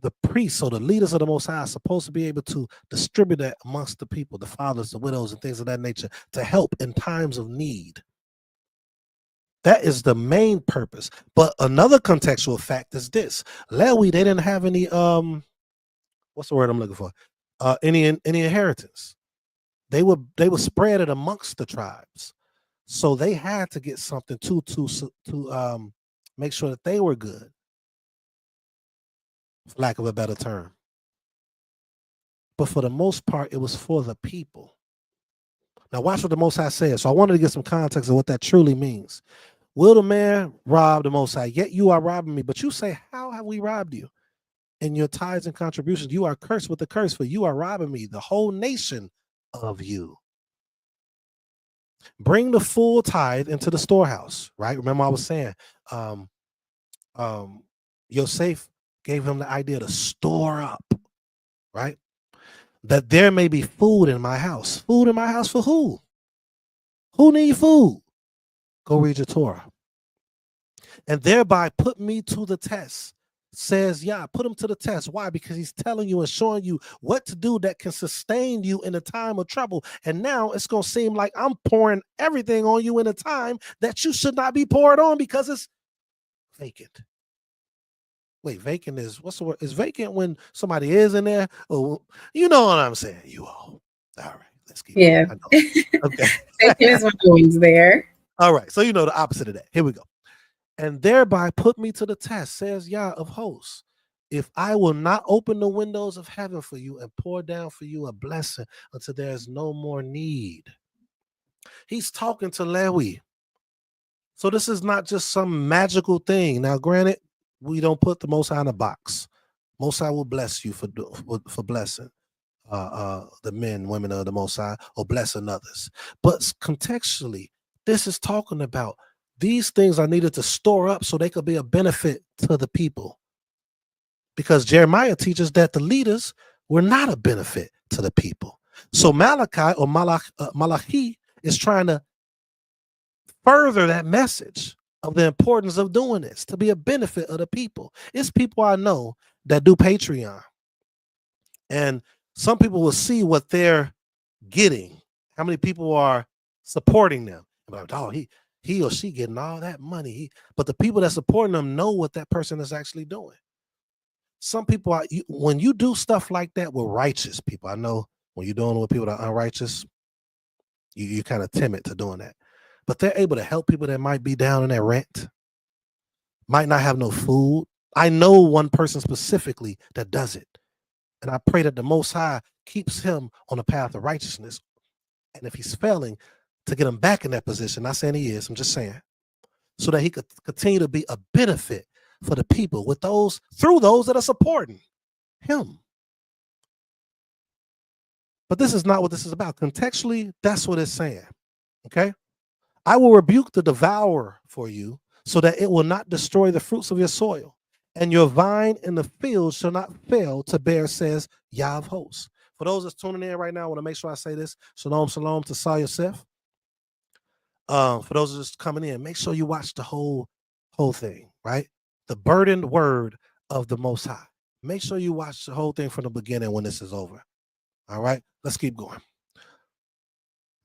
The priests or the leaders of the Most High are supposed to be able to distribute that amongst the people, the fathers, the widows, and things of that nature, to help in times of need. That is the main purpose. But another contextual fact is this: Lewi, they didn't have any what's the word I'm looking for? Any inheritance. They were spread it amongst the tribes, so they had to get something to make sure that they were good, for lack of a better term. But for the most part, it was for the people. Now watch what the Most High says. So I wanted to get some context of what that truly means. Will the man rob the Most High? Yet you are robbing me. But you say, how have we robbed you? In your tithes and contributions, you are cursed with the curse, for you are robbing me, the whole nation of you. Bring the full tithe into the storehouse, right? Remember I was saying, Yosef gave him the idea to store up, right? That there may be food in my house. Food in my house for who? Who need food? Go read your Torah. And thereby put me to the test. Says, yeah, put him to the test. Why? Because he's telling you and showing you what to do that can sustain you in a time of trouble. And now it's going to seem like I'm pouring everything on you in a time that you should not be poured on because it's vacant. Wait, vacant is, what's the word? Is vacant when somebody is in there? Oh, you know what I'm saying, you all. All right, let's keep Yeah. Okay. Vacant is when no one's there. All right, so you know the opposite of that. Here we go. And thereby put me to the test, says Yah of hosts, if I will not open the windows of heaven for you and pour down for you a blessing until there is no more need. He's talking to Lewi. So this is not just some magical thing. Now, granted, we don't put the Most High in a box. Most High will bless you for blessing the men, women of the Most High, or blessing others. But contextually, this is talking about these things are needed to store up so they could be a benefit to the people. because Jeremiah teaches that the leaders were not a benefit to the people. So Malachi or Malachi is trying to further that message of the importance of doing this to be a benefit of the people. It's people I know that do Patreon, and some people will see what they're getting, how many people are supporting them. Like, oh, he or she getting all that money. But the people that supporting them know what that person is actually doing. Some people are, when you do stuff like that with righteous people, I know when you're doing it with people that are unrighteous, you're kind of timid to doing that. But they're able to help people that might be down in their rent, might not have no food. I know one person specifically that does it. And I pray that the Most High keeps him on the path of righteousness. And if he's failing, to get him back in that position. Not saying he is, I'm just saying, so that he could continue to be a benefit for the people with those, through those that are supporting him. But this is not what this is about. Contextually, that's what it's saying. Okay? I will rebuke the devourer for you, so that it will not destroy the fruits of your soil, and your vine in the field shall not fail to bear, says Yah of hosts. For those that's tuning in right now, I want to make sure I say this. Shalom, shalom to Sah Yosef. For those just coming in, make sure you watch the whole thing, right? The burdened word of the Most High. Make sure you watch the whole thing from the beginning when this is over. All right, let's keep going.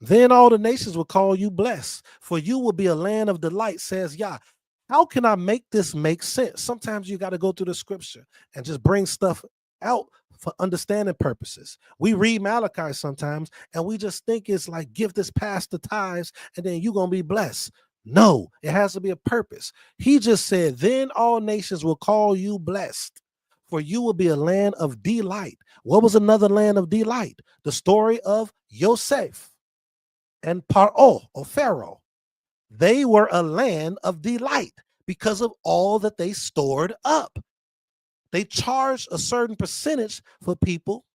Then all the nations will call you blessed, for you will be a land of delight, says Yah. How can I make this make sense? Sometimes you got to go through the scripture and just bring stuff out for understanding purposes. We read Malachi sometimes and we just think it's like, give this past the tithes and then you're going to be blessed. No, it has to be a purpose. He just said, then all nations will call you blessed, for you will be a land of delight. What was another land of delight? The story of Yosef and Paro or Pharaoh. They were a land of delight because of all that they stored up. They charged a certain percentage for people,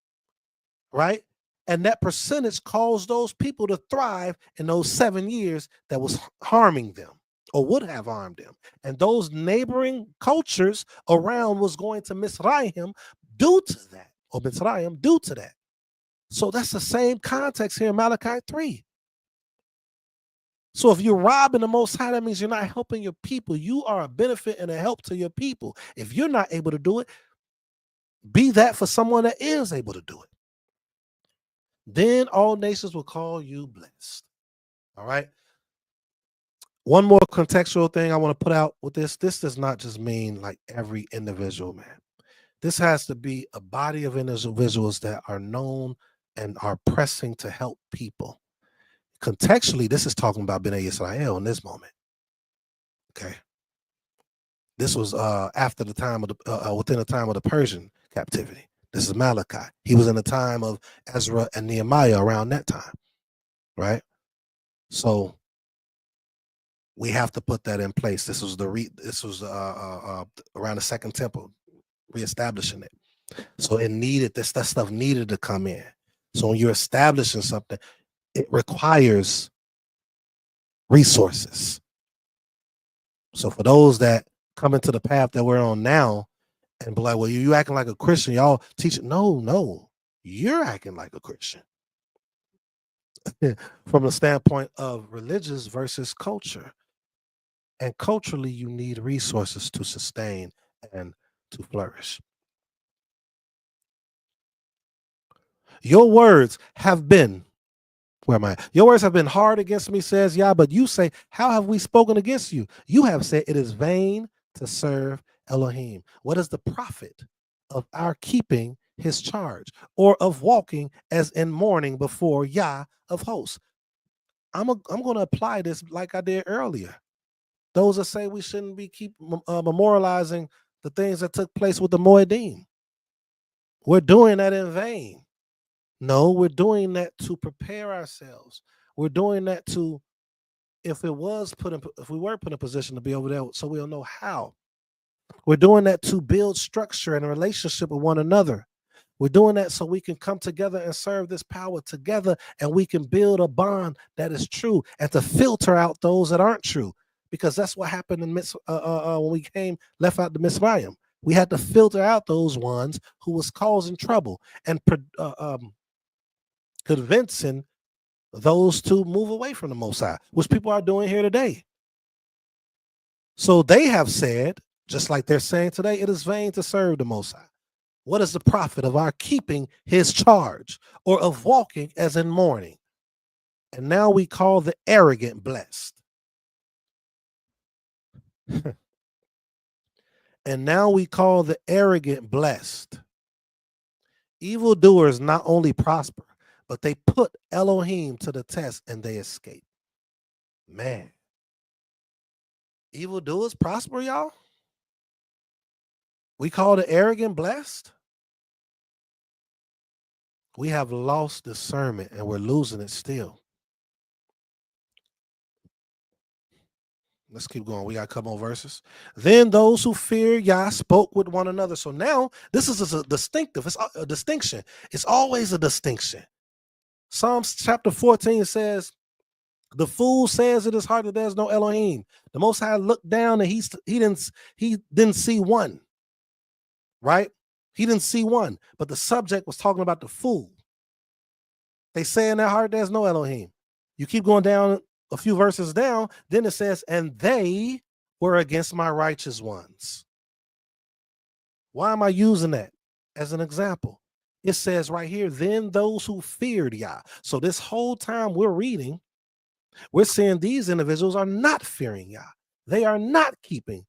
right? And that percentage caused those people to thrive in those 7 years that was harming them or would have harmed them. And those neighboring cultures around was going to Mizraim due to that, or Mizraim due to that. So that's the same context here in Malachi 3. So if you're robbing the Most High, that means you're not helping your people. You are a benefit and a help to your people. If you're not able to do it, be that for someone that is able to do it. Then all nations will call you blessed. All right. One more contextual thing I want to put out with this. This does not just mean like every individual, man. This has to be a body of individuals that are known and are pressing to help people. Contextually, this is talking about Bnei Israel in this moment. Okay. This was after the time of the within the time of the Persian captivity. This is Malachi. He was in the time of Ezra and Nehemiah around that time, right? So we have to put that in place. This was around the Second Temple, reestablishing it. So it needed that stuff needed to come in. So when you're establishing something, it requires resources. So for those that come into the path that we're on now and be like, well, you acting like a Christian, y'all teach. No, you're acting like a Christian. From the standpoint of religious versus culture. And culturally, you need resources to sustain and to flourish. Your words have been, where am I? Your words have been hard against me, says Yah, but you say, how have we spoken against you? You have said it is vain to serve Elohim. What is the profit of our keeping his charge, or of walking as in mourning before Yah of hosts? I'm going to apply this like I did earlier. Those that say we shouldn't be memorializing the things that took place with the Moedim. We're doing that in vain. No, we're doing that to prepare ourselves. We're doing that to, if we were put in a position to be over there, so we'll know how. We're doing that to build structure and a relationship with one another. We're doing that so we can come together and serve this power together, and we can build a bond that is true, and to filter out those that aren't true, because that's what happened in when we left out the Mizraim. We had to filter out those ones who was causing trouble and convincing those to move away from the Most High, which people are doing here today. So they have said, just like they're saying today, it is vain to serve the Most High. What is the profit of our keeping his charge, or of walking as in mourning? And now we call the arrogant blessed. And now we call the arrogant blessed. Evildoers not only prosper, but they put Elohim to the test and they escape. Man. Evildoers prosper, y'all? We call the arrogant blessed? We have lost discernment and we're losing it still. Let's keep going. We got a couple more verses. Then those who fear Yah spoke with one another. So now this is a distinctive. It's a distinction. It's always a distinction. Psalms chapter 14 says, the fool says in his heart that there's no Elohim. The Most High looked down and he didn't see one. Right? He didn't see one. But the subject was talking about the fool. They say in their heart there's no Elohim. You keep going down a few verses down, then it says, and they were against my righteous ones. Why am I using that as an example? It says right here, then those who feared Yah. So this whole time we're reading, we're seeing these individuals are not fearing Yah. They are not keeping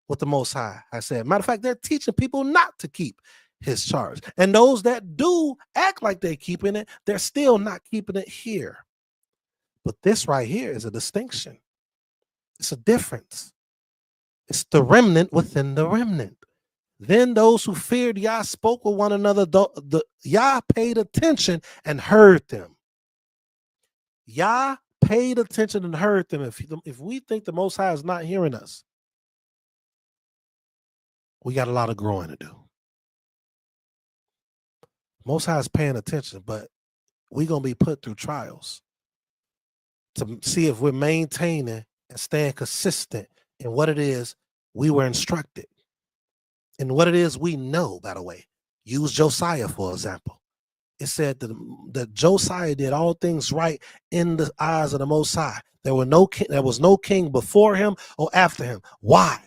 what the Most High has said. Matter of fact, they're teaching people not to keep his charge. And those that do act like they're keeping it, they're still not keeping it here. But this right here is a distinction. It's a difference. It's the remnant within the remnant. Then those who feared Yah spoke with one another. Yah paid attention and heard them. Yah paid attention and heard them. If we think the Most High is not hearing us, we got a lot of growing to do. Most High is paying attention, but we're going to be put through trials to see if we're maintaining and staying consistent in what it is we were instructed, and what it is we know, by the way. Use Josiah, for example. It said that Josiah did all things right in the eyes of the Most High. There was no king before him or after him. Why?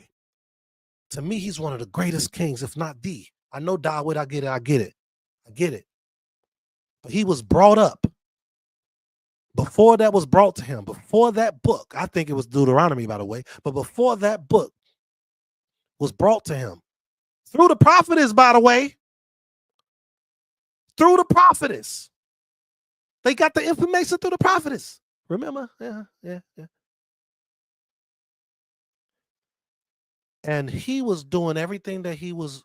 To me, he's one of the greatest kings, if not the. I know Dawood, I get it. But he was brought up. Before that was brought to him, before that book, I think it was Deuteronomy, by the way, but before that book was brought to him, through the prophetess, by the way, through the prophetess. They got the information through the prophetess. Remember? Yeah. And he was doing everything that he was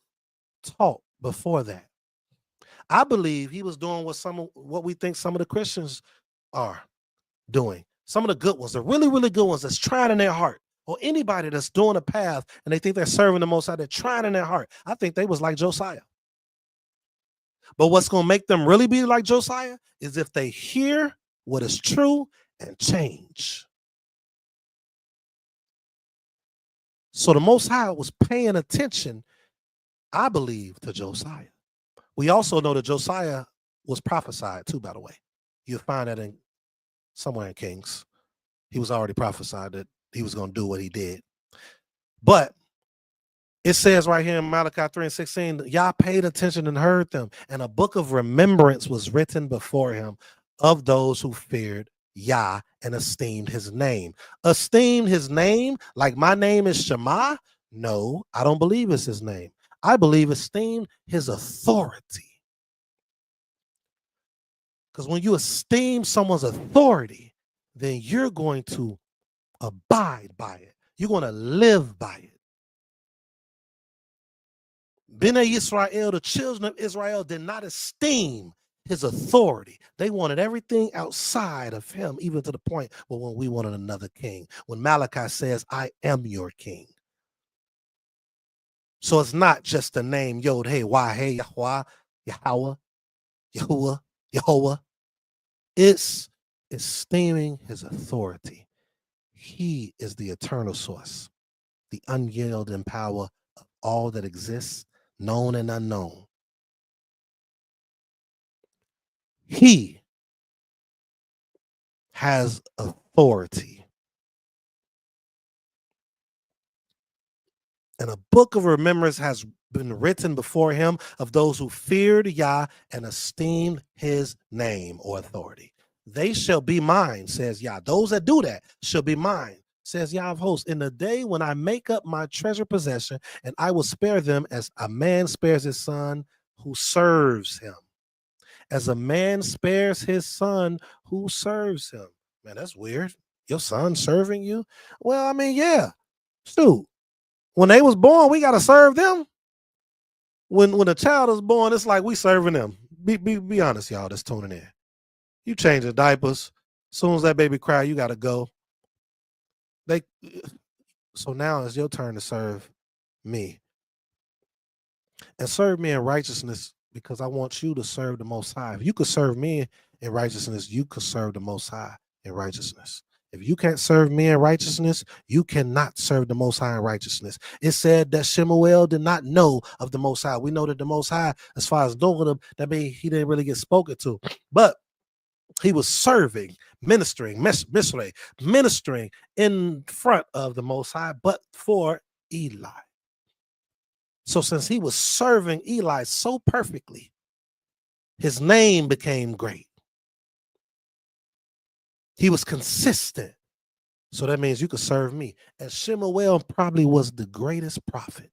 taught before that. I believe he was doing what we think some of the Christians are doing. Some of the good ones, the really, really good ones that's trying in their heart, or anybody that's doing a path and they think they're serving the Most High, they're trying in their heart. I think they was like Josiah. But what's going to make them really be like Josiah is if they hear what is true and change. So the Most High was paying attention, I believe, to Josiah. We also know that Josiah was prophesied too, by the way. You'll find that somewhere in Kings. He was already prophesied that he was going to do what he did. But it says right here in Malachi 3:16, Yah paid attention and heard them, and a book of remembrance was written before him of those who feared Yah and esteemed his name. Esteemed his name like my name is Shama? No, I don't believe it's his name. I believe esteemed his authority. Because when you esteem someone's authority, then you're going to abide by it. You're going to live by it. Bnei Yisrael, the children of Israel, did not esteem his authority. They wanted everything outside of him, even to the point where when we wanted another king. When Malachi says, I am your king. So it's not just the name Yod, Hey, Wah, Hey, Yahweh, Yahweh, Yahuwah, Yehovah. It's esteeming his authority. He is the eternal source, the unyielding power of all that exists, known and unknown. He has authority. And a book of remembrance has been written before him of those who feared Yah and esteemed his name or authority. They shall be mine, says Yah. Those that do that shall be mine, says Yah of hosts, in the day when I make up my treasure possession, and I will spare them as a man spares his son who serves him. As a man spares his son who serves him. Man, that's weird. Your son serving you? Well, I mean, yeah. Shoot. When they was born, we got to serve them. When a child is born, it's like we serving them. Be honest, y'all, that's tuning in. You change the diapers. As soon as that baby cry, you got to go. So now it's your turn to serve me. And serve me in righteousness, because I want you to serve the Most High. If you could serve me in righteousness, you could serve the Most High in righteousness. If you can't serve me in righteousness, you cannot serve the Most High in righteousness. It said that Shemuel did not know of the Most High. We know that the Most High, as far as knowing him, that means he didn't really get spoken to. But he was serving, ministering in front of the Most High, but for Eli. So since he was serving Eli so perfectly, his name became great. He was consistent. So that means you could serve me. And Shemuel probably was the greatest prophet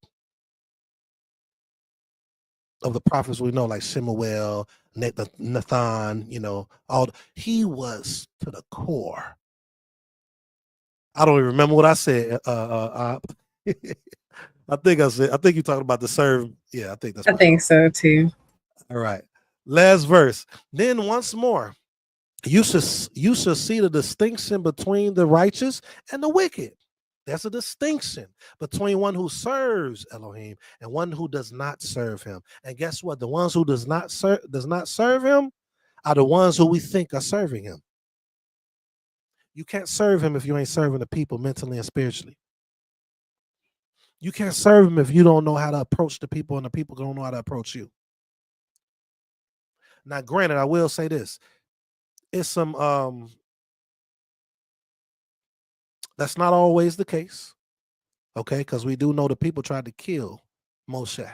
of the prophets we know, like Shemuel, Nathan, he was to the core. I don't even remember what I said. I think you're talking about the serve. Yeah, I think so too. All right. Last verse. Then once more, you shall see the distinction between the righteous and the wicked. There's a distinction between one who serves Elohim and one who does not serve him. And guess what? The ones who does not serve him are the ones who we think are serving him. You can't serve him if you ain't serving the people mentally and spiritually. You can't serve him if you don't know how to approach the people and the people don't know how to approach you. Now, granted, I will say this. It's some that's not always the case. Okay, because we do know the people tried to kill Moshe,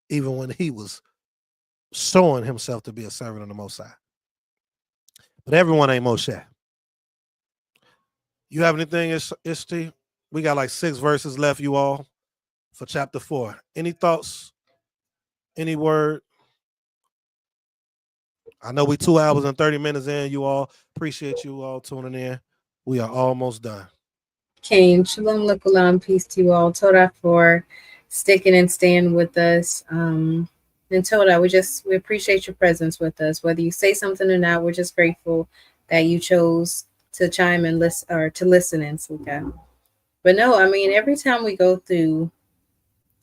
even when he was showing himself to be a servant of the Most High. But everyone ain't Moshe. You have anything, Ishti? We got like 6 verses left, you all, for chapter 4. Any thoughts? Any word? I know we 2 hours and 30 minutes in, you all. Appreciate you all tuning in. We are almost done. Kane, shalom lekulam, peace to you all. Toda for sticking and staying with us. And Toda, we appreciate your presence with us. Whether you say something or not, we're just grateful that you chose to chime and listen, or to listen in. Okay. But no, I mean, every time we go through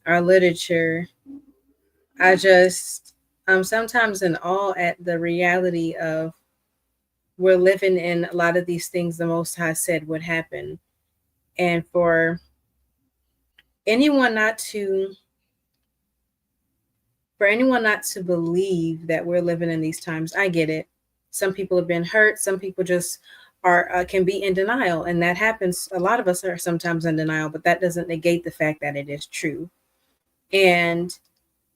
our literature, I'm sometimes in awe at the reality of we're living in a lot of these things the Most High said would happen. And for anyone not to believe that we're living in these times, I get it. Some people have been hurt. Some people just can be in denial, and that happens. A lot of us are sometimes in denial, but that doesn't negate the fact that it is true. And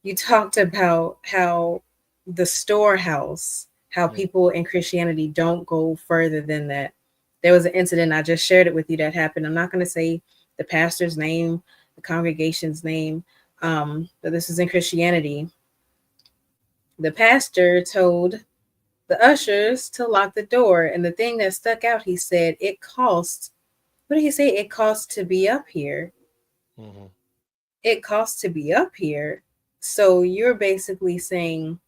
you talked about how the storehouse, how people in Christianity don't go further than that. There was an incident, I just shared it with you, that happened. I'm not going to say the pastor's name, the congregation's name, but this is in Christianity. The pastor told the ushers to lock the door. And the thing that stuck out, he said, it costs, what did he say? It costs to be up here. Mm-hmm. It costs to be up here. So you're basically saying,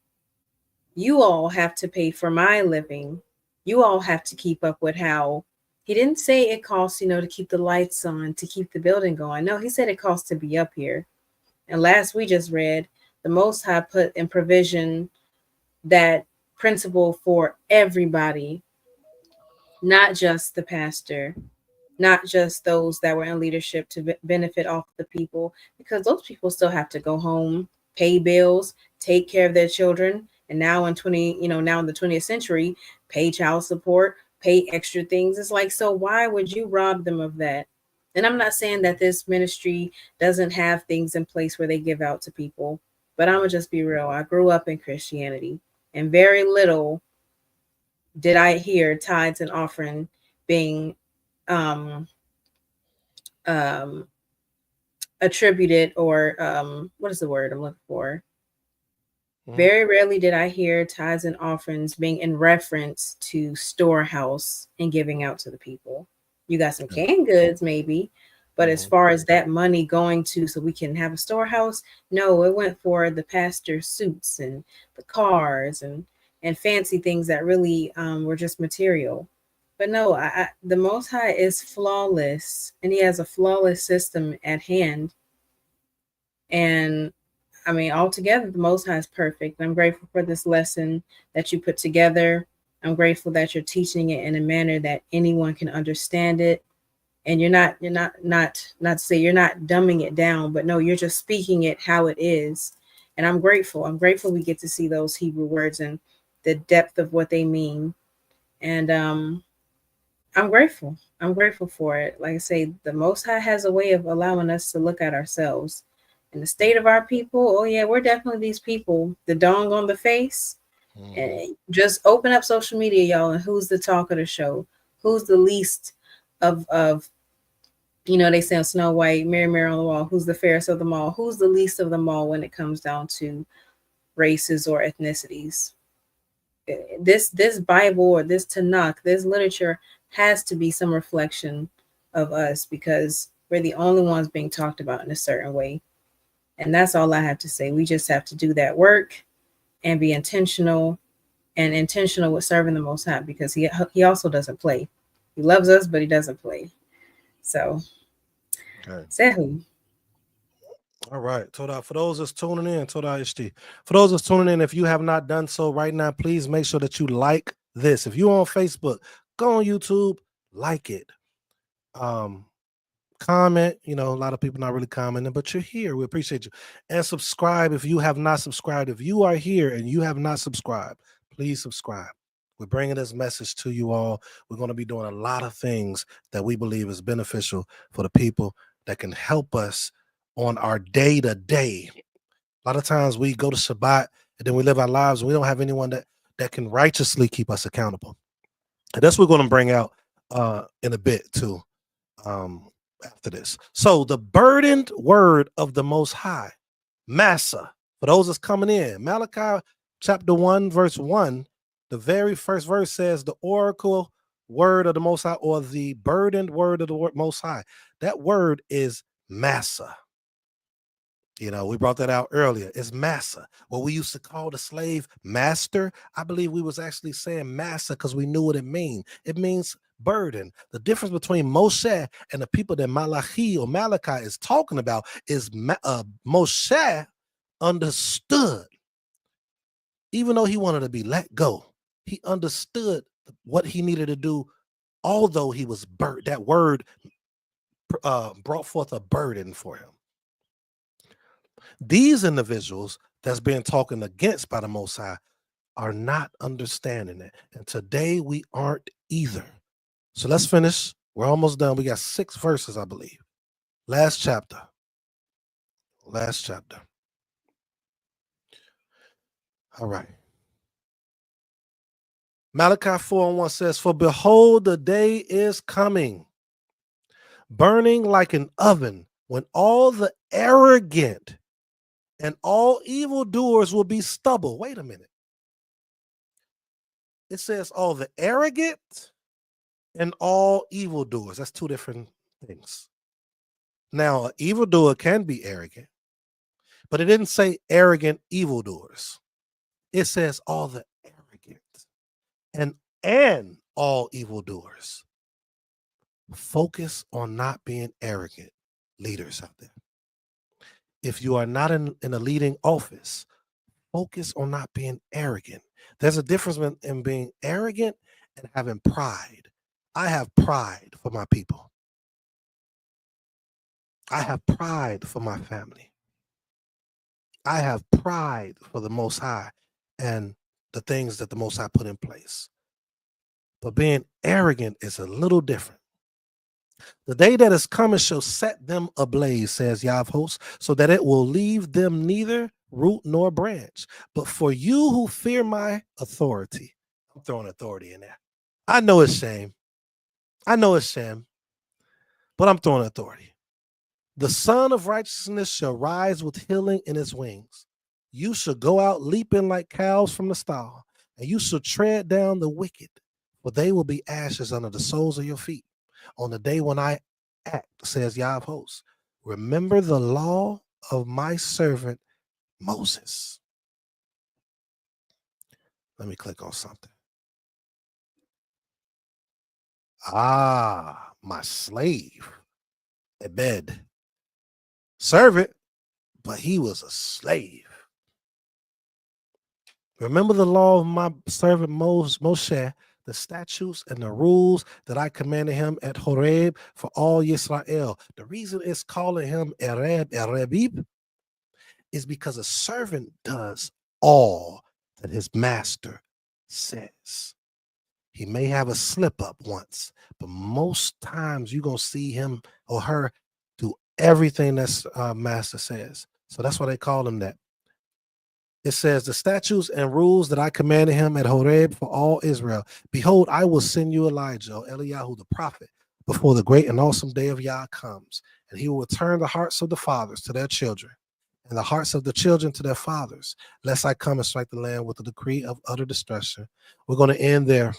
you all have to pay for my living. You all have to keep up with how, he didn't say it costs, to keep the lights on, to keep the building going. No, he said it costs to be up here. And last we just read, the Most High put in provision that principle for everybody, not just the pastor, not just those that were in leadership to benefit off the people, because those people still have to go home, pay bills, take care of their children, and now in 20, now in the 20th century, pay child support, pay extra things. It's like, so why would you rob them of that? And I'm not saying that this ministry doesn't have things in place where they give out to people, but I'm gonna just be real. I grew up in Christianity, and very little did I hear tithes and offering being um, um, attributed, or what is the word I'm looking for? Very rarely did I hear tithes and offerings being in reference to storehouse and giving out to the people. You got some canned goods, maybe, but as far as that money going to so we can have a storehouse, no, it went for the pastor's suits and the cars and fancy things that really were just material. But no, the Most High is flawless, and He has a flawless system at hand. And I mean, altogether, the Most High is perfect. I'm grateful for this lesson that you put together. I'm grateful that you're teaching it in a manner that anyone can understand it. And not to say you're not dumbing it down, but no, you're just speaking it how it is. And I'm grateful. I'm grateful we get to see those Hebrew words and the depth of what they mean. And I'm grateful. I'm grateful for it. Like I say, the Most High has a way of allowing us to look at ourselves and the state of our people. Oh yeah, we're definitely these people. The dong on the face. And just open up social media, y'all, and who's the talk of the show? Who's the least of they say on Snow White, Mary on the wall, who's the fairest of them all? Who's the least of them all when it comes down to races or ethnicities? This Bible or this Tanakh, this literature has to be some reflection of us, because we're the only ones being talked about in a certain way. And that's all I have to say. We just have to do that work and be intentional with serving the Most High, because he also doesn't play. He loves us, but he doesn't play. So, Sehu. All right, Toda. For those that's tuning in, Toda HT. For those that's tuning in, if you have not done so right now, please make sure that you like this. If you're on Facebook, go on YouTube, like it. Comment. A lot of people not really commenting, but you're here. We appreciate you. And subscribe if you have not subscribed. If you are here and you have not subscribed, please subscribe. We're bringing this message to you all. We're going to be doing a lot of things that we believe is beneficial for the people, that can help us on our day-to-day. A lot of times we go to Shabbat and then we live our lives and we don't have anyone that can righteously keep us accountable. And that's what we're going to bring out in a bit too. After this. So the burdened word of the Most High, Massa, for those that's coming in, Malachi chapter 1, verse 1, the very first verse says the oracle word of the Most High, or the burdened word of the Most High. That word is Massa. We brought that out earlier. It's Massa. What we used to call the slave master, I believe we was actually saying Massa because we knew what it means. It means burden. The difference between Moshe and the people that Malachi or Malachi is talking about is Moshe understood. Even though he wanted to be let go, he understood what he needed to do, although he was burdened. That word brought forth a burden for him. These individuals that's being talking against by the Most High are not understanding it. And today we aren't either. So let's finish. We're almost done. We got 6 verses, I believe. Last chapter. All right. Malachi 4:1 says, "For behold, the day is coming, burning like an oven, when all the arrogant and all evildoers will be stubble." Wait a minute. It says all the arrogant and all evildoers. That's 2 different things. Now, an evildoer can be arrogant, but it didn't say arrogant evildoers. It says all the arrogant and all evildoers. Focus on not being arrogant, leaders out there. If you are not in a leading office, focus on not being arrogant. There's a difference in being arrogant and having pride. I have pride for my people. I have pride for my family. I have pride for the Most High and the things that the Most High put in place. But being arrogant is a little different. The day that is coming shall set them ablaze, says Yahweh hosts, so that it will leave them neither root nor branch. But for you who fear my authority, I'm throwing authority in there. I know it's shame. I know it's shame, but I'm throwing authority. The Son of Righteousness shall rise with healing in his wings. You shall go out leaping like cows from the stall, and you shall tread down the wicked, for they will be ashes under the soles of your feet. On the day when I act, says Yahweh hosts, remember the law of my servant Moses. Let me click on something. Ah, my slave, Ebed, servant, but he was a slave. Remember the law of my servant Moshe, the statutes and the rules that I commanded him at Horeb for all Yisrael. The reason it's calling him Erebib is because a servant does all that his master says. He may have a slip up once, but most times you're going to see him or her do everything that master says. So that's why they call him that. It says, the statutes and rules that I commanded him at Horeb for all Israel. Behold, I will send you Elijah, or Eliyahu the prophet, before the great and awesome day of Yah comes. And he will return the hearts of the fathers to their children, and the hearts of the children to their fathers, lest I come and strike the land with a decree of utter destruction. We're going to end there.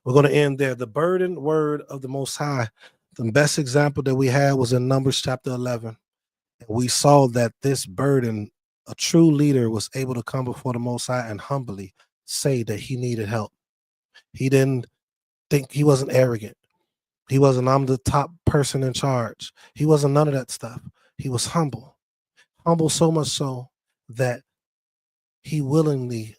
We're going to end there. The burden word of the Most High. The best example that we had was in Numbers chapter 11. And we saw that this burden, a true leader was able to come before the Most High and humbly say that he needed help. He didn't think, he wasn't arrogant. He wasn't, I'm the top person in charge. He wasn't none of that stuff. He was humble. Humble so much so that he willingly,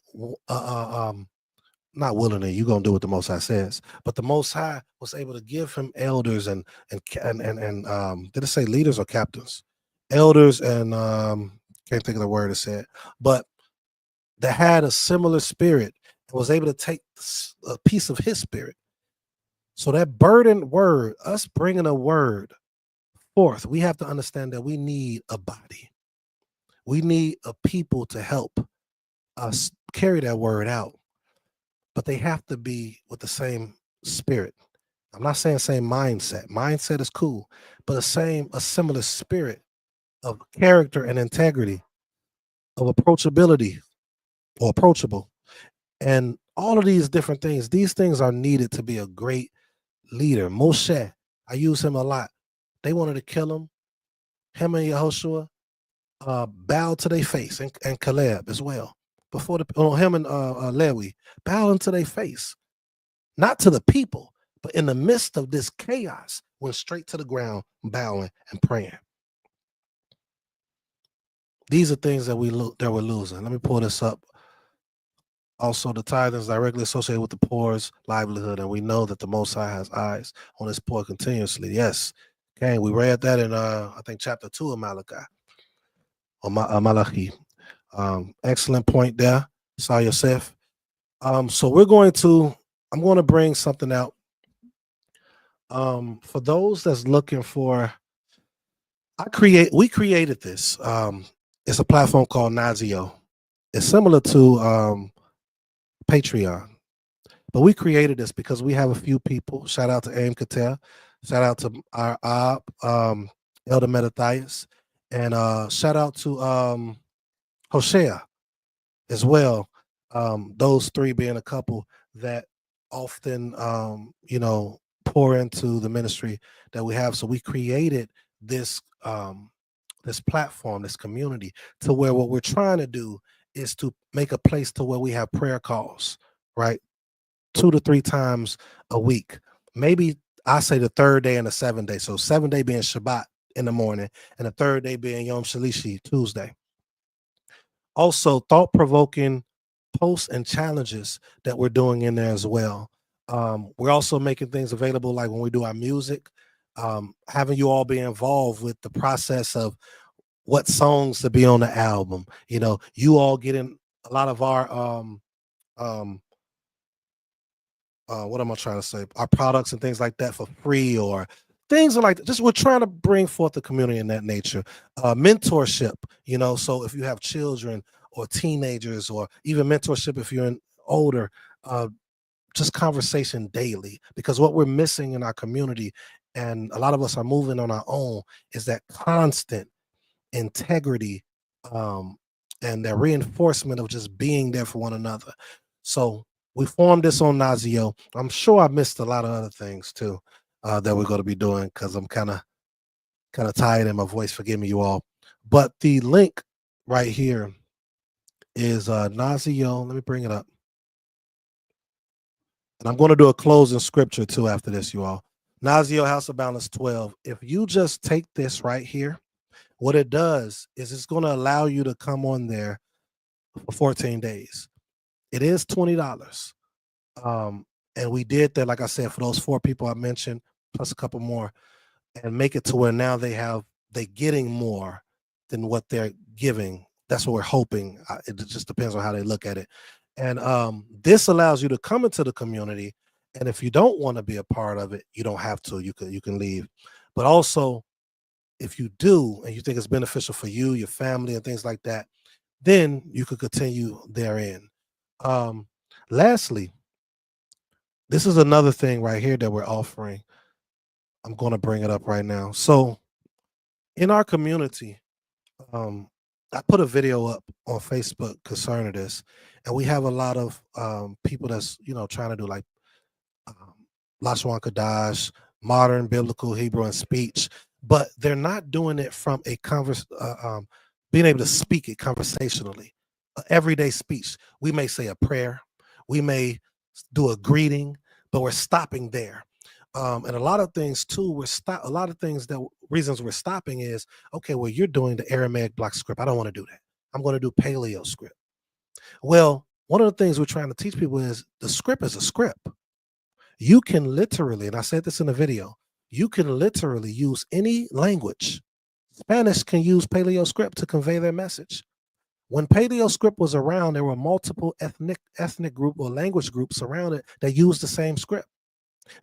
not willingly, you're going to do what the Most High says, but the Most High was able to give him elders and did it say leaders or captains? Elders and can't think of the word it said, but that had a similar spirit and was able to take a piece of his spirit. So that burdened word, us bringing a word forth, we have to understand that we need a body. We need a people to help us carry that word out, but they have to be with the same spirit. I'm not saying same mindset. Mindset is cool, but a similar spirit of character and integrity, of approachability or approachable. And all of these different things, these things are needed to be a great leader. Moshe, I use him a lot. They wanted to kill him. Him and Yehoshua bowed to their face, and Caleb as well. Before him and Lewi bowed into their face, not to the people, but in the midst of this chaos, went straight to the ground, bowing and praying. These are things that we're losing. Let me pull this up. Also, the tithing is directly associated with the poor's livelihood, and we know that the Most High has eyes on his poor continuously. Yes, okay, we read that in I think chapter 2 of Malachi or Malachi. Excellent point there, Saw Yosef. So I'm going to bring something out. For those that's looking for, we created this. It's a platform called Nazio. It's similar to Patreon, but we created this because we have a few people. Shout out to Aim Katel, shout out to our Elder Metathias, and shout out to Hosea as well. Those three being a couple that often pour into the ministry that we have. So we created this this platform, this community, to where what we're trying to do is to make a place to where we have prayer calls, right? 2 to 3 times a week. Maybe I say the third day and the 7th day. So 7th day being Shabbat in the morning, and the third day being Yom Shalishi, Tuesday. Also, thought-provoking posts and challenges that we're doing in there as well. We're also making things available, like when we do our music, having you all be involved with the process of what songs to be on the album. You know, you all getting a lot of our um what am I trying to say? Our products and things like that for free, or things like that. Just we're trying to bring forth the community in that nature. Mentorship, you know, so if you have children or teenagers, or even mentorship if you're older, uh, just conversation daily, because what we're missing in our community, and a lot of us are moving on our own, is that constant integrity, um, and that reinforcement of just being there for one another. So we formed this on Nazio. I'm sure I missed a lot of other things too, that we're going to be doing, because I'm kind of tired in my voice. Forgive me, you all. But the link right here is Nazio. Let me bring it up. And I'm going to do a closing scripture too after this, you all. Nazio House of Balance 12. If you just take this right here, what it does is it's going to allow you to come on there for 14 days. It is $20. And we did that, like I said, for those 4 people I mentioned, plus a couple more, and make it to where now they're getting more than what they're giving. That's what we're hoping. It just depends on how they look at it. And this allows you to come into the community. And if you don't want to be a part of it, you don't have to. You can leave. But also, if you do and you think it's beneficial for you, your family, and things like that, then you could continue therein. Lastly, this is another thing right here that we're offering. I'm going to bring it up right now. So in our community, I put a video up on Facebook concerning this, and we have a lot of people that's, you know, trying to do like Lashwan Kadash, modern biblical Hebrew and speech, but they're not doing it from a being able to speak it conversationally, everyday speech. We may say a prayer, we may do a greeting, but we're stopping there. And a lot of things too, reasons we're stopping is, okay, well, you're doing the Aramaic block script. I don't want to do that. I'm going to do Paleo script. Well, one of the things we're trying to teach people is the script is a script. You can literally, and I said this in the video, you can literally use any language. Spanish can use Paleo script to convey their message. When Paleo script was around, there were multiple ethnic group or language groups around it that used the same script.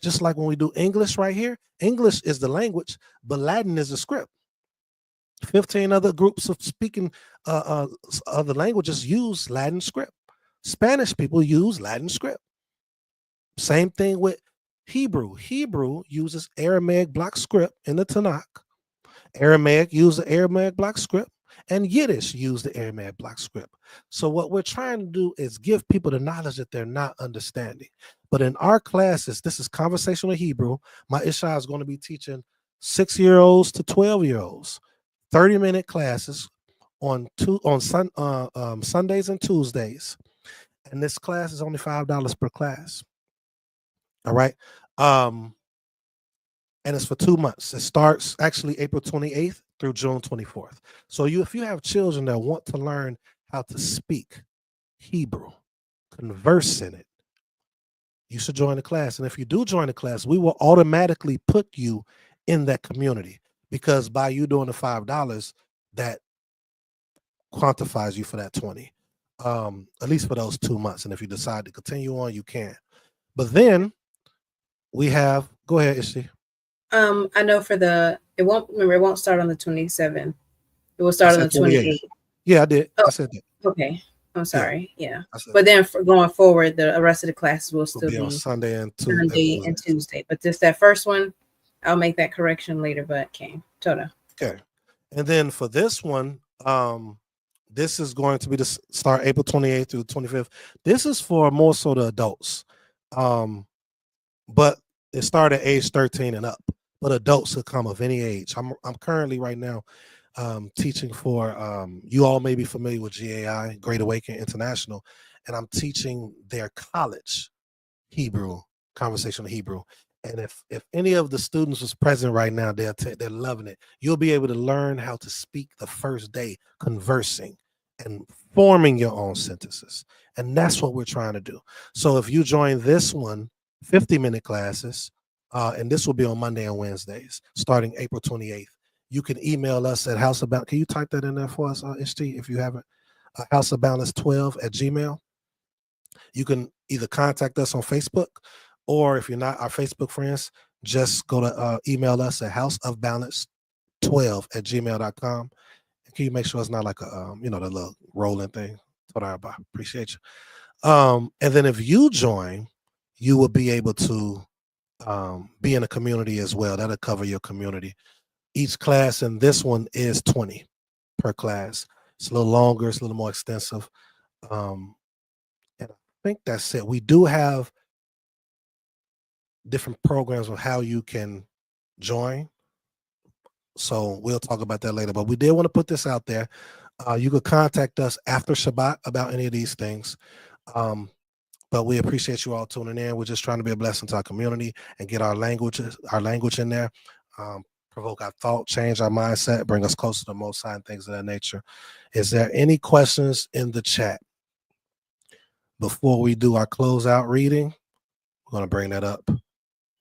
Just like when we do English right here, English is the language, but Latin is the script. 15 other groups of speaking other languages use Latin script. Spanish people use Latin script. Same thing with Hebrew. Hebrew uses Aramaic block script in the Tanakh. Aramaic uses the Aramaic block script, and Yiddish use the Aramaic block script. So what we're trying to do is give people the knowledge that they're not understanding. But in our classes, this is conversational Hebrew. My Isha is going to be teaching 6-year-olds to 12-year-olds, 30-minute classes on Sundays and Tuesdays. And this class is only $5 per class. All right. And it's for 2 months. It starts actually April 28th through June 24th. So if you have children that want to learn how to speak Hebrew, converse in it, you should join the class. And if you do join the class, we will automatically put you in that community, because by you doing the $5, that quantifies you for that 20, at least for those 2 months. And if you decide to continue on, you can. But then we have, go ahead, Ishi. I know it won't start on the 27th. It will start on the 28th. Yeah, I did. Oh, I said that. Okay. I'm sorry. Yeah. But then going forward, the rest of the classes will still be on Sunday and Tuesday. But just that first one, I'll make that correction later, but Toda. Okay. And then for this one, this is going to be the start April 28th through the 25th. This is for more so the adults. But it started at age 13 and up. But adults could come of any age. I'm currently right now teaching for, you all may be familiar with GAI, Great Awakening International, and I'm teaching their college Hebrew, conversational Hebrew. And if any of the students was present right now, they're loving it. You'll be able to learn how to speak the first day, conversing and forming your own sentences. And that's what we're trying to do. So if you join this one, 50-minute classes, And this will be on Monday and Wednesdays, starting April 28th. You can email us at houseofbalance. Can you type that in there for us, Ishti, if you haven't? houseofbalance12@gmail. You can either contact us on Facebook, or if you're not our Facebook friends, just go to email us at houseofbalance12@gmail.com. Can you make sure it's not like a the little rolling thing? Appreciate you. And then if you join, you will be able to be in a community as well. That'll cover your community. Each class in this one is 20 per class. It's a little longer, it's a little more extensive. And I think that's it. We do have different programs of how you can join. So we'll talk about that later. But we did want to put this out there. You could contact us after Shabbat about any of these things. But we appreciate you all tuning in. We're just trying to be a blessing to our community and get our language in there, provoke our thought, change our mindset, bring us closer to the Most High and things of that nature. Is there any questions in the chat before we do our closeout reading? We're going to bring that up.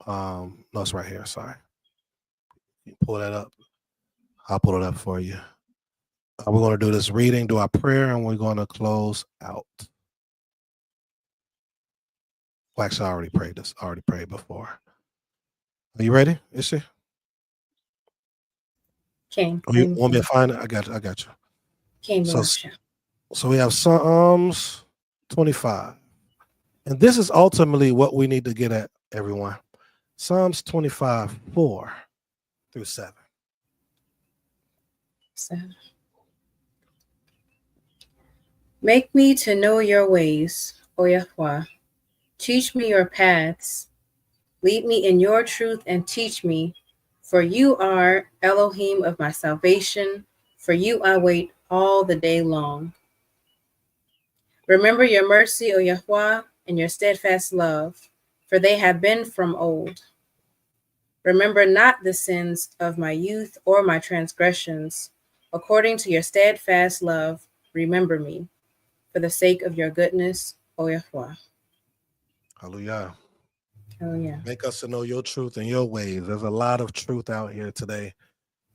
No, it's right here. Sorry. You pull that up. I'll pull it up for you. We're going to do this reading, do our prayer, and we're going to close out. Well, actually, I already prayed this. I already prayed before. Are you ready? Is she? Came. Oh, you want me to find it? I got you. Came. So we have Psalms 25. And this is ultimately what we need to get at, everyone. Psalms 25, 4 through 7. 7. Make me to know your ways, O Yahweh. Teach me your paths. Lead me in your truth and teach me, for you are Elohim of my salvation. For you I wait all the day long. Remember your mercy, O Yahweh, and your steadfast love, for they have been from old. Remember not the sins of my youth or my transgressions. According to your steadfast love, remember me, for the sake of your goodness, O Yahweh. Hallelujah. Hallelujah. Make us to know your truth and your ways. There's a lot of truth out here today.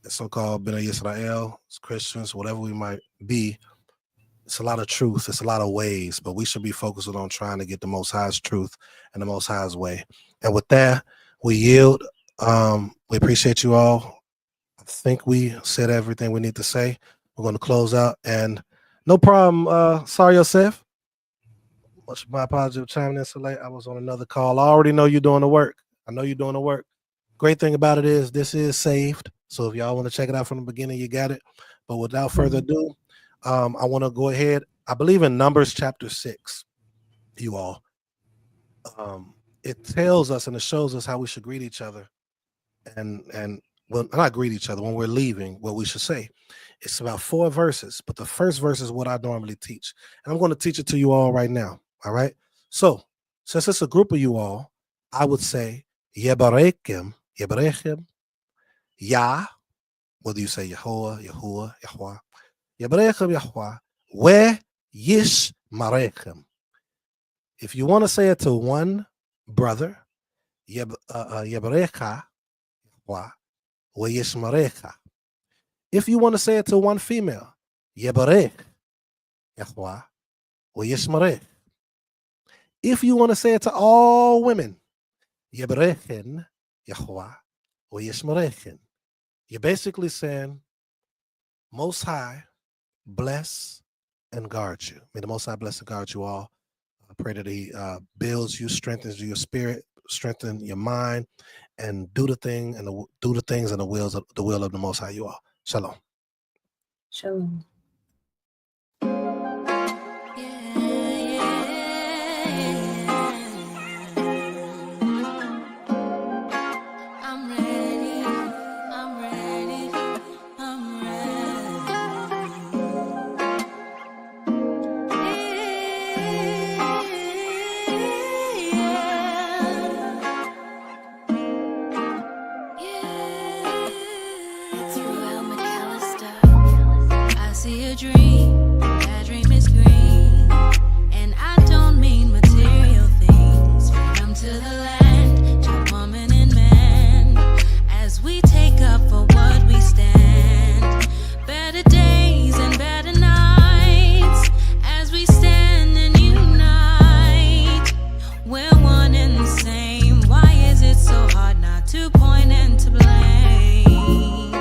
The so-called Bnei Yisrael, Christians, whatever we might be. It's a lot of truth. It's a lot of ways, but we should be focusing on trying to get the Most High's truth and the Most High's way. And with that, we yield. We appreciate you all. I think we said everything we need to say. We're going to close out, and no problem. Sorry, Yosef. Much my apology for chiming in so late. I was on another call. I already know you're doing the work. I know you're doing the work. Great thing about it is this is saved. So if y'all want to check it out from the beginning, you got it. But without further ado, I want to go ahead. I believe in Numbers chapter 6, you all. It tells us and it shows us how we should greet each other. And well, not greet each other when we're leaving, what we should say. It's about 4 verses, but the first verse is what I normally teach. And I'm going to teach it to you all right now. All right. So since it's a group of you all, I would say Yebarekim, Yah, whether you say Yehovah, Yahweh, Yebarekim, Yahweh, we Yish Marekim. If you want to say it to one brother, Yebarecha, Yahweh, we Yish Marecha. If you want to say it to one female, Yebarech, Yahweh, we Yish Marech. If you want to say it to all women, Yebrechen, Yahweh, or Yeshmerechen, you're basically saying, Most High, bless and guard you. May the Most High bless and guard you all. I pray that He builds you, strengthens your spirit, strengthen your mind, and do the things and the will of the Most High you all. Shalom. Shalom. we take up for what we stand. Better days and better nights as we stand and unite. We're one and the same. Why is it so hard not to point and to blame?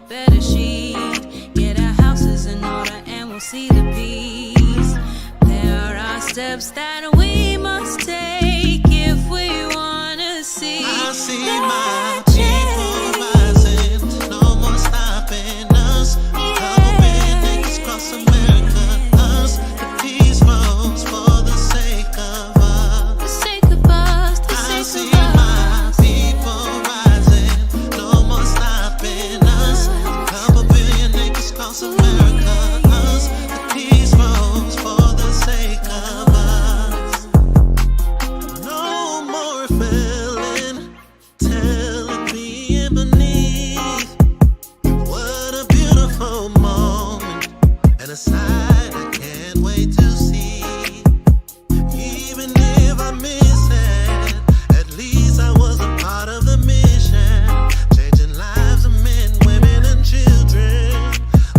Better sheet, get our houses in order and we'll see the peace. There are steps that we must take if we want to see. I see that my change. people rising, no more stopping us. Couple billion niggas across America, us. The peace rose for the sake of us. The sake of us, the I sake see of my us. people rising, no more stopping us. Couple billion niggas across America, us. The peace rose for the sake of us. No more feeling, telling being beneath. What a beautiful moment, and a sight I can't wait to see. Even if I miss it, at least I was a part of the mission, changing lives of men, women, and children.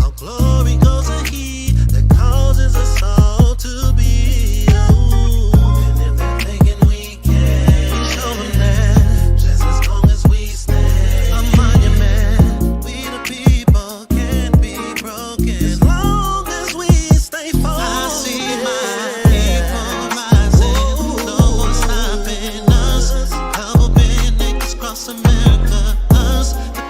All glory goes to He that causes us all to be. And if they're thinking we can, show them that just as long as we stand. A monument, we the people can't be broken as long as we stay focused. I see my people rising, no one stopping us. Couple billion niggas across America, us. The